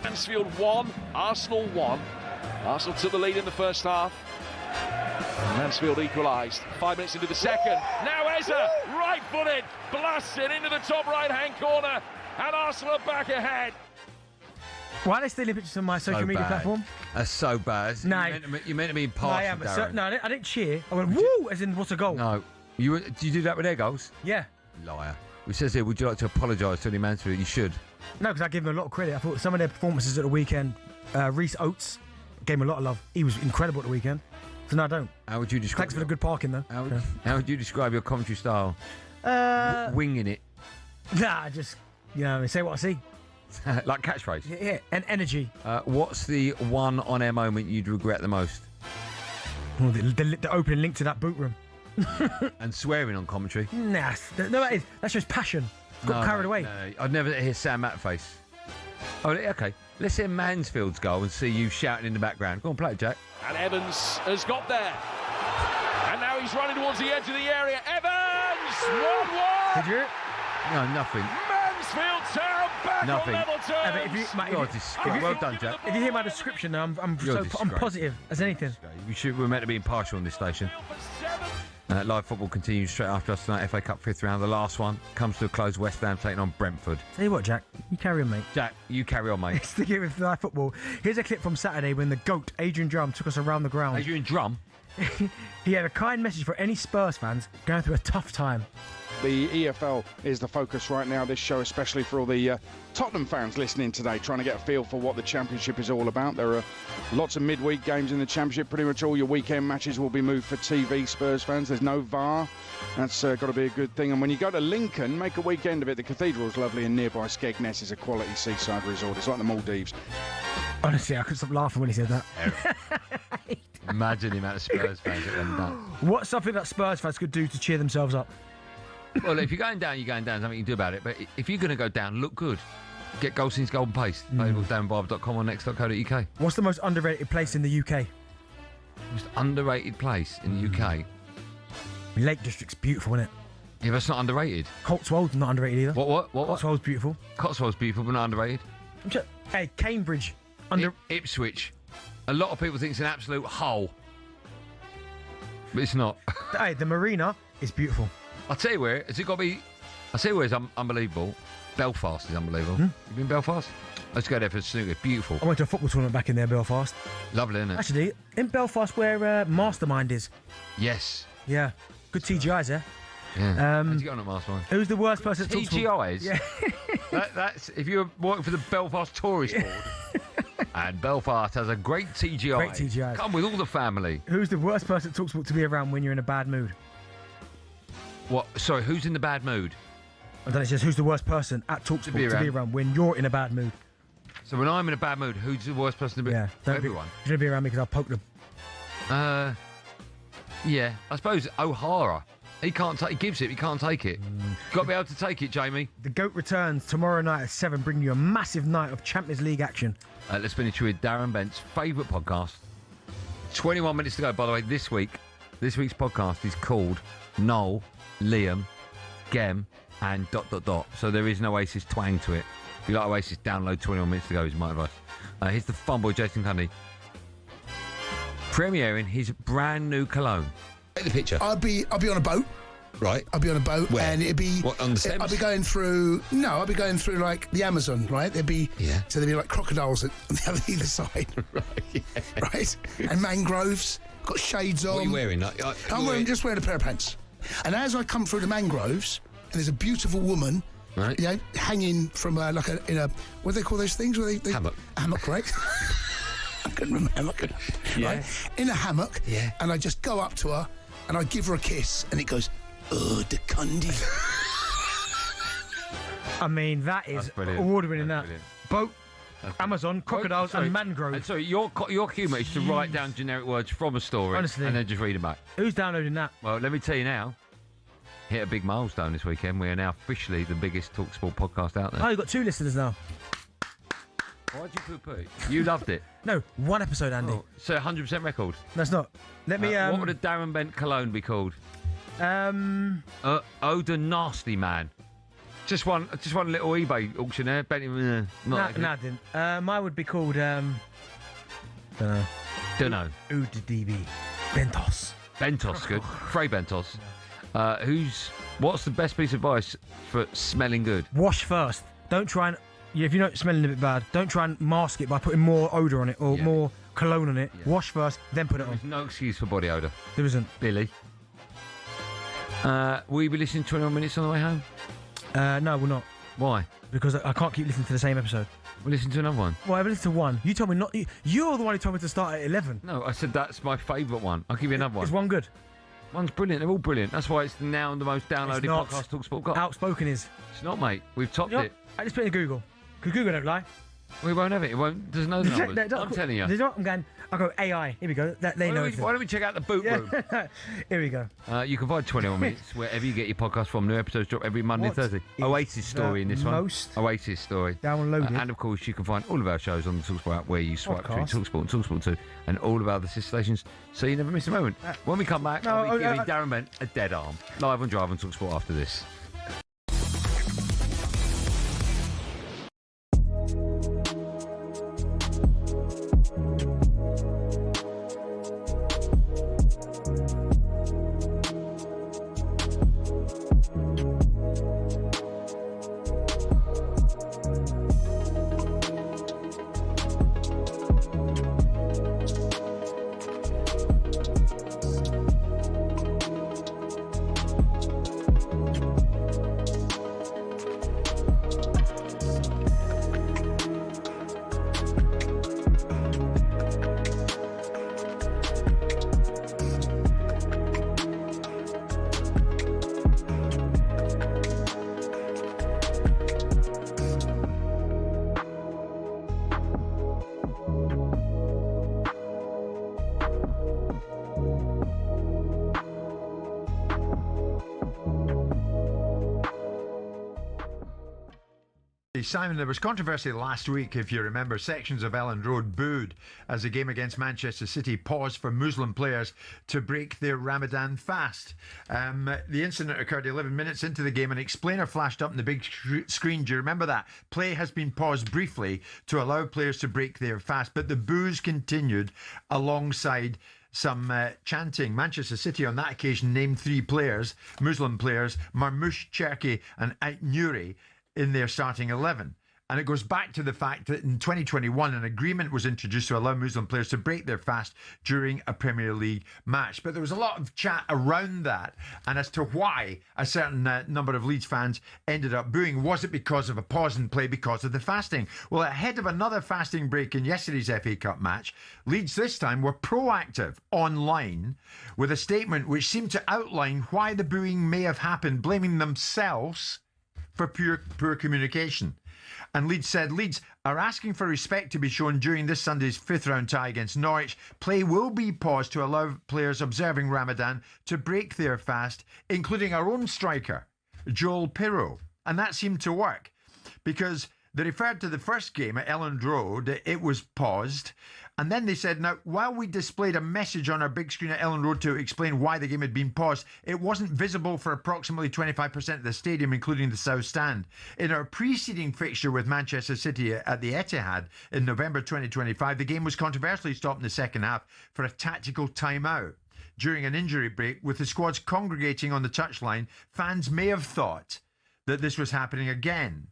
Mansfield 1, Arsenal 1. Arsenal took the lead in the first half. Mansfield equalised. 5 minutes into the second. Now Eza, right-footed, blasts it into the top right-hand corner, and Arsenal are back ahead. Why are they stealing pictures on my social media platform? That's so bad. No. You're meant to be impartial, Darren. No, I didn't cheer. I went, woo, as in, what's a goal? No. Do you do that with their goals? Yeah. Liar. It says here, would you like to apologise to any Mansfield? You should. No, because I give them a lot of credit. I thought some of their performances at the weekend, Reece Oates gave him a lot of love. He was incredible at the weekend. So no, I don't. How would you describe? Thanks for the good parking, though. How would you describe your commentary style? Winging it. Nah, just, say what I see. Like catchphrase? Yeah, and energy. What's the one on-air moment you'd regret the most? Oh, the opening link to that boot room. And swearing on commentary? Nah, that's just passion. Got carried away. No, I'd never hear Sam Matface. Oh, okay. Let's hear Mansfield's goal and see you shouting in the background. Go on, play it, Jack. And Evans has got there. And now he's running towards the edge of the area. Evans! 1-1! Did you? No, nothing. Mansfield Town back Nothing. on level terms. Well done, Jack. If you hear my description now, I'm positive as anything. We're meant to be impartial on this station. Live football continues straight after us tonight. FA Cup 5th round. The last one comes to a close. West Ham taking on Brentford. Tell you what, Jack, you carry on, mate. Jack, you carry on, mate. Sticking with live football. Here's a clip from Saturday when the GOAT, Adrian Drum, took us around the ground. Adrian Drum? He had a kind message for any Spurs fans going through a tough time. The EFL is the focus right now, this show, especially for all the Tottenham fans listening today, trying to get a feel for what the Championship is all about. There are lots of midweek games in the Championship. Pretty much all your weekend matches will be moved for TV, Spurs fans. There's no VAR. That's got to be a good thing. And when you go to Lincoln, make a weekend of it. The cathedral's lovely, and nearby Skegness is a quality seaside resort. It's like the Maldives. Honestly, I couldn't stop laughing when he said that. Imagine the amount of Spurs fans that went nuts. What's something that Spurs fans could do to cheer themselves up? Well, if you're going down, you're going down. There's nothing you can do about it. But if you're going to go down, look good. Get Goldstein's Golden Paste. Available darrenbarber.com or next.co.uk. What's the most underrated place in the UK? Most underrated place in the UK? Lake District's beautiful, isn't it? Yeah, that's not underrated. Cotswold's not underrated either. What? Cotswold's beautiful. Cotswold's beautiful, but not underrated. Hey, Cambridge. Ipswich. A lot of people think it's an absolute hole. But it's not. Hey, the marina is beautiful. I'll tell you where. Has it got to be... I'll tell you where it's unbelievable. Belfast is unbelievable. You been Belfast? Let's go there for snooker. Beautiful. I went to a football tournament back in there, Belfast. Lovely, isn't it? Actually, in Belfast where Mastermind is. Yes. Yeah. Good TGIs there. Yeah. How'd you get on at Mastermind? Who's the worst person at TGIs? Yeah. That's if you're working for the Belfast Tourist Board. And Belfast has a great TGI. Great TGI. Come with all the family. Who's the worst person at talkSPORT to be around when you're in a bad mood? What? Sorry, who's in the bad mood? I don't know, it's just who's the worst person at talkSPORT to be around when you're in a bad mood? So when I'm in a bad mood, who's the worst person to be? Yeah, everyone. You're going to be around me because I'll poke them. Yeah, I suppose O'Hara. He can't take. He gives it. He can't take it. Got to be able to take it, Jamie. The GOAT returns tomorrow night at 7, bringing you a massive night of Champions League action. Let's finish with Darren Bent's favourite podcast. 21 minutes to go. By the way, this week's podcast is called Noel, Liam, Gem, and ... So there is no Oasis twang to it. If you like Oasis, download 21 minutes to go is my advice. Here's the fun boy Jason Cundy premiering his brand new cologne. Take the picture. I'll be on a boat. Right. I'll be on a boat. Where? And it'd be... What, on the Thames? I'll be going through... No, I'll be going through, like, the Amazon, right? There'd be... Yeah. So there'd be, like, crocodiles on the either side. Right, yeah. Right? And mangroves. Got shades on. What are you wearing? I'm just wearing a pair of pants. And as I come through the mangroves, and there's a beautiful woman... Right. You know, hanging from, what do they call those things? Hammock. Hammock, right? I couldn't remember hammock. Yeah. Right? In a hammock. Yeah. And I just go up to her, and I give her a kiss, and it goes... Oh, the Cundy. I mean, that is award-winning. That boat, Amazon, crocodiles, and mangrove. So your humour is to write down generic words from a story, honestly, and then just read them back. Who's downloading that? Well, let me tell you now. Hit a big milestone this weekend. We are now officially the biggest talkSPORT podcast out there. Oh, you've got 2 listeners now. Why'd you poo-poo? You loved it. No, 1 episode, Andy. Oh, so 100% record. That's not. Let me. What would a Darren Bent cologne be called? Oda Nasty Man. Just one little eBay auction there. Benty, no, I didn't. Mine would be called. Dunno. Oda DB. Bentos. Bentos, good. Frey Bentos. What's the best piece of advice for smelling good? Wash first. Don't try and. If you're not smelling a bit bad, don't try and mask it by putting more odour on it or more cologne on it. Yeah. Wash first, then put it on. There's no excuse for body odour. There isn't. Billy. Will you be listening to 21 minutes on the way home? No, we're not. Why? Because I can't keep listening to the same episode. We'll listen to another one. Well, I've listened to one. You told me not. You're the one who told me to start at 11. No, I said that's my favourite one. I'll give you another one. Is one good? One's brilliant. They're all brilliant. That's why it's now the most downloaded podcast talkSPORT got. Outspoken is. It's not, mate. We've topped it. I just put it in Google. Because Google don't lie. We won't have it. It won't. Doesn't know the numbers. I'm telling you. I'm going. I'll go AI. Here we go. They know. Why don't we check out the boot room? Here we go. You can find 21 minutes wherever you get your podcast from. New episodes drop every Monday and Thursday. Oasis story in this one. Oasis story. Downloaded. And of course, you can find all of our shows on the talkSPORT app where you swipe through talkSPORT and talkSPORT 2 and all of our other sister stations, so you never miss a moment. When we come back, I'll be giving Darren Bent a dead arm. Live on Drive on talkSPORT after this. Simon, there was controversy last week, if you remember. Sections of Elland Road booed as the game against Manchester City paused for Muslim players to break their Ramadan fast. The incident occurred 11 minutes into the game. An explainer flashed up on the big screen. Do you remember that? Play has been paused briefly to allow players to break their fast, but the boos continued alongside some chanting. Manchester City on that occasion named 3 players, Muslim players, Marmoush, Cherki and Ait Nouri, in their starting 11. And it goes back to the fact that in 2021, an agreement was introduced to allow Muslim players to break their fast during a Premier League match. But there was a lot of chat around that and as to why a certain number of Leeds fans ended up booing. Was it because of a pause in play because of the fasting? Well, ahead of another fasting break in yesterday's FA Cup match, Leeds this time were proactive online with a statement which seemed to outline why the booing may have happened, blaming themselves for poor communication. And Leeds said, Leeds are asking for respect to be shown during this Sunday's fifth round tie against Norwich. Play will be paused to allow players observing Ramadan to break their fast, including our own striker, Joel Pirro. And that seemed to work because they referred to the first game at Elland Road. It was paused. And then they said, now, while we displayed a message on our big screen at Elland Road to explain why the game had been paused, it wasn't visible for approximately 25% of the stadium, including the South Stand. In our preceding fixture with Manchester City at the Etihad in November 2025, the game was controversially stopped in the second half for a tactical timeout. During an injury break, with the squads congregating on the touchline, fans may have thought that this was happening again.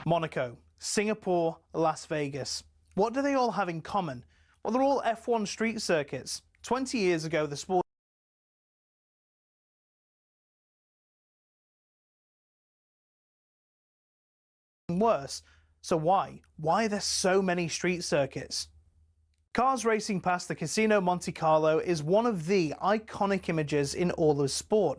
Monaco, Singapore, Las Vegas. What do they all have in common? Well, they're all F1 street circuits. 20 years ago, the sport worse. So why? Why are there so many street circuits? Cars racing past the Casino Monte Carlo is one of the iconic images in all of sport.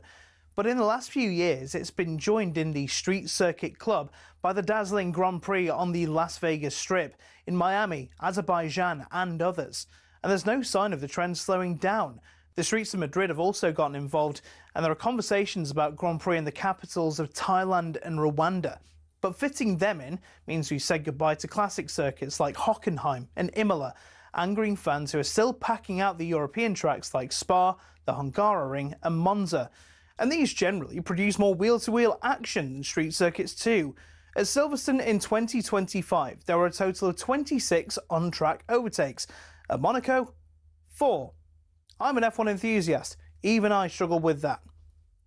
But in the last few years, it's been joined in the Street Circuit Club by the dazzling Grand Prix on the Las Vegas Strip, in Miami, Azerbaijan and others. And there's no sign of the trend slowing down. The streets of Madrid have also gotten involved, and there are conversations about Grand Prix in the capitals of Thailand and Rwanda. But fitting them in means we said goodbye to classic circuits like Hockenheim and Imola, angering fans who are still packing out the European tracks like Spa, the Hungaroring and Monza. And these generally produce more wheel-to-wheel action than street circuits too. At Silverstone in 2025, there were a total of 26 on-track overtakes. At Monaco, 4. I'm an F1 enthusiast. Even I struggle with that.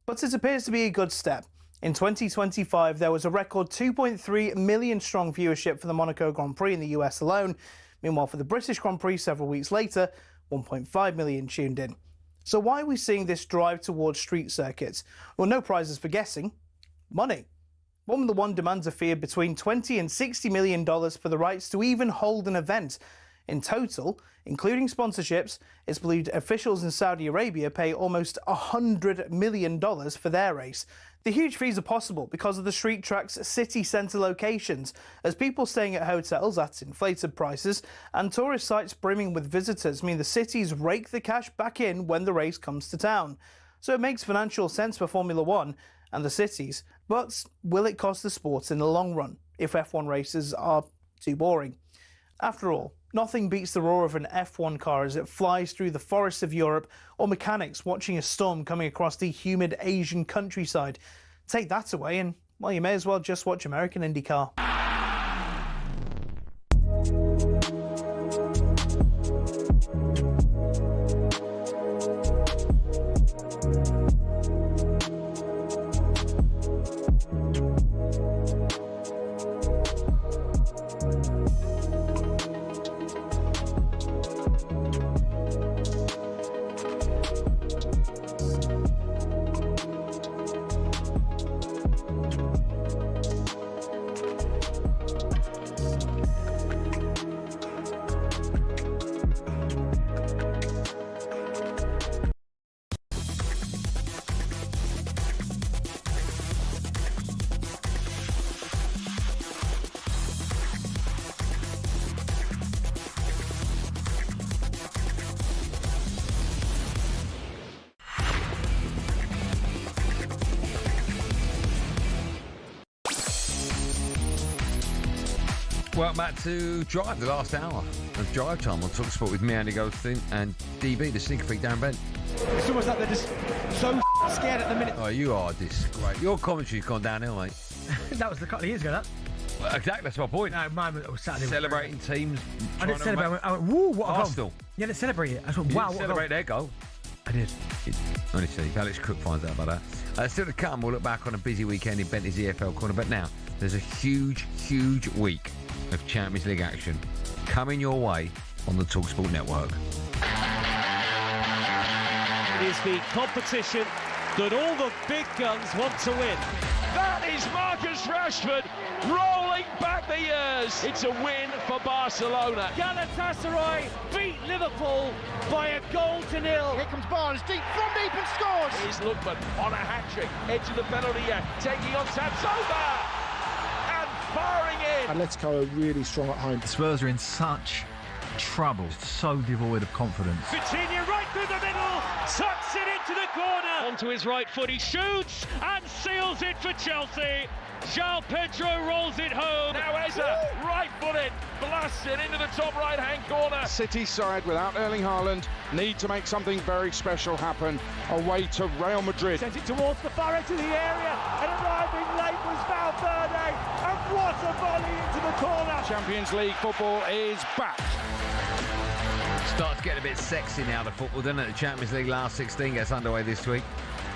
But it appears to be a good step. In 2025, there was a record 2.3 million strong viewership for the Monaco Grand Prix in the US alone. Meanwhile, for the British Grand Prix several weeks later, 1.5 million tuned in. So why are we seeing this drive towards street circuits? Well, no prizes for guessing. Money. Formula One demands a fee of between $20 and $60 million for the rights to even hold an event. In total, including sponsorships, it's believed officials in Saudi Arabia pay almost $100 million for their race. The huge fees are possible because of the street track's city centre locations, as people staying at hotels at inflated prices and tourist sites brimming with visitors mean the cities rake the cash back in when the race comes to town. So it makes financial sense for Formula One and the cities, but will it cost the sport in the long run if F1 races are too boring? After all, nothing beats the roar of an F1 car as it flies through the forests of Europe, or mechanics watching a storm coming across the humid Asian countryside. Take that away and, well, you may as well just watch American IndyCar. Welcome back to Drive, the last hour of Drive Time on talkSPORT with me, Andy Goldstein, and DB, the sneaker freak, Darren Bent. It's almost like they're just so Scared at the minute. Oh, you are disgrace. Your commentary's gone downhill, mate. That was a couple of years ago, that. Well, exactly, that's my point. No, mine was Saturday. Celebrating teams. I didn't celebrate. I went, woo, what a goal. Arsenal. Yeah, let's celebrate it. I thought, You wow, didn't what a celebrate goal. their goal. I did. Honestly, Alex Cook finds out about that. Still to come, we'll look back on a busy weekend in Benty's EFL corner. But now, there's a huge, huge week of Champions League action coming your way on the talkSPORT network. It is the competition that all the big guns want to win. That is Marcus Rashford rolling back the years. It's a win for Barcelona. Galatasaray beat Liverpool by a goal to nil. Here comes Barnes, deep from deep and scores. Here's Lookman on a hat-trick, edge of the penalty area, taking on Satsova and firing in. Atletico are really strong at home. Spurs are in such trouble, so devoid of confidence. Vitinha right through the middle, tucks it into the corner. Onto his right foot, he shoots and seals it for Chelsea. João Pedro rolls it home. Now Eza, right-footed, blasts it into the top right-hand corner. City side without Erling Haaland need to make something very special happen away to Real Madrid. Sends it towards the far edge of the area, and arriving late was Valverde, and what a volley into the corner. Champions League football is back. Starts getting a bit sexy now, the football, doesn't it? The Champions League last 16 gets underway this week.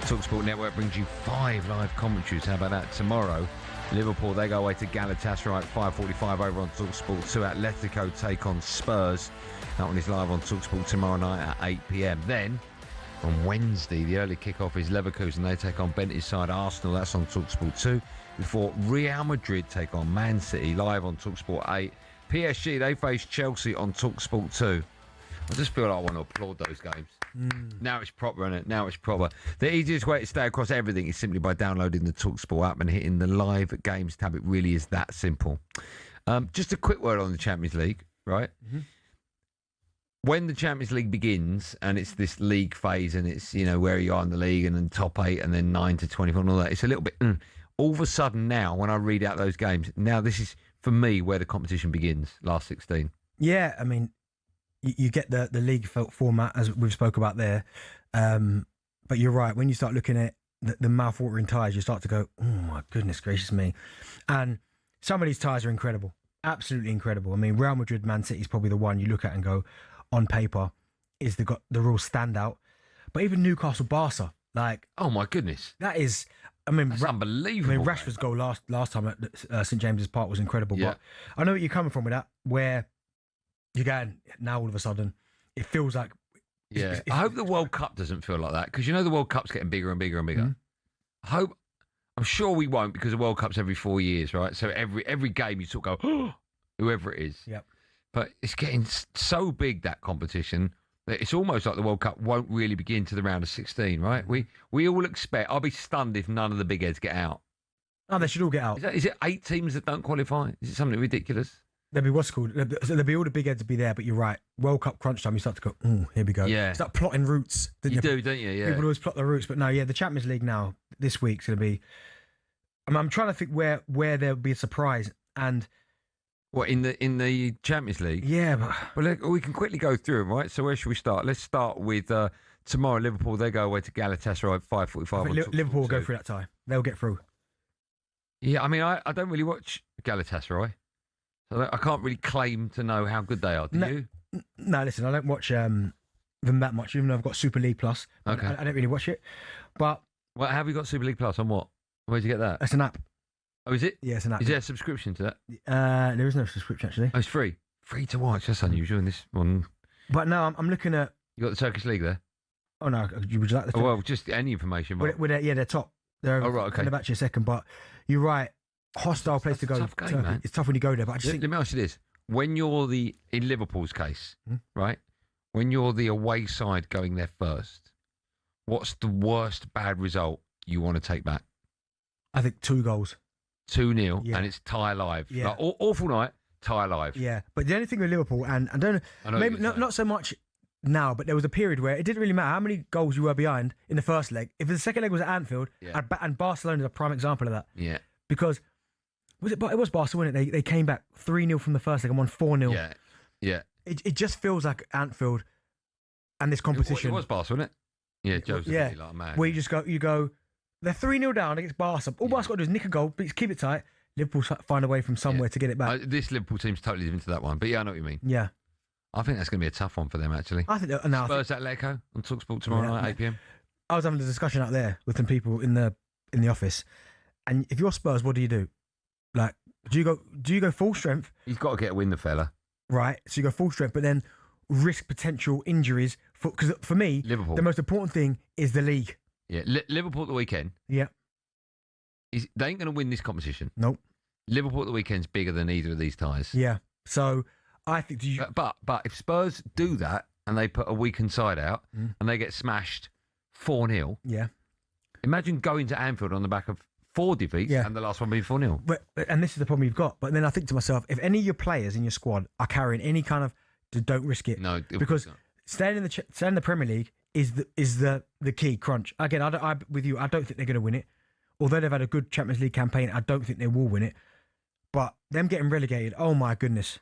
talkSPORT Network brings you 5 live commentaries. How about that? Tomorrow, Liverpool, they go away to Galatasaray at 5:45 over on talkSPORT 2. Atletico take on Spurs. That one is live on talkSPORT tomorrow night at 8 p.m. Then, on Wednesday, the early kickoff is Leverkusen. They take on Benty's side Arsenal. That's on talkSPORT 2. Before Real Madrid take on Man City, live on talkSPORT 8. PSG, they face Chelsea on talkSPORT 2. I just feel like I want to applaud those games. Now it's proper, isn't it? Now it's proper. The easiest way to stay across everything is simply by downloading the talkSPORT app and hitting the live games tab. It really is that simple. Just a quick word on the Champions League, right? Mm-hmm. When the Champions League begins and it's this league phase and it's, you know, where you are in the league and then top 8 and then 9 to 24 and all that, it's a little bit... All of a sudden now, when I read out those games, now this is, for me, where the competition begins, last 16. Yeah, I mean... You get the league format, as we've spoke about there. But you're right. When you start looking at the mouth-watering ties, you start to go, oh, my goodness gracious me. And some of these ties are incredible. Absolutely incredible. I mean, Real Madrid, Man City is probably the one you look at and go, on paper, is the real standout. But even Newcastle, Barca, like... Oh, my goodness. That is... I mean, that's unbelievable. I mean, Rashford's goal last time at St James's Park was incredible. Yeah. But I know where you're coming from with that, where... You're going, now all of a sudden, it feels like... Yeah, I hope the World Cup doesn't feel like that, because you know the World Cup's getting bigger and bigger and bigger. Mm-hmm. I'm sure we won't, because the World Cup's every 4 years, right? So every game you sort of go, oh, whoever it is. Yep. But it's getting so big, that competition, that it's almost like the World Cup won't really begin to the round of 16, right? We all expect... I'll be stunned if none of the big heads get out. Oh, they should all get out. Is it 8 teams that don't qualify? Is it something ridiculous? There'll be what's called. There'll be all the big heads to be there, but you're right. World Cup crunch time, you start to go, here we go. Yeah. Start plotting routes. You do, don't you? Yeah. People always plot their routes, but no, yeah, the Champions League now, this week's going to be... I'm trying to think where there'll be a surprise. And what, in the Champions League? Yeah. But... Well, we can quickly go through them, right? So where should we start? Let's start with tomorrow, Liverpool. They go away to Galatasaray at 5:45. Liverpool will go through that tie. They'll get through. Yeah, I mean, I don't really watch Galatasaray. So I can't really claim to know how good they are. Do you? No, listen, I don't watch them that much, even though I've got Super League Plus. Okay. I don't really watch it. But... Well, have you got Super League Plus on what? Where'd you get that? It's an app. Oh, is it? Yeah, it's an app. Is there a subscription to that? There is no subscription, actually. Oh, it's free? Free to watch? That's unusual in this one. But no, I'm looking at... You got the Turkish League there? Oh, no. Would you like the... Oh, well, just any information. Yeah, they're top. They're right, okay. I'll back to you a second, but you're right. Hostile place to go. Tough game, man. It's tough when you go there, but I just think... Let me ask you this. When you're in Liverpool's case, right? When you're the away side going there first, what's the worst bad result you want to take back? I think 2 goals. 2-0, and it's tie live. Yeah. Like, awful night, tie live. Yeah, but the only thing with Liverpool, and I don't know, maybe not so much now, but there was a period where it didn't really matter how many goals you were behind in the first leg. If the second leg was at Anfield, and Barcelona is a prime example of that. Yeah. Because... It was Barcelona, wasn't it? They came back 3-0 from the first leg and won 4-0. Yeah, yeah. It just feels like Anfield and this competition. It was Barcelona, wasn't Yeah, Joe's Yeah, like a man. where you go, they're 3-0 down against Barca. All Barca's got to do is nick a goal, but keep it tight. Liverpool find a way from somewhere to get it back. This Liverpool team's totally into that one, but yeah, I know what you mean. Yeah. I think that's going to be a tough one for them, actually. I think Spurs Atletico on talkSPORT tomorrow night, 8 p.m. I was having a discussion out there with some people in the office, and if you're Spurs, what do you do? Like, do you go full strength? He's got to get a win, the fella. Right, so you go full strength, but then risk potential injuries. Because for me, Liverpool, the most important thing is the league. Yeah, Liverpool at the weekend. Yeah. They ain't going to win this competition. Nope. Liverpool at the weekend's bigger than either of these ties. Yeah. So I think. But if Spurs do that and they put a weakened side out and they get smashed 4-0. Yeah. Imagine going to Anfield on the back of 4 defeats and the last one being 4-0. But and this is the problem you've got. But then I think to myself, if any of your players in your squad are carrying any kind of, don't risk it. No, because staying in the Premier League is the key crunch. Again, I with you, I don't think they're going to win it. Although they've had a good Champions League campaign, I don't think they will win it. But them getting relegated, oh my goodness,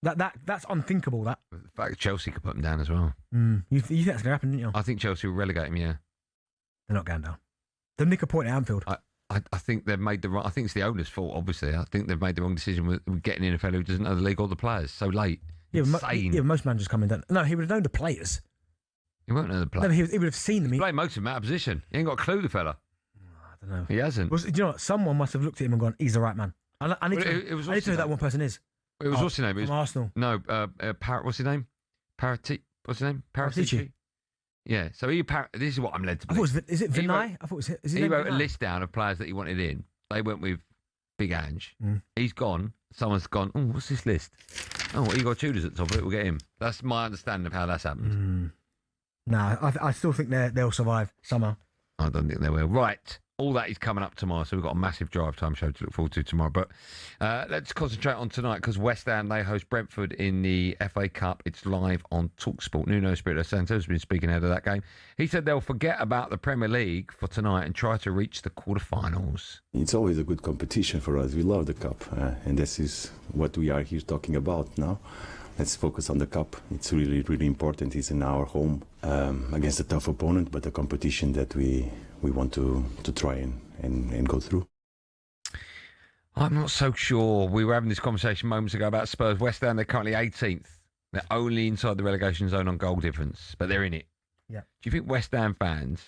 that's unthinkable. That the fact that Chelsea could put them down as well. You think that's going to happen, didn't you? I think Chelsea will relegate them. Yeah, they're not going down. They'll nick a point at Anfield. I think they've made the wrong. I think it's the owner's fault. Obviously, I think they've made the wrong decision with getting in a fellow who doesn't know the league or the players so late. Yeah, Insane. Most managers coming down. No, he would have known the players. He won't know the players. No, he would have seen them. He's playing most of them out of position. He ain't got a clue, the fella. I don't know. He hasn't. Do you know what? Someone must have looked at him and gone, "He's the right man." I need to know who that one person is. It was what's his name? It was from Arsenal. No, what's his name? What's his name? Paratici. Yeah. So this is what I'm led to believe. Is it Vinay? I thought it was. He wrote a list down of players that he wanted in. They went with Big Ange. He's gone. Someone's gone. Oh, what's this list? Oh, Igor Tudor's at the top of it. We'll get him. That's my understanding of how that's happened. No, I still think they'll survive somehow. I don't think they will. Right. All that is coming up tomorrow, so we've got a massive drive time show to look forward to tomorrow. But let's concentrate on tonight because West Ham, they host Brentford in the FA Cup. It's live on talkSPORT. Nuno Espirito Santo has been speaking ahead of that game. He said they'll forget about the Premier League for tonight and try to reach the quarterfinals. It's always a good competition for us. We love the Cup, and this is what we are here talking about now. Let's focus on the Cup. It's really, really important. It's in our home against a tough opponent, but a competition that we want to try and go through. I'm not so sure. We were having this conversation moments ago about Spurs. West Ham, they're currently 18th. They're only inside the relegation zone on goal difference, but they're in it. Yeah. Do you think West Ham fans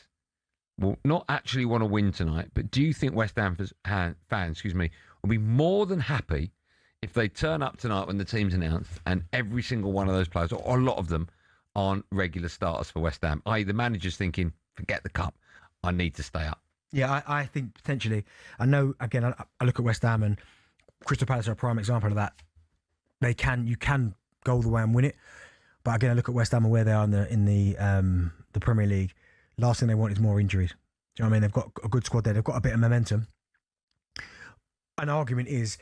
will not actually want to win tonight, but do you think West Ham fans, will be more than happy if they turn up tonight when the team's announced and every single one of those players, or a lot of them, aren't regular starters for West Ham? i.e. the manager's thinking, forget the Cup, I need to stay up. Yeah, I think potentially. I know, again, I look at West Ham and Crystal Palace are a prime example of that. You can go the way and win it. But again, I look at West Ham and where they are in the Premier League. Last thing they want is more injuries. Do you know what I mean? They've got a good squad there. They've got a bit of momentum. An argument is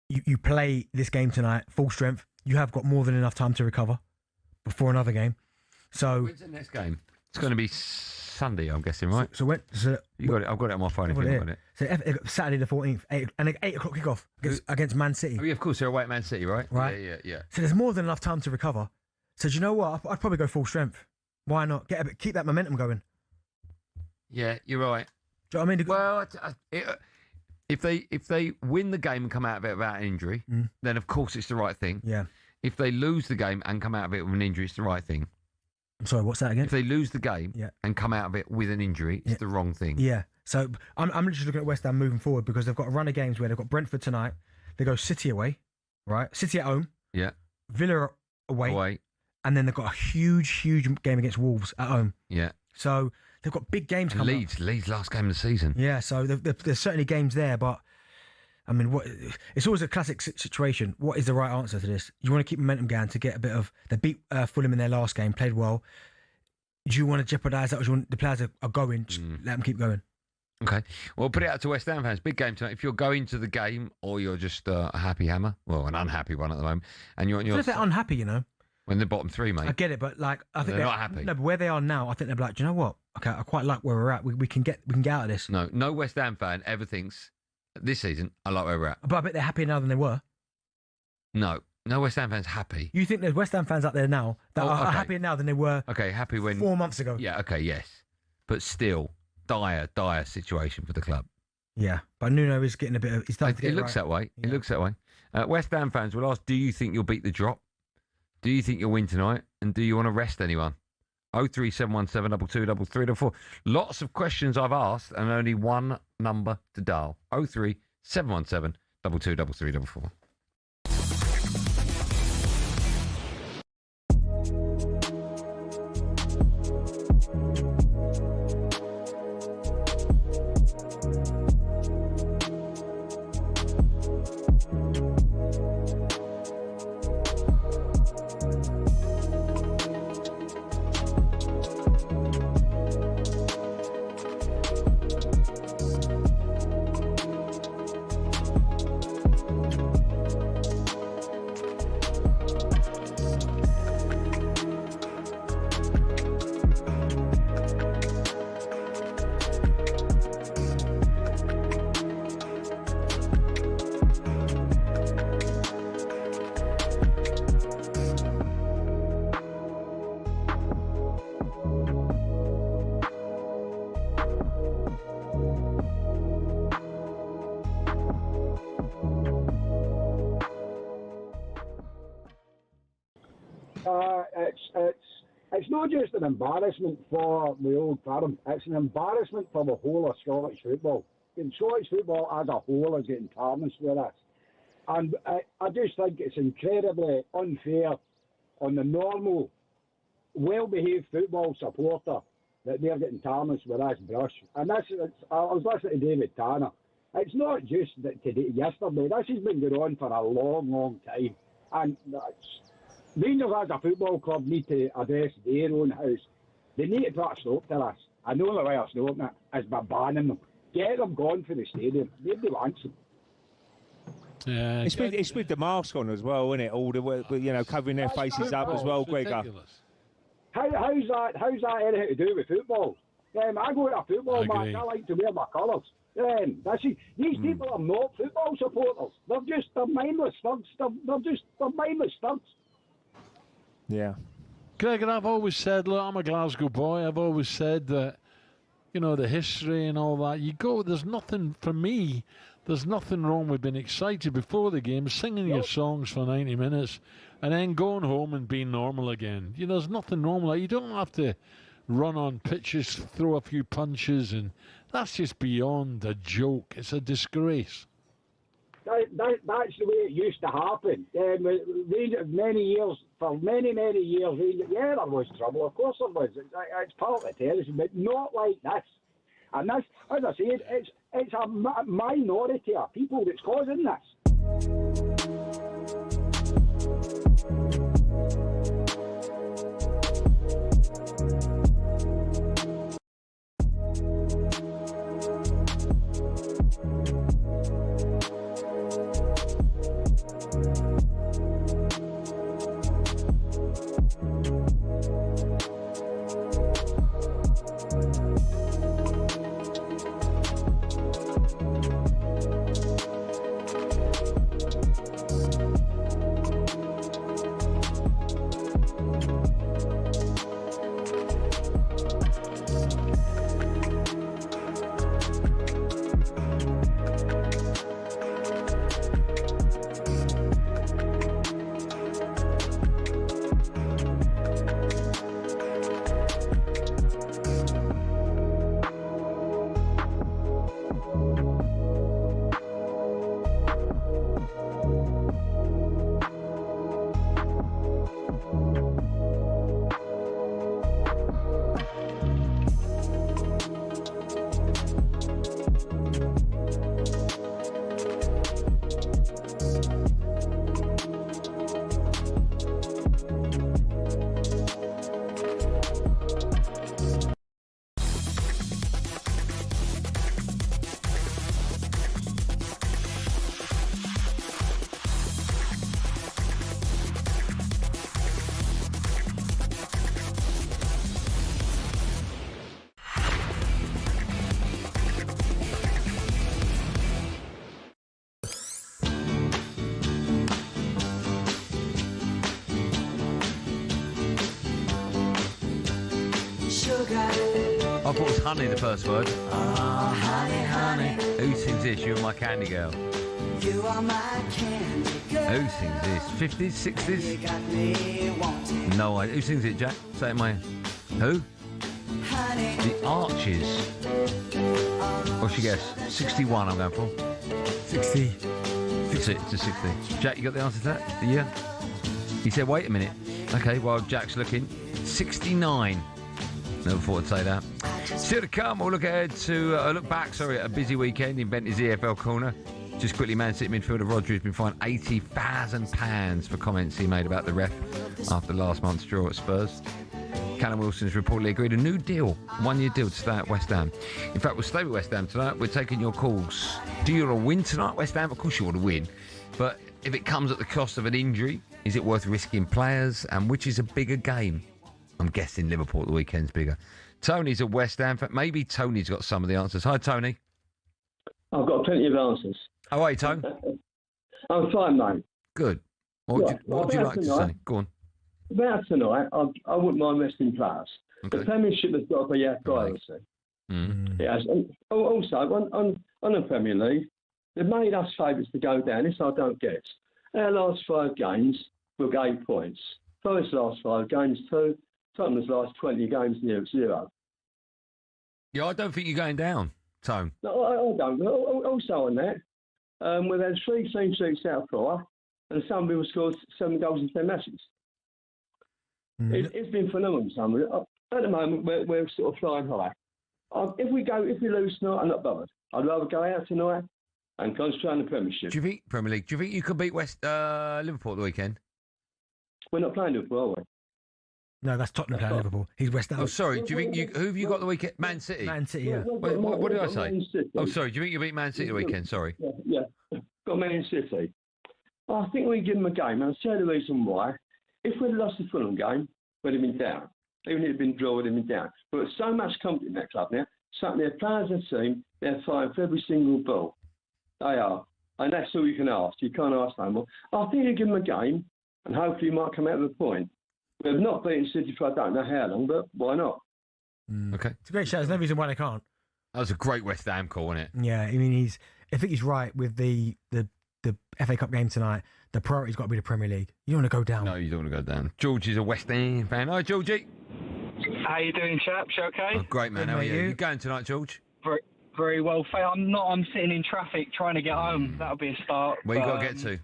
you play this game tonight full strength. You have got more than enough time to recover before another game. So when's the next game? It's going to be Sunday, I'm guessing, right? So you got it. I've got it on my phone. If you haven't got it. So Saturday the 14th, 8 o'clock kickoff against Man City. Oh yeah, of course they're away at Man City, right? Right. Yeah. So there's more than enough time to recover. So do you know what? I'd probably go full strength. Why not keep that momentum going? Yeah, you're right. Do you know what I Well, mean? if they win the game and come out of it without an injury, then of course it's the right thing. Yeah. If they lose the game and come out of it with an injury, it's the right thing. I'm sorry, what's that again? If they lose the game and come out of it with an injury, it's the wrong thing. Yeah. So I'm just looking at West Ham moving forward because they've got a run of games where they've got Brentford tonight. They go City away, right? City at home. Yeah. Villa away. And then they've got a huge game against Wolves at home. Yeah. So they've got big games coming up. Leeds last game of the season. Yeah, so there's certainly games there, but I mean, it's always a classic situation. What is the right answer to this? You want to keep momentum going to get a bit of... They beat Fulham in their last game, played well. Do you want to jeopardise that, or do you want the players are going, just let them keep going? Okay. Well, put it out to West Ham fans. Big game tonight. If you're going to the game or you're just a happy hammer, well, an unhappy one at the moment, and you're on your... If they're unhappy, you know. When they're bottom three, mate. I get it, but like I think they're not happy. No, but where they are now, I think they're like, do you know what? Okay, I quite like where we're at. We can get out of this. No West Ham fan ever thinks this season I like where we're at. But I bet they're happier now than they were. No West Ham fans happy. You think there's West Ham fans out there now that are happier now than they were? Okay, happy when 4 months ago. Yeah, okay, yes. but still, dire situation for the club. Yeah, but Nuno is getting a bit of... He's done It looks that way. It looks that way. West Ham fans will ask, do you think you'll beat the drop? Do you think you'll win tonight? And do you want to rest anyone? 03717 223344. Lots of questions I've asked and only one number to dial. 03717 223344. It's not just an embarrassment for the old firm, it's an embarrassment for the whole of Scottish football. And Scottish football as a whole is getting tarnished with this. And I just think it's incredibly unfair on the normal, well-behaved football supporter that they're getting tarnished with this brush. And I was listening to David Tanner. It's not just that yesterday. This has been going on for a long, long time. And Rangers as a football club need to address their own house. They need to put a stop to this. I know the way of stopping it is by banning them. Get them gone for the stadium. Nobody wants them. Yeah, it's with the mask on as well, isn't it? All the covering their faces up as well, Gregor. How's that anything to do with football? I go to a football match. I like to wear my colours. These people are not football supporters. They're mindless thugs. They're mindless thugs. Yeah. Greg, and I've always said, look, I'm a Glasgow boy. I've always said that, the history and all that. There's nothing, for me, there's nothing wrong with being excited before the game, singing your songs for 90 minutes, and then going home and being normal again. There's nothing wrong with that. You don't have to run on pitches, throw a few punches, and that's just beyond a joke. It's a disgrace. That's the way it used to happen. Many years, there was trouble. Of course there was. It's part of the terrorism, but not like this. And that's, as I said, it's a minority of people that's causing this. I thought it was honey, the first word. Oh, honey, honey. Who sings this? You and my candy girl. You are my candy girl. Who sings this? 50s, 60s? You got me wanting. No idea. Who sings it, Jack? Say it in my... Who? Honey. The Arches. What's your guess? 61 I'm going for. 60. Fix it to 60. Jack, you got the answer to that? The year? He said, wait a minute. Okay, while Jack's looking. 69. Never thought I'd say that. Still to come, we'll look ahead to... look back, at a busy weekend in Benty's EFL Corner. Just quickly, Man City midfielder Rodri has been fined £80,000 for comments he made about the ref after last month's draw at Spurs. Callum Wilson's reportedly agreed a new deal, 1-year deal to stay at West Ham. In fact, we'll stay with West Ham tonight. We're taking your calls. Do you want to win tonight, West Ham? Of course you want to win. But if it comes at the cost of an injury, is it worth risking players? And which is a bigger game? I'm guessing Liverpool at the weekend's bigger. Tony's a West Ham fan. Maybe Tony's got some of the answers. Hi, Tony. I've got plenty of answers. How are you, Tony? I'm fine, mate. Good. What would you like to say? Go on. About tonight, I wouldn't mind resting players. Okay. The Premiership has got to be our priority. It has. And also, on the Premier League, they've made us favourites to go down. This I don't get. Our last 5 games, we've got 8 points. Forest's last 5 games, 2. Tottenham's last 20 games, 0. Yeah, I don't think you're going down, Tone. No, I don't. Also on that, we've had 3 clean sheets out of 4, and some people scored 7 goals in 10 matches. It's been phenomenal. At the moment, we're sort of flying high. If we lose tonight, I'm not bothered. I'd rather go out tonight and concentrate on the Premiership. Do you think Premier League? Do you think you could beat Liverpool at the weekend? We're not playing Liverpool, are we? No, that's Tottenham playing Liverpool. He's West Ham. Oh, sorry. Do you think who have you got the weekend? Man City. Man City, yeah. Wait, what did I say? Oh, sorry. Do you think you beat Man City the weekend? Sorry. Yeah. Got Man City. I think we give them a game, and I'll tell you the reason why. If we'd lost the Fulham game, we'd have been down. Even if it had been drawn, we'd have been down. But there's so much confidence in that club now. So their players and team, they're fighting for every single ball. They are. And that's all you can ask. You can't ask no more. I think you give them a game, and hopefully you might come out with a point. We've not beaten City for I don't know how long, but why not? Okay. It's a great shout. There's no reason why they can't. That was a great West Ham call, wasn't it? Yeah, I mean, I think he's right with the FA Cup game tonight. The priority's got to be the Premier League. You don't want to go down. No, you don't want to go down. George is a West Ham fan. Hi, Georgie. How you doing, chaps? You okay? Oh, great, man. Good, How are mate, you? You going tonight, George? Very well. I'm not. I'm sitting in traffic trying to get home. That'll be a start. Where you got to get to?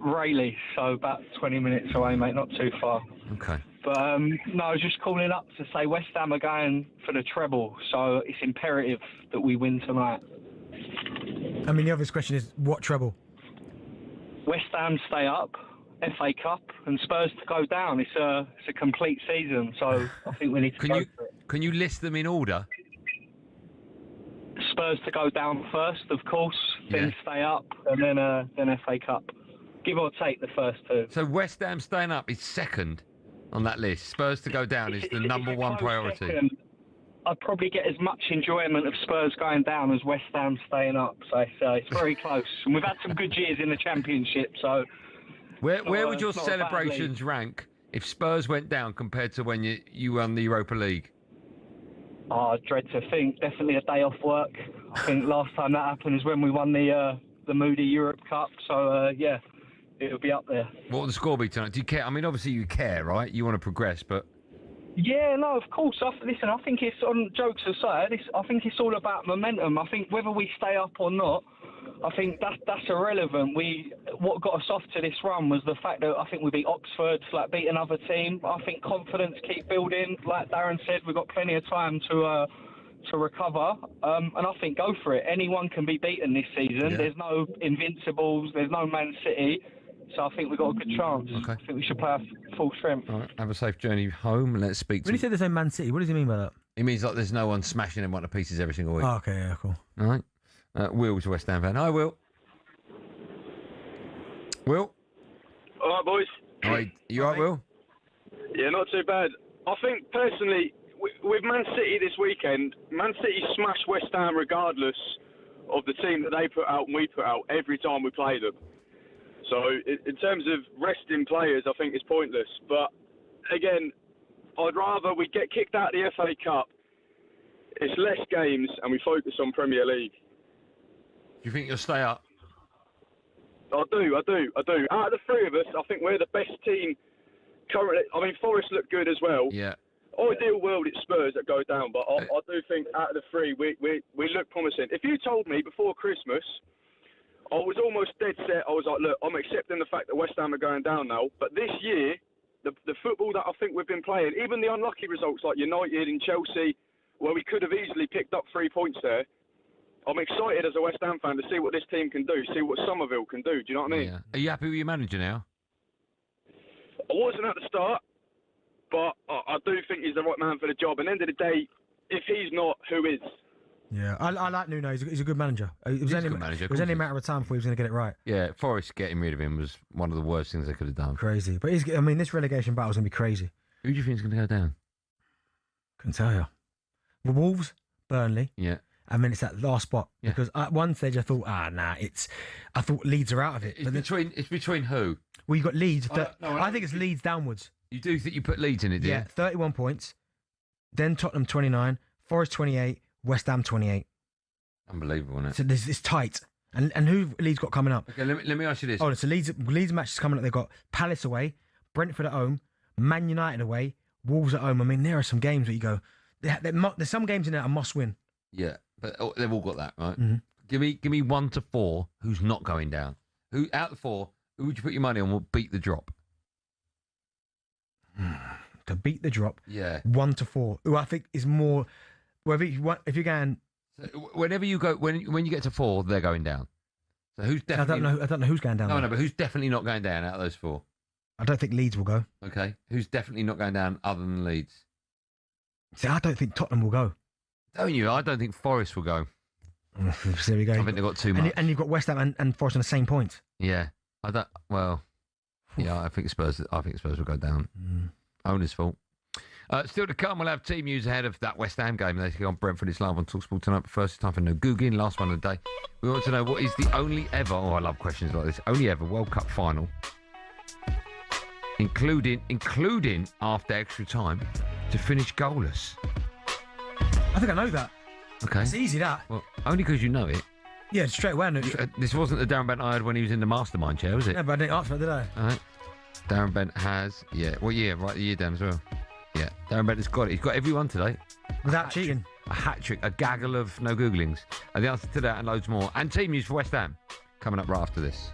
Rayleigh, so about 20 minutes away, mate. Not too far. Okay. But no, I was just calling up to say West Ham are going for the treble, so it's imperative that we win tonight. I mean, the obvious question is, what treble? West Ham stay up, FA Cup, and Spurs to go down. It's a complete season, so I think we need to go for it. Can you list them in order? Spurs to go down first, of course, then stay up, and then FA Cup. Give or take the first 2. So West Ham staying up is second on that list. Spurs to go down is the number one priority. Second, I'd probably get as much enjoyment of Spurs going down as West Ham staying up. So it's very close. And we've had some good years in the Championship. So where would your celebrations rank if Spurs went down compared to when you won the Europa League? I dread to think. Definitely a day off work. I think last time that happened is when we won the Moody Europe Cup. So yeah. It'll be up there. What will the score be tonight? Do you care? I mean, obviously you care, right? You want to progress, but... Yeah, no, of course. Listen, I think it's, on jokes aside, I think it's all about momentum. I think whether we stay up or not, I think that's irrelevant. What got us off to this run was the fact that I think we beat Oxford, beat another team. I think confidence keep building. Like Darren said, we've got plenty of time to recover, and I think go for it. Anyone can be beaten this season. Yeah. There's no invincibles. There's no Man City. So I think we've got a good chance. Okay. I think we should play our full strength. All right, have a safe journey home. Let's speak to... When he said there's no Man City, what does he mean by that? It means like there's no one smashing them to pieces every single week. Oh, okay, yeah, cool. All right. Will's a West Ham fan. Hi, Will. Will? All right, boys. All right. You all right, Will? Yeah, not too bad. I think, personally, with Man City this weekend, Man City smashed West Ham regardless of the team that they put out and we put out every time we play them. So in terms of resting players, I think it's pointless. But again, I'd rather we get kicked out of the FA Cup. It's less games and we focus on Premier League. Do you think you'll stay up? I do. Out of the three of us, I think we're the best team currently. I mean, Forest look good as well. Yeah. Ideal world, it's Spurs that go down, but I do think out of the three, we look promising. If you told me before Christmas, I was almost dead set. I was like, look, I'm accepting the fact that West Ham are going down now, but this year, the football that I think we've been playing, even the unlucky results like United and Chelsea, where we could have easily picked up 3 points there, I'm excited as a West Ham fan to see what this team can do, see what Somerville can do. Do you know what I mean? Yeah. Are you happy with your manager now? I wasn't at the start, but I do think he's the right man for the job. And at the end of the day, if he's not, who is? Yeah, I like Nuno. He's a good manager. It was only a matter of time before he was going to get it right. Yeah, Forest getting rid of him was one of the worst things they could have done. Crazy. But this relegation battle's going to be crazy. Who do you think is going to go down? Couldn't tell you. The Wolves, Burnley. Yeah. And then it's that last spot. Yeah. Because at one stage I thought, I thought Leeds are out of it. It's between who? Well, you got Leeds. No, I think it's Leeds downwards. You do think you put Leeds in it, do you? Yeah, 31 points. Then Tottenham 29, Forest 28, West Ham 28. Unbelievable, isn't it? So it's tight. And who Leeds got coming up? Okay, let me ask you this. Oh, so Leeds match is coming up. They've got Palace away, Brentford at home, Man United away, Wolves at home. I mean, there are some games where you go, there's some games in there I must win. Yeah, but they've all got that, right? Mm-hmm. Give me 1 to 4 who's not going down. Who out of 4, who would you put your money on will beat the drop? To beat the drop, yeah, 1 to 4. Who I think is more. Well, if you're going, whenever you go, when you get to 4, they're going down. So who's definitely? I don't know who's going down. No, but who's definitely not going down out of those 4? I don't think Leeds will go. Okay, who's definitely not going down other than Leeds? See, I don't think Tottenham will go. Don't you? I don't think Forest will go. There we go. I think they've got too much. And you've got West Ham and Forest on the same point. Yeah, I don't. Well, yeah, I think Spurs will go down. Owner's fault. Still to come, we'll have team news ahead of that West Ham game. They take on Brentford. It's live on talkSPORT tonight. But first, it's time for no Googling. Last one of the day. We want to know what is the only ever. Oh, I love questions like this. Only ever World Cup final, including after extra time, to finish goalless. I think I know that. Okay, it's easy that. Well, only because you know it. Yeah, straight away. I know this wasn't the Darren Bent I had when he was in the mastermind chair, was it? Yeah, but I didn't answer it, did I? All right. Darren Bent has, what year? Write the year down as well. Yeah, Darren Bent has got it. He's got everyone today. Without cheating. A hat trick, a gaggle of no Googlings. And the answer to that and loads more. And team news for West Ham coming up right after this.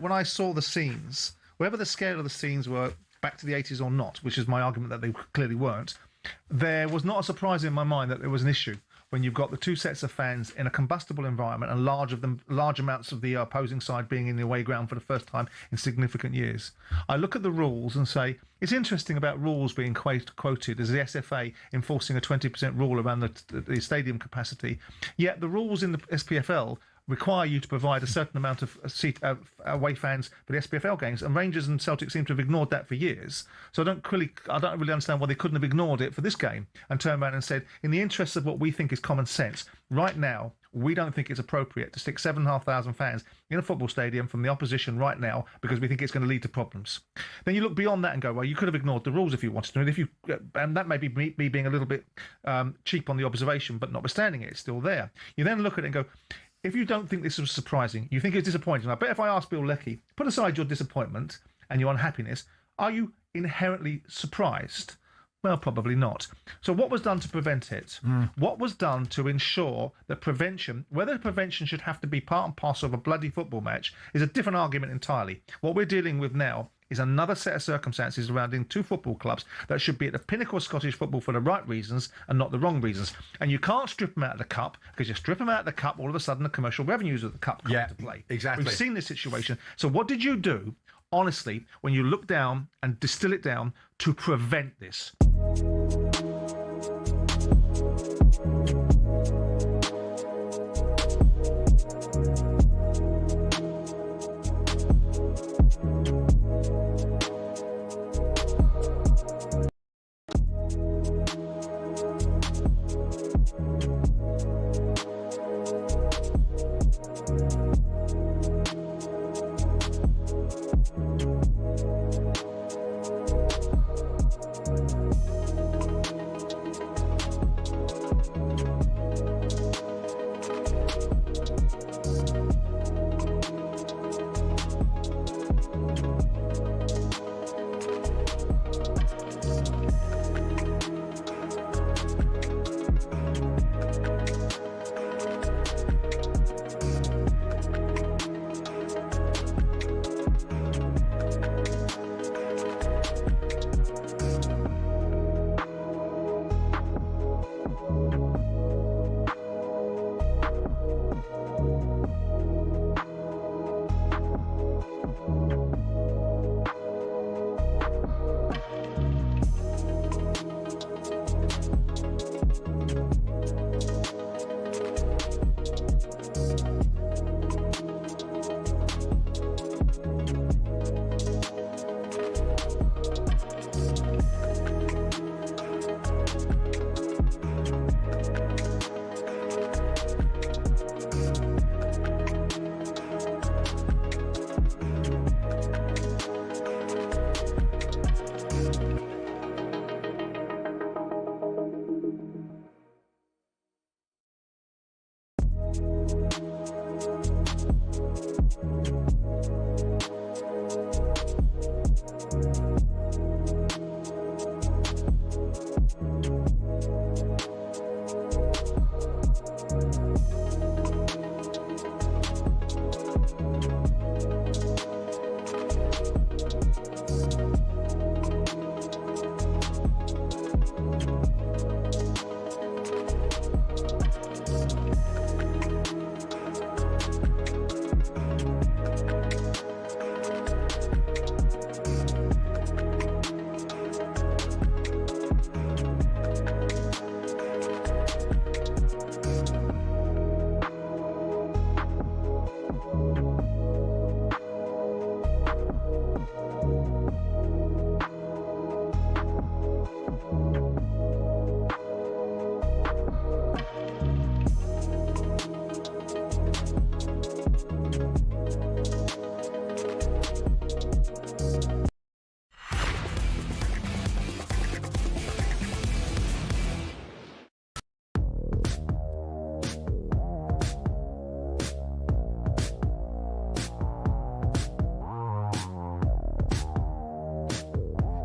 When I saw the scenes, whether the scale of the scenes were back to the 80s or not, which is my argument that they clearly weren't, there was not a surprise in my mind that there was an issue when you've got the two sets of fans in a combustible environment and large amounts of the opposing side being in the away ground for the first time in significant years. I look at the rules and say, it's interesting about rules being quoted as the SFA enforcing a 20% rule around the stadium capacity, yet the rules in the SPFL require you to provide a certain amount of away fans for the SPFL games, and Rangers and Celtic seem to have ignored that for years. So I don't really understand why they couldn't have ignored it for this game and turned around and said, in the interests of what we think is common sense, right now we don't think it's appropriate to stick 7,500 fans in a football stadium from the opposition right now because we think it's going to lead to problems. Then you look beyond that and go, well, you could have ignored the rules if you wanted to, and that may be me being a little bit cheap on the observation, but notwithstanding it, it's still there. You then look at it and go, if you don't think this was surprising, you think it's disappointing. I bet if I ask Bill Leckie, put aside your disappointment and your unhappiness, Are you inherently surprised? Well, probably not. So what was done to prevent it? What was done to ensure that prevention, whether prevention should have to be part and parcel of a bloody football match, is a different argument entirely. What we're dealing with now is another set of circumstances surrounding two football clubs that should be at the pinnacle of Scottish football for the right reasons and not the wrong reasons. And you can't strip them out of the cup, because you strip them out of the cup, all of a sudden the commercial revenues of the cup come into play. Exactly. We've seen this situation. So what did you do, honestly, when you look down and distill it down to prevent this?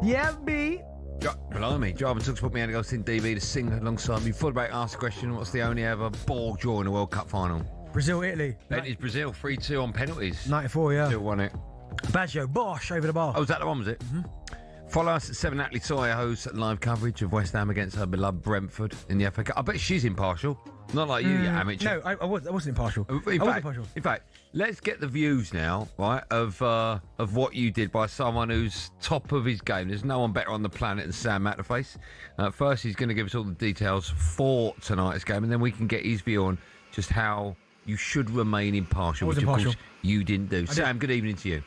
Yeah, me. Blimey, Jarvan Tooks put me Andy Goldstein DB to sing alongside me. Fullback asked the question, what's the only ever ball draw in a World Cup final? Brazil, Italy. Benty's Brazil, 3-2 on penalties. 94, yeah. Still won it. Baggio, Bosch over the bar. Oh, was that the one, was it? Mm-hmm. Follow us at 7 Natalie Sawyer hosts live coverage of West Ham against her beloved Brentford in the FA Cup. I bet she's impartial. Not like you, you amateur. No, I wasn't impartial. In fact, let's get the views now, right, of what you did by someone who's top of his game. There's no one better on the planet than Sam Matterface. First, he's going to give us all the details for tonight's game, and then we can get his view on just how you should remain impartial, which, of course, you didn't do. Sam, good evening to you.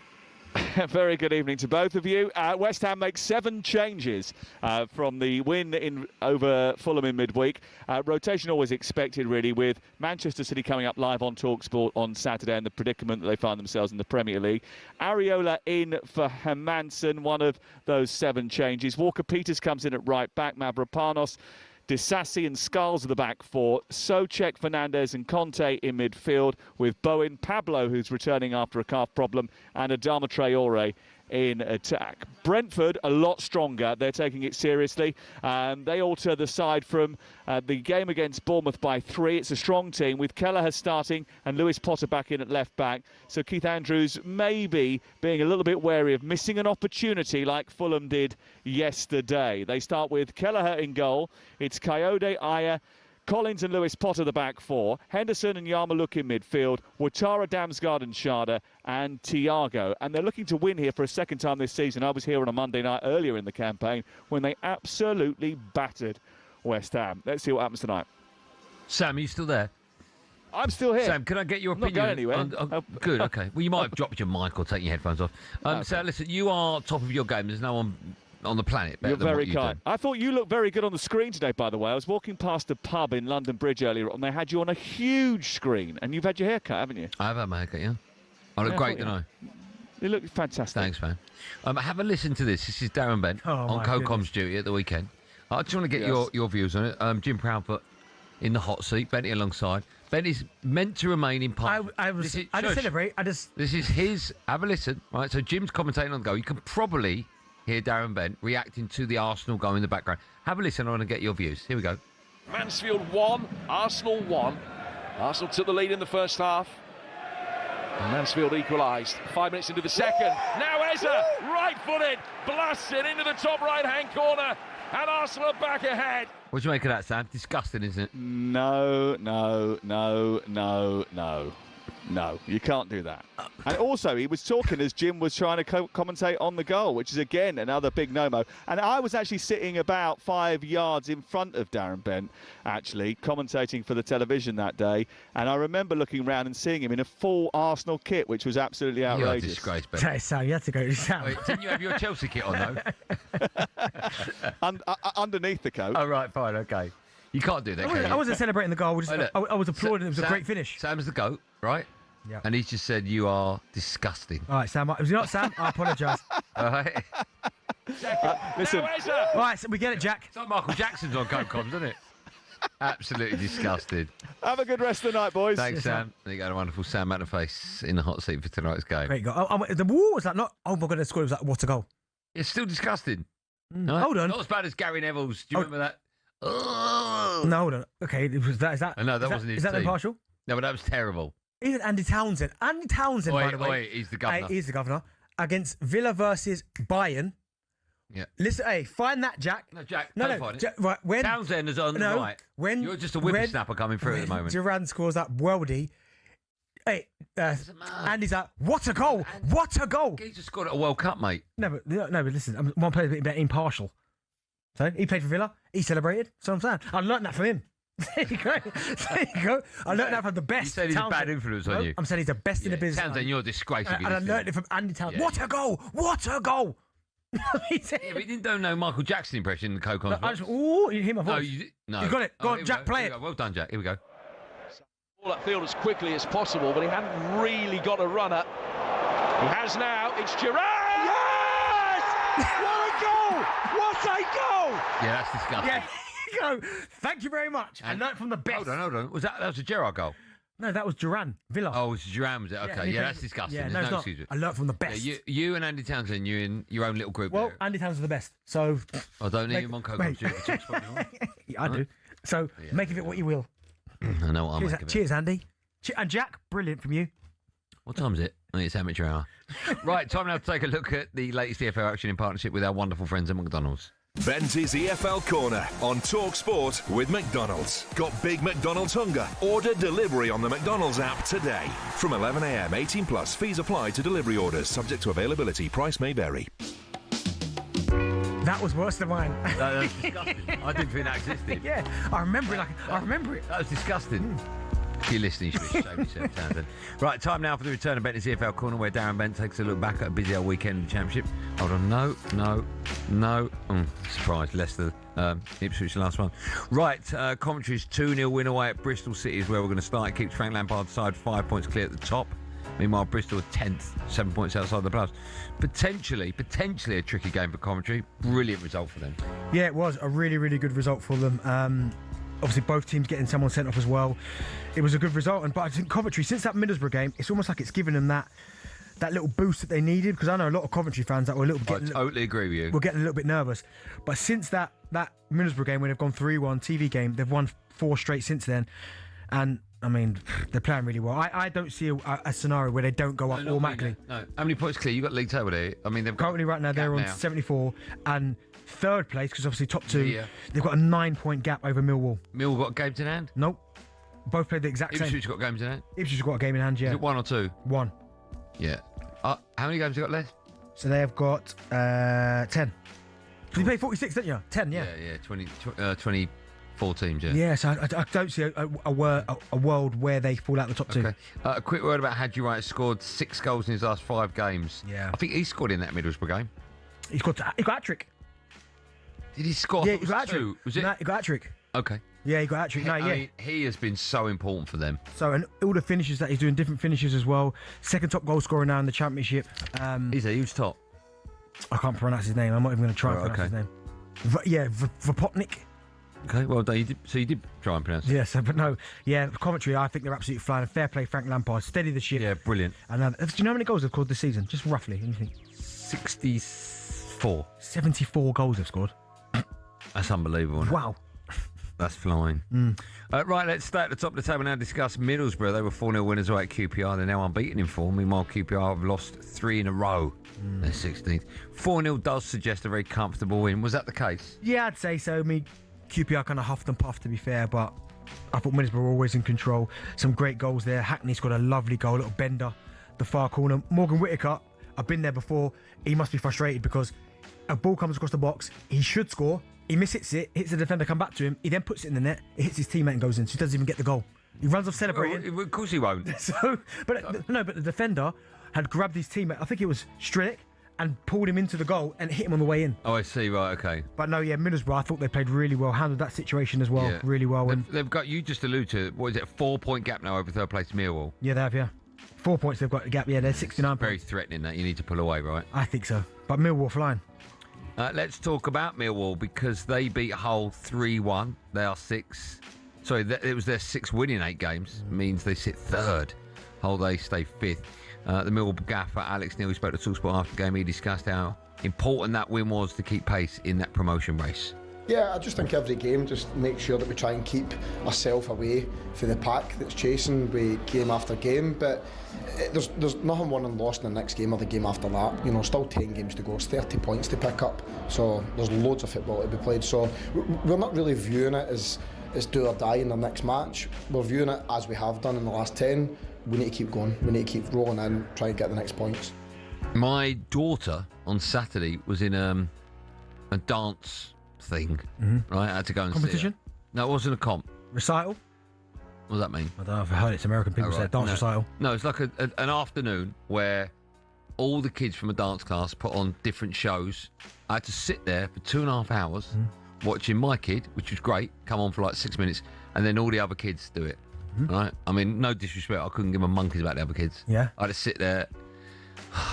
Very good evening to both of you. West Ham makes 7 changes from the win over Fulham in midweek. Rotation always expected, really, with Manchester City coming up live on talkSPORT on Saturday and the predicament that they find themselves in the Premier League. Areola in for Hermansen, one of those 7 changes. Walker-Peters comes in at right back. Mavropanos, Disasi and Skulls at the back 4, Souček, Fernandez and Conte in midfield with Bowen, Pablo, who's returning after a calf problem, and Adama Traore in attack. Brentford, a lot stronger. They're taking it seriously. They alter the side from the game against Bournemouth by 3. It's a strong team with Kelleher starting and Lewis Potter back in at left back. So Keith Andrews maybe being a little bit wary of missing an opportunity like Fulham did yesterday. They start with Kelleher in goal. It's Coyote, Ayer, Collins and Lewis Potter the back 4, Henderson and Yarmouk in midfield, Ouattara, Damsgaard and Schade and Thiago. And they're looking to win here for a second time this season. I was here on a Monday night earlier in the campaign when they absolutely battered West Ham. Let's see what happens tonight. Sam, are you still there? I'm still here. Sam, can I get your I'm not opinion? going anywhere. Good, okay. Well, you might have dropped your mic or taken your headphones off. Okay. So, listen, you are top of your game. There's no one on the planet better You're than very what you kind. do. I thought you looked very good on the screen today, by the way. I was walking past a pub in London Bridge earlier on. They had you on a huge screen, and you've had your hair cut, haven't you? I have had my haircut, yeah. I look great, don't I? You look fantastic. Thanks, man. Have a listen to this. This is Darren Bent on Co-Com's duty at the weekend. I just want to get your views on it. Jim Proudfoot in the hot seat, Benty alongside. Benty's meant to remain in part. I just celebrate. This is his. Have a listen, right? So Jim's commentating on the go. You can probably hear Darren Bent reacting to the Arsenal goal in the background. Have a listen. I want to get your views. Here we go. Mansfield 1, Arsenal 1. Arsenal took the lead in the first half. And Mansfield equalised 5 minutes into the second. Now Eza, right-footed, blasts it into the top right-hand corner. And Arsenal are back ahead. What do you make of that, Sam? Disgusting, isn't it? No, you can't do that. And also, he was talking as Jim was trying to commentate on the goal, which is, again, another big no-mo. And I was actually sitting about 5 yards in front of Darren Bent, actually, commentating for the television that day. And I remember looking around and seeing him in a full Arsenal kit, which was absolutely outrageous. You're a disgrace, Bent. Sam, you had to go to Sam. Wait, didn't you have your Chelsea kit on, though? Underneath the coat. Oh, right, fine, OK. You can't do that, can you? I wasn't celebrating the goal. I was applauding. It was a great finish. Sam's the GOAT, right? Yeah. And he's just said you are disgusting. All right, Sam. Was it not Sam? I apologise. All right. Listen. All right, so we get it, Jack. It's like Michael Jackson's on Co-Coms, isn't it? Absolutely disgusted. Have a good rest of the night, boys. Thanks, Sam. There you go, a wonderful Sam Matterface in the hot seat for tonight's game. Great goal. The wall was like not. Oh my God, the score was like what a goal. It's still disgusting. Right? Hold on. Not as bad as Gary Neville's. Do you remember that? No, hold on. Okay, was that? Is that? No, that wasn't his Is that team. impartial? No, but that was terrible. Even Andy Townsend. By the way. He's the governor. He's the governor. Against Villa versus Bayern. Yeah. Listen, find that, Jack. No, Jack, no, don't find it. Right, when Townsend is on the right. You're just a whippersnapper coming through at the moment. Duran scores that worldie. Hey, Andy's like, what a goal! What a goal! He just scored at a World Cup, mate. No, but listen, one player a bit impartial. So he played for Villa. He celebrated. So I'm saying, I learned that from him. There you go. I learned that from the best. You said he's a bad influence on you. I'm saying he's the best in the business. Townsend, you're a disgrace. And I learned it from Andy Townsend. Yeah. What a goal! What a goal! But he didn't know Michael Jackson impression in the Co-Coms. Oh, you hear my voice? No, you got it. Go on, Jack, play it. Well done, Jack. Here we go. Ball upfield as quickly as possible, but he hadn't really got a runner. He has now. It's Gerrard! Yes! What a goal! What a goal! Yeah, that's disgusting. Yeah. Go. Thank you very much. I learned from the best. Hold on. That was a Gerrard goal? No, that was Duran, Villa. Oh, it was Duran, was it? Okay, yeah, that's disgusting. Yeah, There's no, excuse. I learned from the best. Yeah, you and Andy Townsend, you're in your own little group. Well, there. Andy Townsend's the best, so... I don't need him on Co-Coms. Yeah, I do. So, make of it what you will. I know what I'm making of it. Cheers, Andy. And Jack, brilliant from you. What time is it? I think it's amateur hour. Right, time now to take a look at the latest EFL action in partnership with our wonderful friends at McDonald's. Benty's EFL Corner on talkSPORT with McDonald's. Got big McDonald's hunger? Order delivery on the McDonald's app today. From 11 a.m, 18 plus, fees apply to delivery orders, subject to availability, price may vary. That was worse than mine. That was disgusting. I didn't think that existed. Yeah, I remember it. That was disgusting. If you're listening, you should be ashamed of yourself, Townsend. Right, time now for the return of Benty's EFL Corner, where Darren Bent takes a look back at a busy old weekend in the Championship. Hold on, no. Surprise, Leicester, Ipswich, the last one. Right, Coventry's 2-0 win away at Bristol City is where we're going to start. It keeps Frank Lampard's side 5 points clear at the top. Meanwhile, Bristol are 10th, 7 points outside the playoffs. Potentially a tricky game for Coventry. Brilliant result for them. Yeah, it was a really, really good result for them. Obviously, both teams getting someone sent off as well. It was a good result, but I think Coventry, since that Middlesbrough game, it's almost like it's given them that that little boost that they needed, because I know a lot of Coventry fans that were a little bit. I totally agree with you. We're getting a little bit nervous, but since that Middlesbrough game when they've gone 3-1 TV game, they've won 4 straight since then, and I mean they're playing really well. I don't see a scenario where they don't go up automatically. No, how many points clear? You got league table there. I mean, they've currently right now they're on 74 and third place because obviously top 2. They've got a 9-point gap over Millwall. Millwall got games in hand? Nope. Both played the exact same. Ipswich got games in hand? Ipswich got a game in hand, yeah. Is it 1 or 2? 1. Yeah. How many games have you got left? So they have got 10. You played 46, didn't you? 10, yeah. Yeah, 24 teams, yeah. Yeah, so I don't see a world where they fall out the top 2. Okay. A quick word about Hadji Wright. Scored 6 goals in his last 5 games. Yeah. I think he scored in that Middlesbrough game. He got hat-trick. Did he score? Yeah, he got hat-trick. Was it? No, he got hat-trick. Okay. Yeah, he got hat-trick. No, I yeah. mean, he has been so important for them. So, and all the finishes that he's doing, different finishes as well. Second top goal scorer now in the Championship. He's a huge top. I can't pronounce his name. I'm not even going to try and pronounce his name. Vopotnik. Okay, well done. You did try and pronounce it. Yeah, so, but no. Yeah, Coventry, I think they're absolutely flying. Fair play, Frank Lampard. Steady the ship. Yeah, brilliant. And do you know how many goals they've scored this season? Just roughly, anything? 64. 74 goals they've scored. That's unbelievable, isn't it? Wow. That's flying. Right, let's stay at the top of the table now and discuss Middlesbrough. They were 4-0 winners away at QPR. They're now unbeaten in form. Meanwhile, QPR have lost 3 in a row. They're 16th. 4-0 does suggest a very comfortable win. Was that the case? Yeah, I'd say so. I mean, QPR kind of huffed and puffed, to be fair, but I thought Middlesbrough were always in control. Some great goals there. Hackney's got a lovely goal, a little bender, the far corner. Morgan Whittaker, I've been there before. He must be frustrated because a ball comes across the box. He should score. He mishits it, hits the defender, come back to him. He then puts it in the net. It hits his teammate and goes in, so he doesn't even get the goal. He runs off celebrating. Well, of course he won't. But the defender had grabbed his teammate. I think it was Strelic, and pulled him into the goal and hit him on the way in. Oh, I see. Right, okay. But no, yeah, Middlesbrough, I thought they played really well, handled that situation as well, really well. They've got, you just alluded to, what is it, a 4-point gap now over third place Millwall? Yeah, they have, yeah. 4 points they've got the gap, yeah, they're 69 points. Very threatening that you need to pull away, right? I think so. But Millwall flying. Let's talk about Millwall because they beat Hull 3-1. They are 6. Sorry, it was their 6th win in 8 games. Means they sit 3rd. Hull, they stay 5th. The Millwall gaffer, Alex Neil, spoke to talkSPORT after the game. He discussed how important that win was to keep pace in that promotion race. Yeah, I just think every game just make sure that we try and keep ourselves away from the pack that's chasing game after game. But there's nothing won and lost in the next game or the game after that. You know, still 10 games to go. It's 30 points to pick up. So there's loads of football to be played. So we're not really viewing it as do or die in the next match. We're viewing it as we have done in the last 10. We need to keep going. We need to keep rolling in, try and get the next points. My daughter on Saturday was in a dance thing, right? I had to go and competition? See her. No, it wasn't a comp. Recital? What does that mean? I don't know. I've heard it's American people say dance recital. No, it's like an afternoon where all the kids from a dance class put on different shows. I had to sit there for 2.5 hours watching my kid, which was great, come on for like 6 minutes, and then all the other kids do it. Right? I mean, no disrespect, I couldn't give a monkeys about the other kids. Yeah. I had to sit there.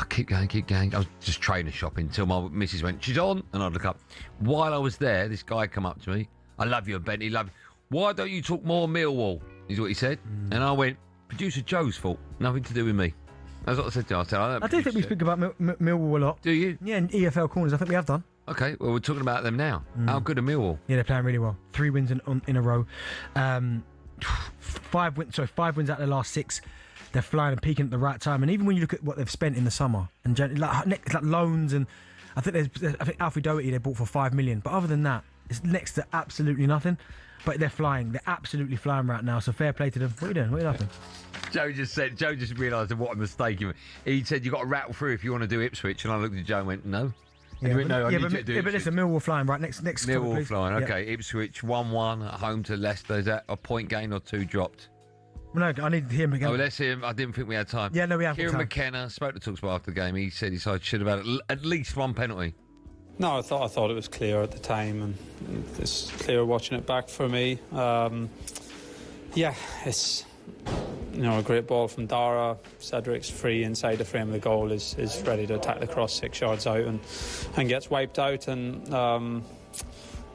Keep going. I was just trainer shopping until my missus went, she's on, and I'd look up. While I was there, this guy come up to me. I love you, Benty, love you. Why don't you talk more Millwall? Is what he said. And I went, producer Joe's fault, nothing to do with me. That's what I said to him. I do think we speak about Millwall a lot. Do you? Yeah, in EFL corners, I think we have done. Okay, well, we're talking about them now. How good are Millwall? Yeah, they're playing really well. 3 wins in a row. 5 wins out of the last 6. They're flying and peaking at the right time. And even when you look at what they've spent in the summer, and like loans, and I think Alfie Doherty they bought for $5 million. But other than that, it's next to absolutely nothing. But they're flying. They're absolutely flying right now. So fair play to them. What are you doing? What are you laughing? Joe just realised what a mistake he made. He said, you've got to rattle through if you want to do Ipswich. And I looked at Joe and went, no. And he went, no, I need you to do Ipswich. But listen, Millwall flying right next. Millwall couple, flying, okay. Yep. Ipswich 1-1 at home to Leicester. Is that a point gain or 2 dropped? No, I need to hear him again. Oh, let's hear him. I didn't think we had time. Yeah, no, we haven't. Kieran McKenna spoke to talkSPORT after the game. He said he should have had at least 1 penalty. No, I thought it was clear at the time, and it's clear watching it back for me. It's a great ball from Dara. Cedric's free inside the frame of the goal, is ready to attack the cross 6 yards out and gets wiped out. And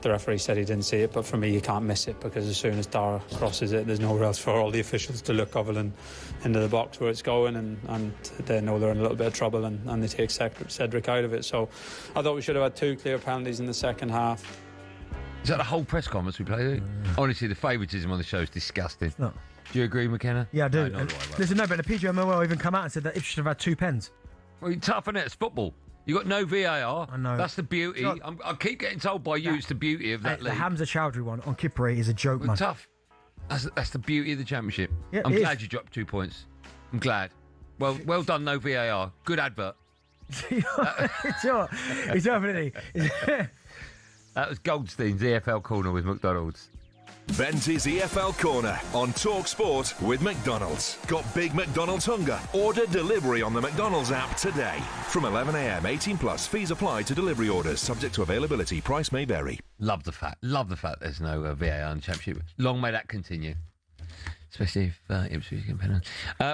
the referee said he didn't see it, but for me, you can't miss it because as soon as Dara crosses it, there's nowhere else for all the officials to look other than into the box where it's going, and they know they're in a little bit of trouble, and they take Cedric out of it. So I thought we should have had 2 clear penalties in the second half. Is that the whole press conference we played? Honestly, the favouritism on the show is disgusting. No. Do you agree, McKenna? Yeah, I do. No, Listen, no, but the PGMOL even come out and said that Ipswich should have had 2 pens. Well, you're tough, innit? It's football. You got no VAR. I know. That's the beauty. I keep getting told by you it's the beauty of that league. The Hamza Chowdhury one on Kipri is a joke, man. Tough. That's the beauty of the Championship. Yeah, I'm it glad is. you dropped 2 points. I'm glad. Well done, no VAR. Good advert. It's definitely. That was Goldstein's EFL Corner with McDonald's. Benty's EFL Corner on talkSPORT with McDonald's. Got big McDonald's hunger? Order delivery on the McDonald's app today. From 11 a.m, 18 plus. Fees apply to delivery orders. Subject to availability. Price may vary. Love the fact there's no VAR in the Championship. Long may that continue. Especially if Ipswich get penalty.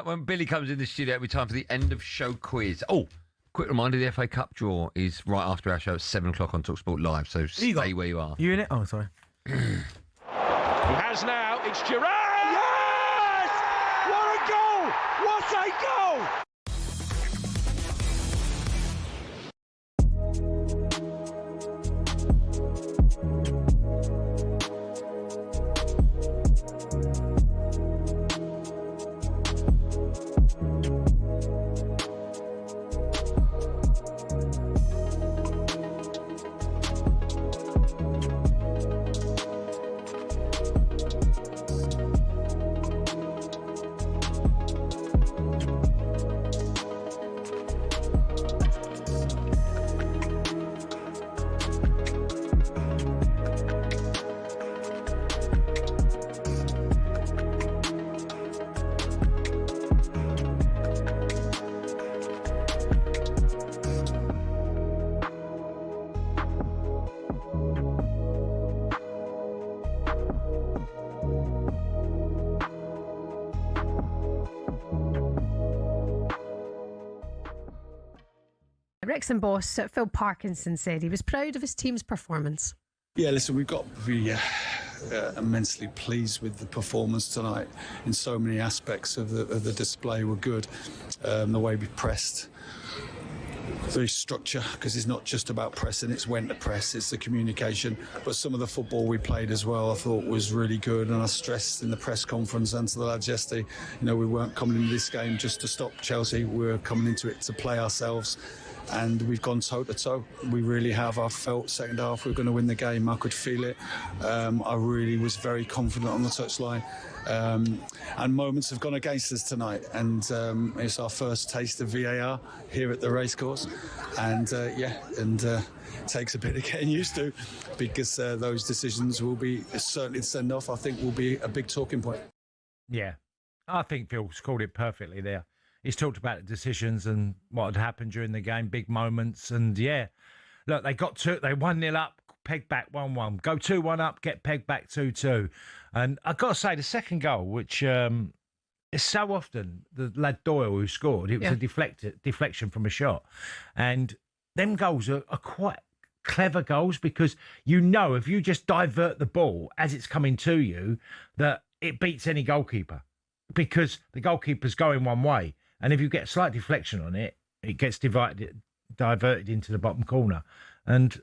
When Billy comes in the studio, it'll be time for the end of show quiz. Oh, quick reminder, the FA Cup draw is right after our show at 7 o'clock on talkSPORT Live, so stay where you are. You in it? Oh, sorry. He has now. It's Gerrard. Yes! What a goal! What a goal! Wrexham boss Phil Parkinson said he was proud of his team's performance. Yeah, listen, we've got to be immensely pleased with the performance tonight. In so many aspects of the display were good. The way we pressed, the structure, because it's not just about pressing, it's when to press, it's the communication. But some of the football we played as well, I thought was really good. And I stressed in the press conference and to the lads yesterday, we weren't coming into this game just to stop Chelsea. We were coming into it to play ourselves. And we've gone toe-to-toe. We really have. I felt second half we were going to win the game. I could feel it. I really was very confident on the touchline. And moments have gone against us tonight. And it's our first taste of VAR here at the racecourse. And, it takes a bit of getting used to because those decisions will be, certainly the send-off, I think, will be a big talking point. Yeah, I think Phil's called it perfectly there. He's talked about the decisions and what had happened during the game, big moments. And, yeah, look, they 1-0 up, pegged back 1-1. Go 2-1 up, get pegged back 2-2. And I've got to say, the second goal, which is so often the lad Doyle who scored, it was a deflection from a shot. And them goals are quite clever goals because if you just divert the ball as it's coming to you, that it beats any goalkeeper because the goalkeeper's going one way. And if you get a slight deflection on it, it gets diverted into the bottom corner. And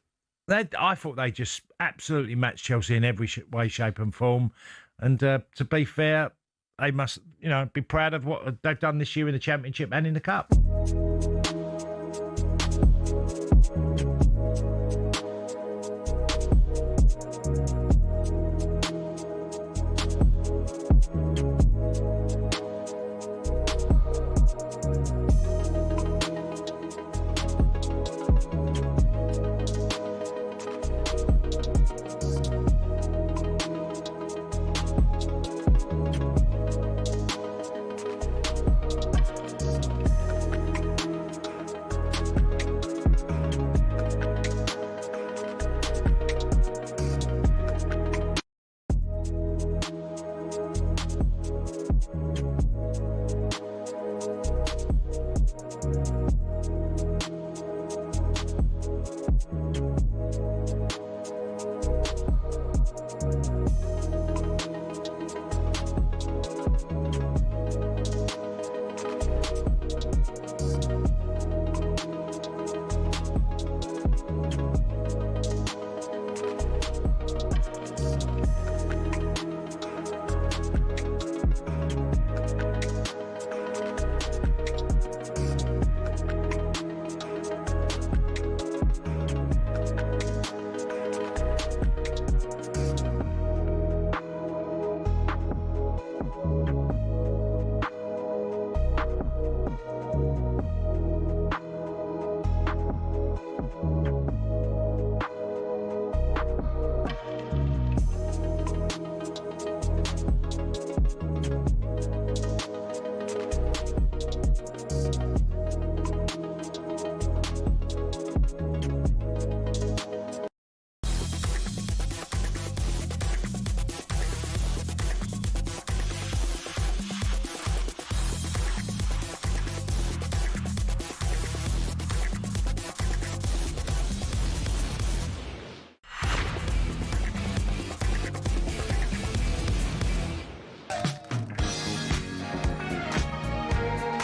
I thought they just absolutely matched Chelsea in every way, shape and form. And to be fair, they must, be proud of what they've done this year in the Championship and in the Cup.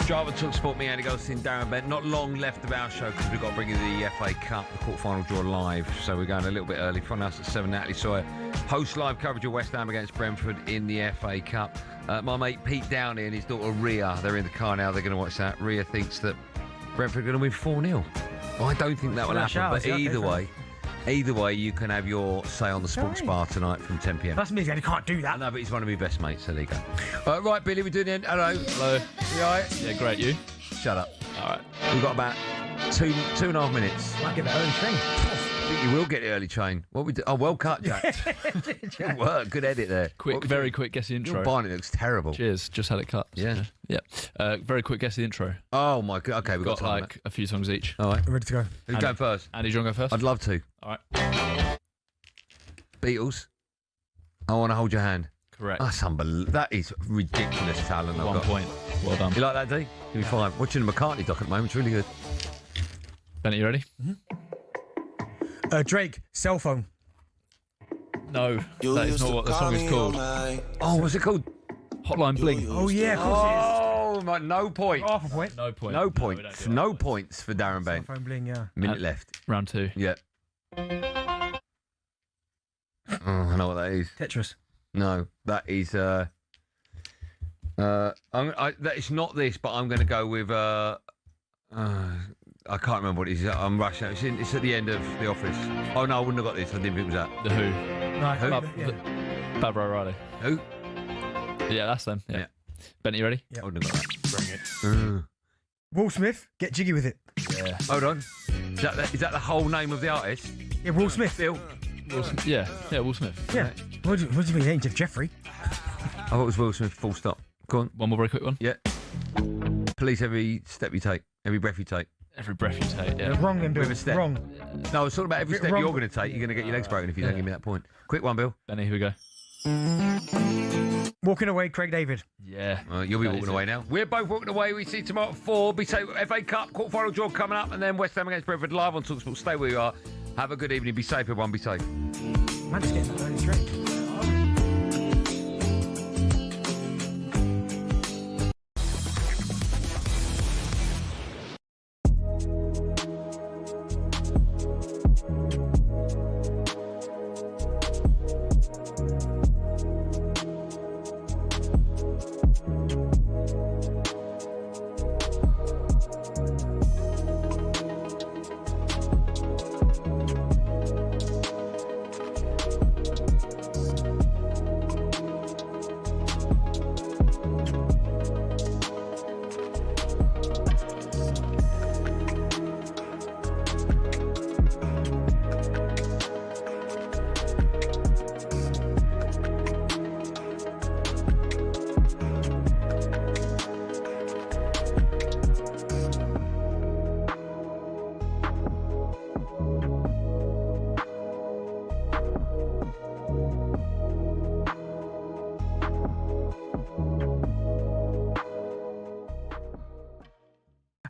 Drive on talkSPORT, me, Andy Goldstein Darren Bent. Not long left of our show because we've got to bring you the FA Cup, the quarter-final draw live. So we're going a little bit early. Front house at 7, Natalie Sawyer. Host live coverage of West Ham against Brentford in the FA Cup. My mate Pete Downey and his daughter Ria, they're in the car now. They're going to watch that. Ria thinks that Brentford are going to win 4-0. I don't think that will happen, but either way, you can have your say on the sports bar tonight from 10 p.m. That's me, you can't do that. No, but he's one of my best mates, so there you go. Right, Billy, we're doing the end. Hello. Hello. You all right? Yeah, great. You? Shut up. All right. We've got about two and a half minutes. Might get the early train. I think you will get the early train. What we do? Oh, well cut, Jack. Good work. Good edit there. Very quick guess the intro. Your Barney looks terrible. Cheers. Just had it cut. Yeah. Very quick guess the intro. Oh my god. Okay, we've got time, like a few songs each. All right. Ready to go. Who's going first? Andy, do you want to go first? I'd love to. All right. Beatles. I want to hold your hand. Correct. That's unbelievable. That is ridiculous talent. 1 point. Well done. You like that, D? Give me 5. Watching the McCartney doc at the moment. It's really good. Benny, you ready? Mm-hmm. Drake, cell phone. No, that is not what the song is called. Oh, what's it called? Hotline Bling. Oh yeah, of course it is. Oh, my, no point. Half a point. No point. No points. No points for Darren Bent. Cell phone bling, yeah. Minute left. Round 2. Yeah. Oh, I know what that is. Tetris. No, that is. It's not this, but I'm going to go with. I can't remember what it is. I'm rushing. It's at the end of The Office. Oh no, I wouldn't have got this. I didn't think it was that. The Who. Right. Who? Barbara O'Reilly. Who? Yeah, that's them. Yeah. Benny, you ready? I wouldn't have got that. Bring it. Will Smith, get jiggy with it. Yeah. Hold on. Is that the whole name of the artist? Yeah, Will Smith. Bill. Will Smith. Yeah, Will Smith. Yeah. What do you mean, ain't Jeffrey? I thought it was Will Smith. Full stop. Go on. One more very quick one. Yeah. Police every step you take, every breath you take. Every breath you take. Yeah. Wrong, then, Bill. With a step. Wrong. No, it's all about every step Wrong. you're going to take. You're going to get your legs broken if you don't give me that point. Quick one, Bill. Benny, here we go. Walking away, Craig David. Yeah. You'll be walking away now. We're both walking away. We see you tomorrow at 4. Be safe. FA Cup quarter-final draw coming up, and then West Ham against Brentford live on talkSPORT. Stay where you are. Have a good evening. Be safe, everyone. Be safe. Man, just getting that early train.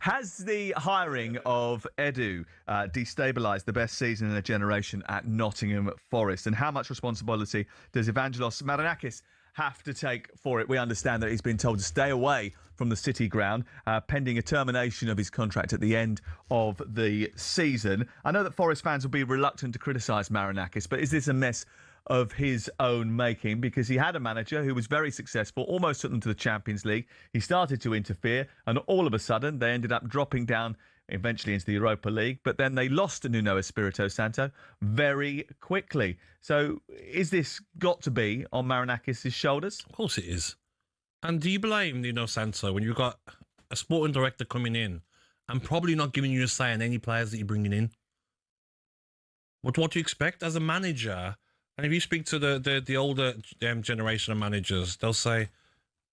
Has the hiring of Edu destabilised the best season in a generation at Nottingham Forest? And how much responsibility does Evangelos Maranakis have to take for it? We understand that he's been told to stay away from the City ground, pending a termination of his contract at the end of the season. I know that Forest fans will be reluctant to criticise Maranakis, but is this a mess of his own making? Because he had a manager who was very successful, almost took them to the Champions League. He started to interfere, and all of a sudden they ended up dropping down eventually into the Europa League, but then they lost to Nuno Espirito Santo very quickly. So is this got to be on Maranakis' shoulders? Of course it is. And do you blame Nuno Santo when you've got a sporting director coming in and probably not giving you a say on any players that you're bringing in? What do you expect as a manager? And if you speak to the older generation of managers, they'll say,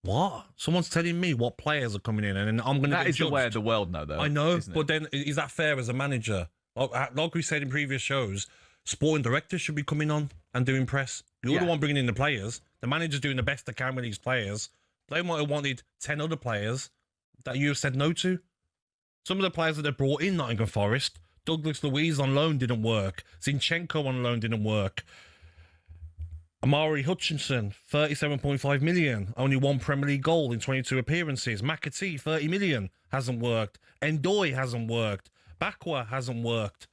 what? Someone's telling me what players are coming in, and I'm going to get That is judged. the way of the world now, though. I know, isn't it? but then is that fair as a manager? Like we said in previous shows, sporting directors should be coming on and doing press. You're the one bringing in the players. The manager's doing the best they can with these players. They might have wanted 10 other players that you have said no to. Some of the players that they brought in Nottingham Forest, Douglas Luiz on loan didn't work. Zinchenko on loan didn't work. Amari Hutchinson, 37.5 million. Only one Premier League goal in 22 appearances. McAtee, 30 million. Hasn't worked. Ndoye hasn't worked. Bakwa hasn't worked.